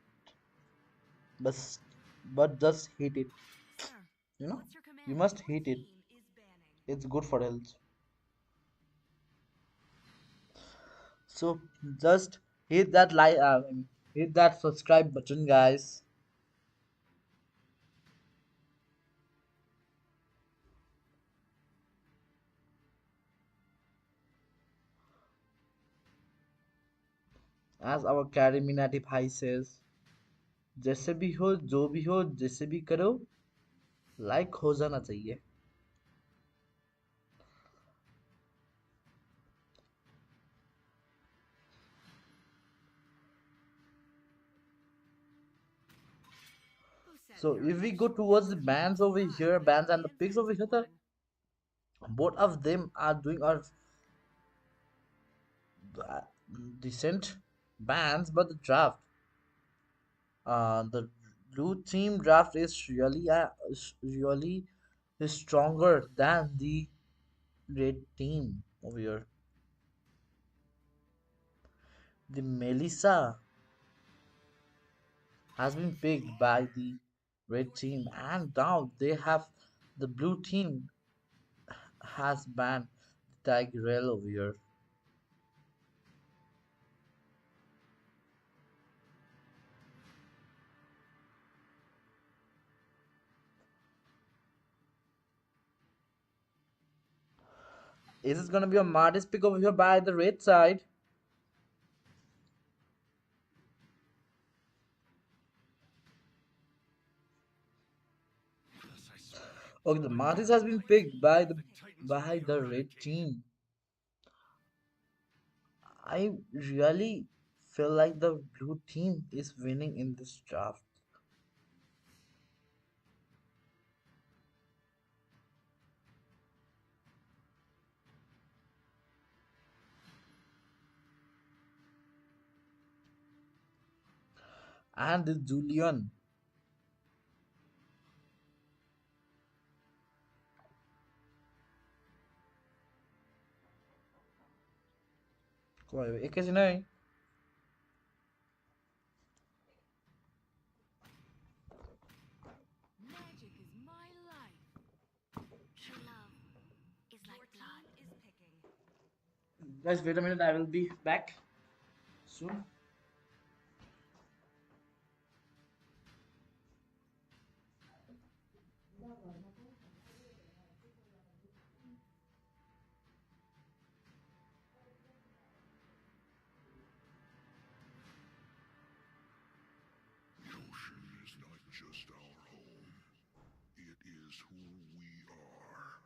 But, but just hit it. Sir, You know, what's your you command? must Your hit it. team is banning. It's good for health. So just hit that like, hit that subscribe button, guys. as our carry Minati Bhai says, जैसे भी हो जो भी हो जैसे भी करो like हो जाना चाहिए. So if we go towards the bands over here, bands and the picks over here, both of them are doing our uh, decent bands, but the draft, the blue team draft is really stronger than the red team over here. The Melissa has been picked by the red team, and now they have the blue team has banned the Tigrel over here. Is this gonna be a Marty's pick over here by the red side? Thus I speak. Okay, the My Marty's has words been like picked by the titans of the the red hurricane. team. I really feel like the blue team is winning in this draft. And the Julian. कोई एक कैसे नहीं Magic is my life. True love is like blood. Is picking. guys wait a minute I will be back soon. The ocean is not just our home, it is who we are.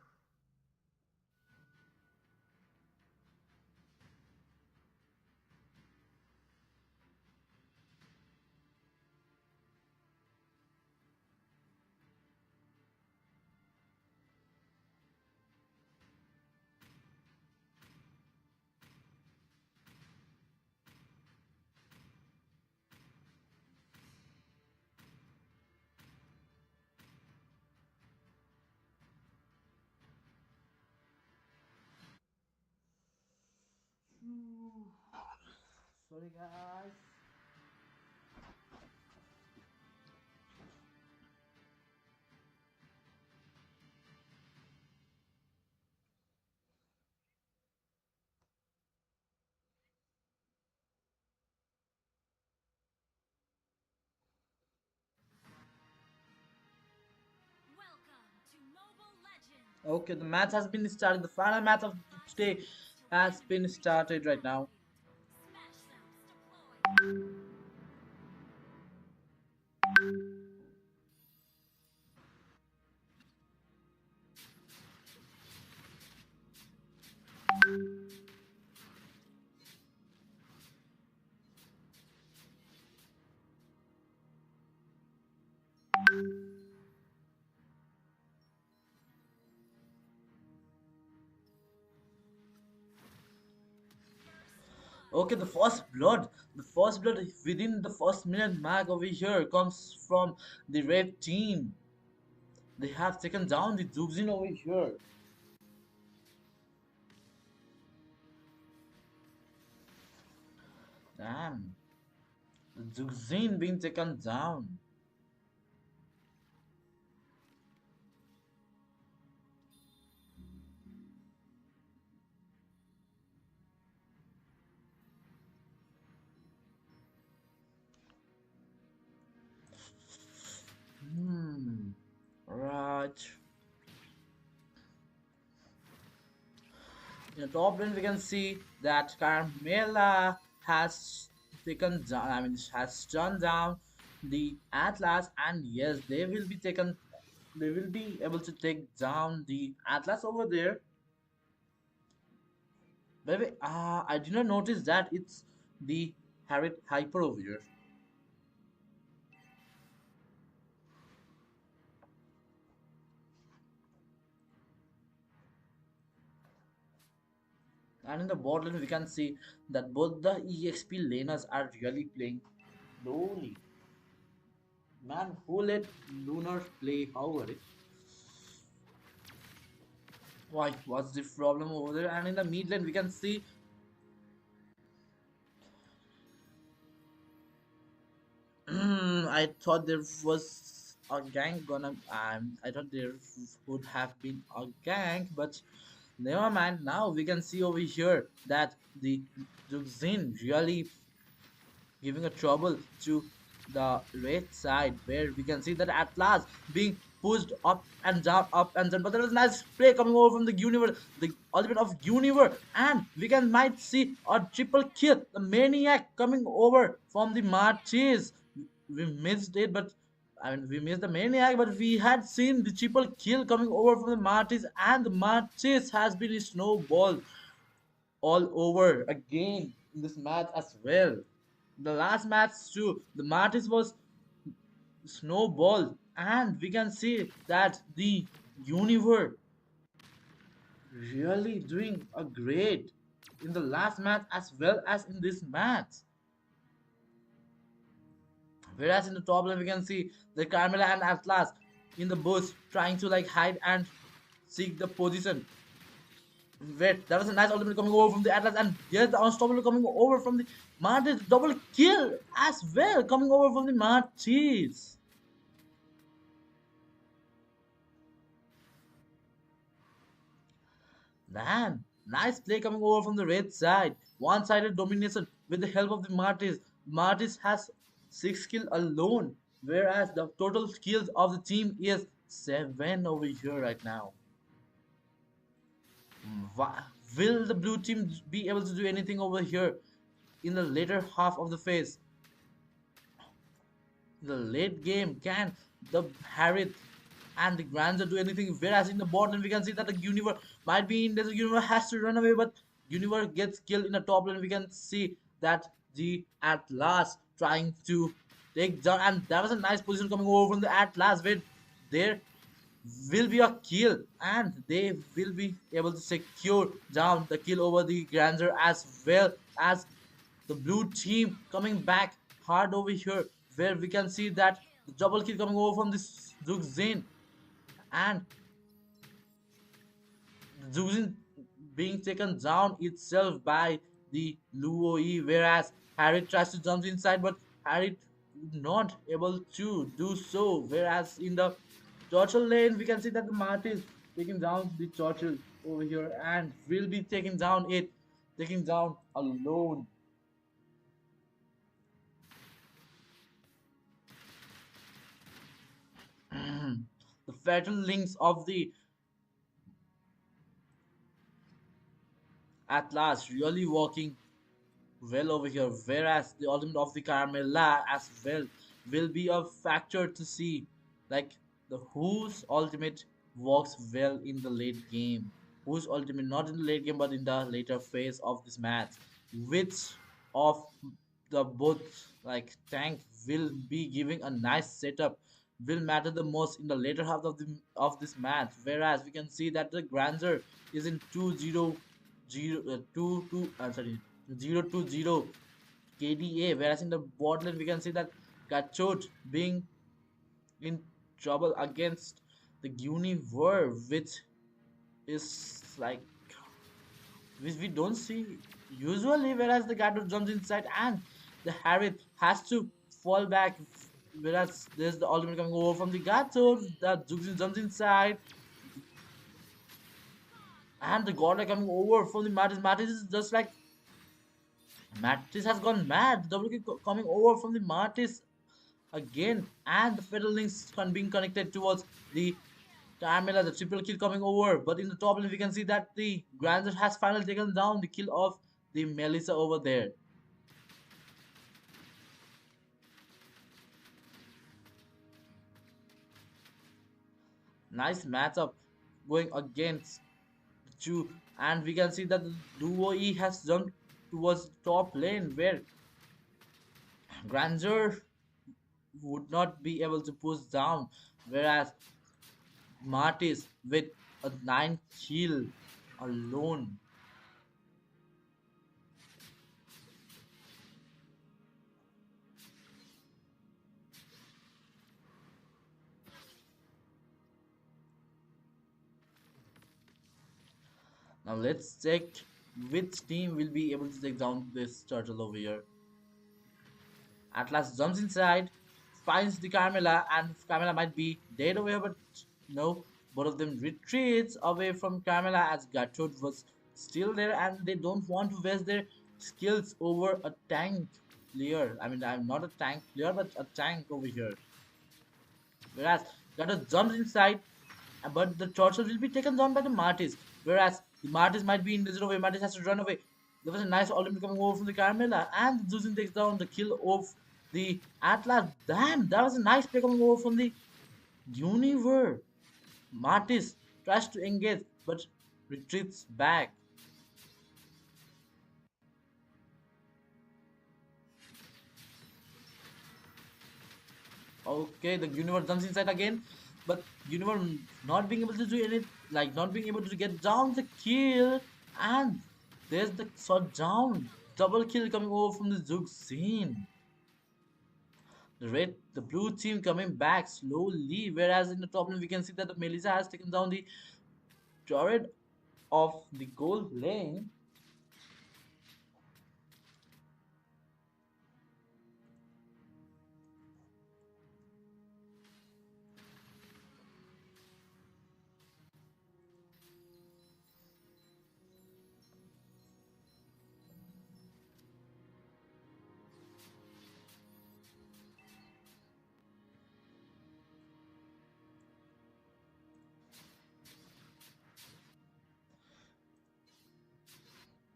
Sorry guys. Welcome to Mobile Legends. Okay, the match has been started. The final match of today has been started right now. Smash cells deployed. Okay, the first blood within the first minute mark over here comes from the red team. They have taken down the Zugzin over here. Damn, the Zugzin being taken down. Right. In the top lane, we can see that Carmela has taken down. I mean, has turned down the Atlas, and yes, they will be taken. They will be able to take down the Atlas over there. By the way, I did not notice that it's the Harriet Hyper over here. And in the bot lane, we can see that both the EXP laners are really playing slowly. Man, who let Lunar play? However, why? What's the problem over there? And in the mid lane, we can see. I thought there was a gang gonna. I thought there would have been a gang, but never mind. Now we can see over here that the Duxin really giving a trouble to the red side, where we can see that at last being pushed up and down. But there was a nice play coming over from the Universe, the ultimate of Universe, and we can might see a triple kill. The maniac coming over from the Marches. We missed it, but I mean we missed the maniac, but we had seen the triple kill coming over from the Marches, and the Marches has been snowballed all over again in this match as well. The last match too, the Martis was snowballed, and we can see that the Universe really doing a great in the last match as well as in this match. Whereas in the top lane we can see the Carmela and Atlas in the bush trying to like hide and seek the position. Wait, that was a nice ultimate coming over from the Atlas, and here's the unstoppable coming over from the Martis. Double kill as well coming over from the Martis. Man, nice play coming over from the red side. One-sided domination with the help of the Martis. Martis has 6 kills alone, whereas the total kills of the team is 7 over here right now. Will the blue team be able to do anything over here in the later half of the phase? The late game, can the Harith and the Granzer do anything? Whereas in the bot lane, we can see that the Universe might be in there. The Universe has to run away, but Universe gets killed in the top lane. We can see that the Atlas trying to take down, and that was a nice position coming over from the Atlas, where there will be a kill, and they will be able to secure down the kill over the Granzer, as well as the blue team coming back hard over here, where we can see that the double kill coming over from this Zugzin, and Zugzin being taken down itself by the Luoi, whereas Harry tries to jump inside, but Harry not able to do so. Whereas in the Churchill lane, we can see that the Marty is taking down the Churchill over here, and will be taking down alone. The fatal links of the Atlas really working well over here, whereas the ultimate of the Carmela as well will be a factor to see, like the whose ultimate works well in the late game, whose ultimate not in the late game but in the later phase of this match, which of the both like tank will be giving a nice setup will matter the most in the later half of the of this match. Whereas we can see that the Granzer is in 0 2 0 KDA, whereas in the bot lane we can see that Gachot being in trouble against the Universe, which is like which we don't see usually, whereas the Gato jumps inside and the Harith has to fall back, whereas there's the ultimate coming over from the Gato, that Juxin jumps inside, and the God coming over from the Mattis. Mattis is just like Mattis has gone mad. WK coming over from the Mattis again, and the Fatal Links being connected towards the Carmela, the triple kill coming over. But in the top lane, we can see that the Granzer has finally taken down the kill of the Melissa over there. Nice matchup going against the two, and we can see that the duo E has jumped towards the top lane where Grandeur would not be able to push down, whereas Martis with a 9 kill alone. Now let's check which team will be able to take down this turtle over here. Atlas jumps inside, finds the Carmela, and Carmela might be dead over here, but no. Both of them retreats away from Carmela as Gertrude was still there, and they don't want to waste their skills over a tank player. I mean, I'm not a tank player, but a tank over here. Whereas Gertrude jumps inside, but the Churchill will be taken down by the Martis. Whereas the Martis might be in danger away. Martis has to run away. There was a nice Olympic coming over from the Carmela, and Zuzin takes down the kill of the Atlas. Damn, that was a nice play coming over from the Universe. Martis tries to engage, but retreats back. Okay, the Universe jumps inside again, but Universe not being able to do any, like not being able to get down the kill, and there's the shot down. Double kill coming over from the Zug scene. The blue team coming back slowly, whereas in the top lane we can see that the Melissa has taken down the turret of the gold lane.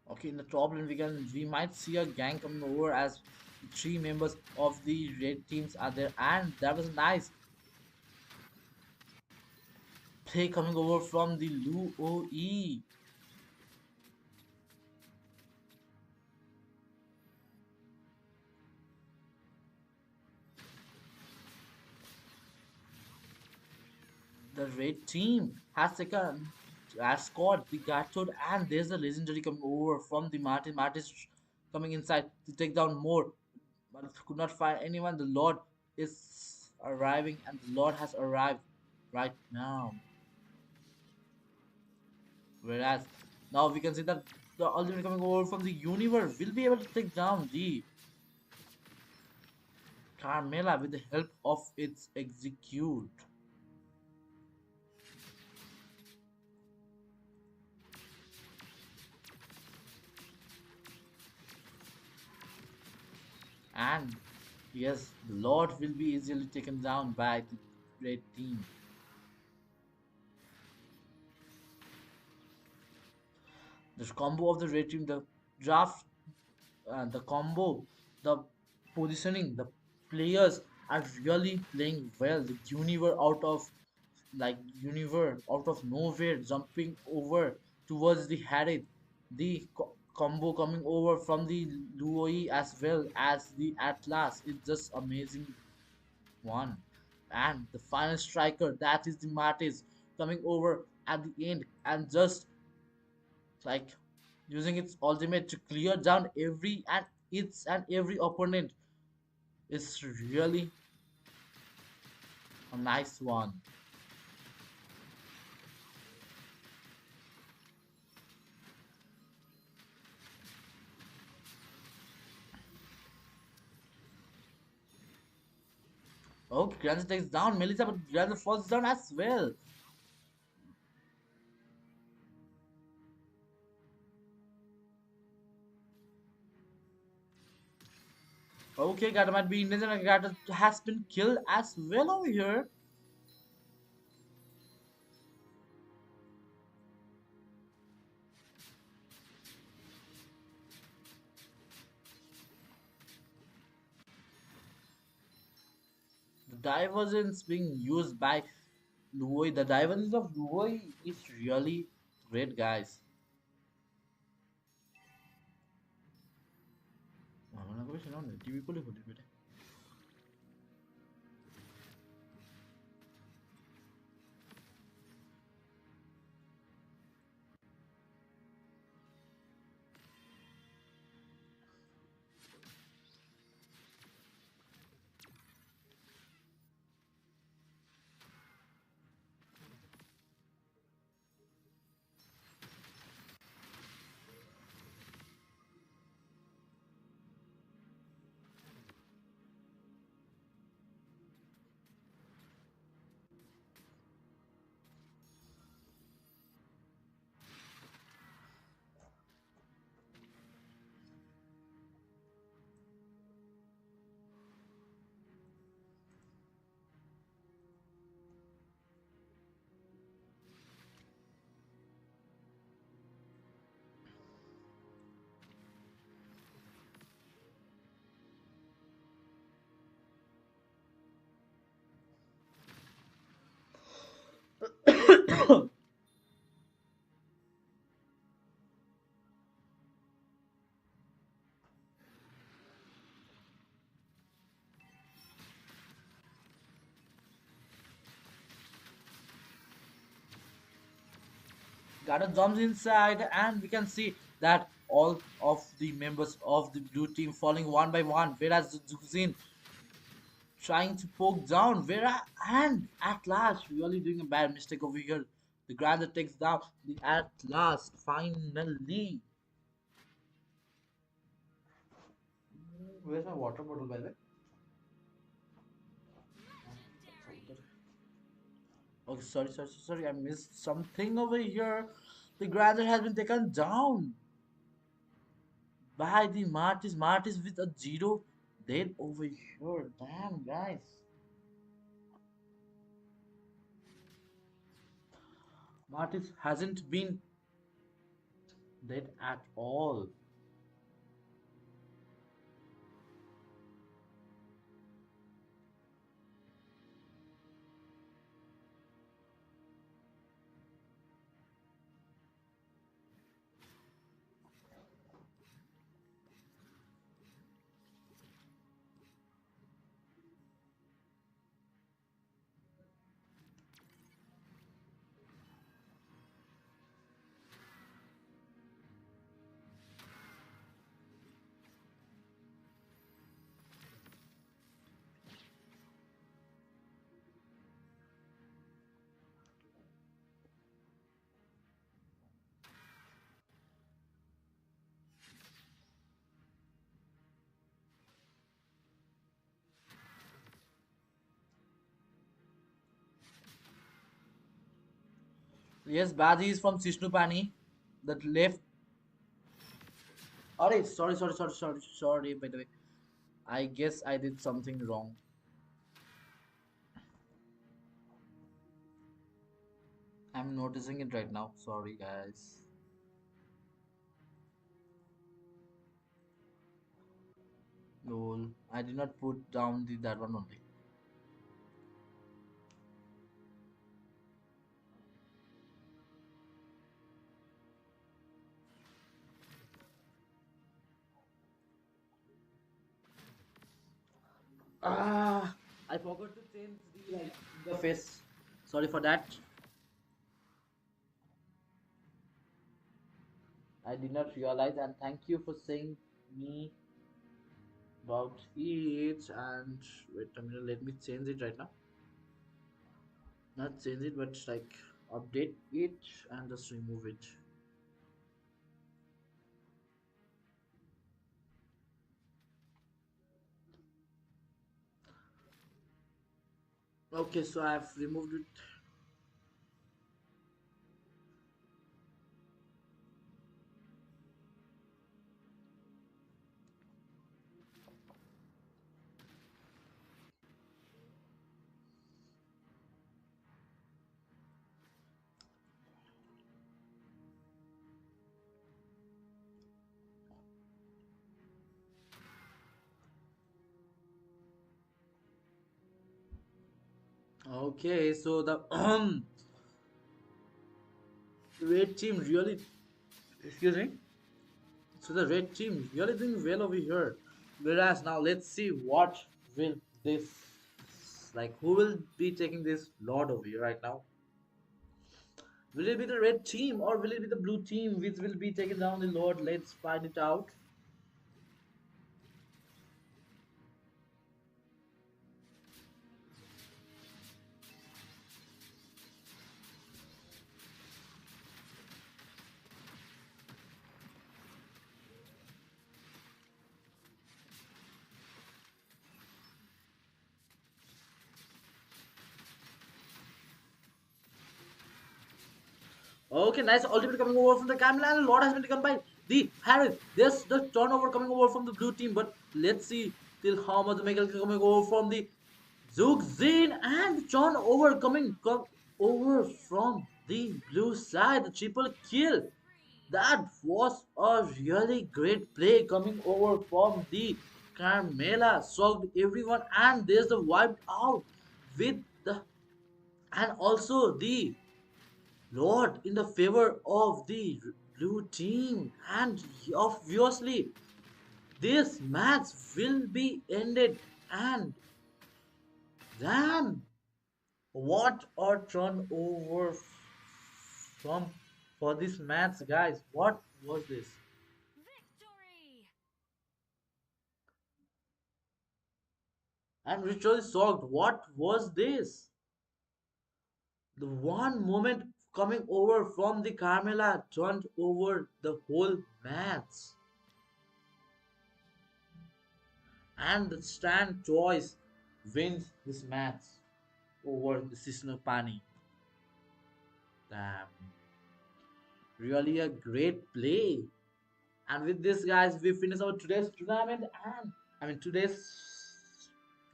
Okay, in the top lane we might see a gang coming over as three members of the red teams are there, and that was nice play coming over from the Lu OE. The red team has scored the Gatchod, and there's a legendary coming over from the Martin. Martin's coming inside to take down more, but could not find anyone. The Lord is arriving, and the Lord has arrived right now. Whereas now we can see that the ultimate coming over from the universe will be able to take down the Carmela with the help of its execute. And yes, the Lord will be easily taken down by the red team. The combo of the red team, the draft, the combo, the positioning, the players are really playing well. The Universe out of nowhere jumping over towards the Harith. The combo coming over from the Luoi as well as the Atlas is just amazing one. And the final striker, that is the Martis, coming over at the end and just like using its ultimate to clear down every opponent is really a nice one. Oh, Granza takes down Melissa, but Granza falls down as well. Okay, Gata might be in danger and Gata has been killed as well over here. The divergence being used by Luoi, the diversity of Luoi is really great, guys. আমার না করে শোনাও না, TV খুলে খুলে বেটা। Gada jumps inside, and we can see that all of the members of the blue team falling one by one, whereas Zuzin trying to poke down. And at last, really doing a bad mistake over here. The Grander takes down the at last, finally. Where's my water bottle, by the way? Okay, sorry. I missed something over here. The Grander has been taken down by the Martis. Martis with a zero. Dead over here. Damn, guys. Martis hasn't been dead at all. Yes, Baji is from Sisnu Pani. That left. Alright, sorry, by the way. I guess I did something wrong. I'm noticing it right now. Sorry, guys. Lol. I did not put down the that one only. Ah, I forgot to change the like interface. Sorry for that. I did not realize, and thank you for saying me about it. And wait a minute, let me change it right now. Not change it, but like update it and just remove it. Okay, so I've removed it. Okay, so the red team really, excuse me. So the red team really doing well over here. Whereas now let's see what will this, like, who will be taking this lord over here right now. Will it be the red team or will it be the blue team which will be taking down the lord? Let's find it out. Okay, nice. Ultimate coming over from the Camila, and a lot has been taken by the Harris. There's the turnover coming over from the blue team, but let's see till how much the Michael coming over from the Zook Zin and John over come over from the blue side. The triple kill. That was a really great play coming over from the Carmela. Shocked everyone, and there's the wiped out with the and also the Lord in the favor of the blue team. And obviously, this match will be ended. And damn, what a turnover from for this match, guys. What was this? Victory! I'm literally shocked. What was this? The one moment coming over from the Carmela turned over the whole match. And the stand choice wins this match over the Sisnu Pani. Damn. Really a great play. And with this, guys, we finish our today's tournament and today's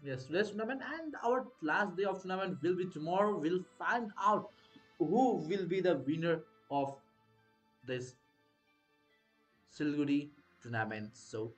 tournament and our last day of tournament will be tomorrow. We'll find out who will be the winner of this Silguri tournament. So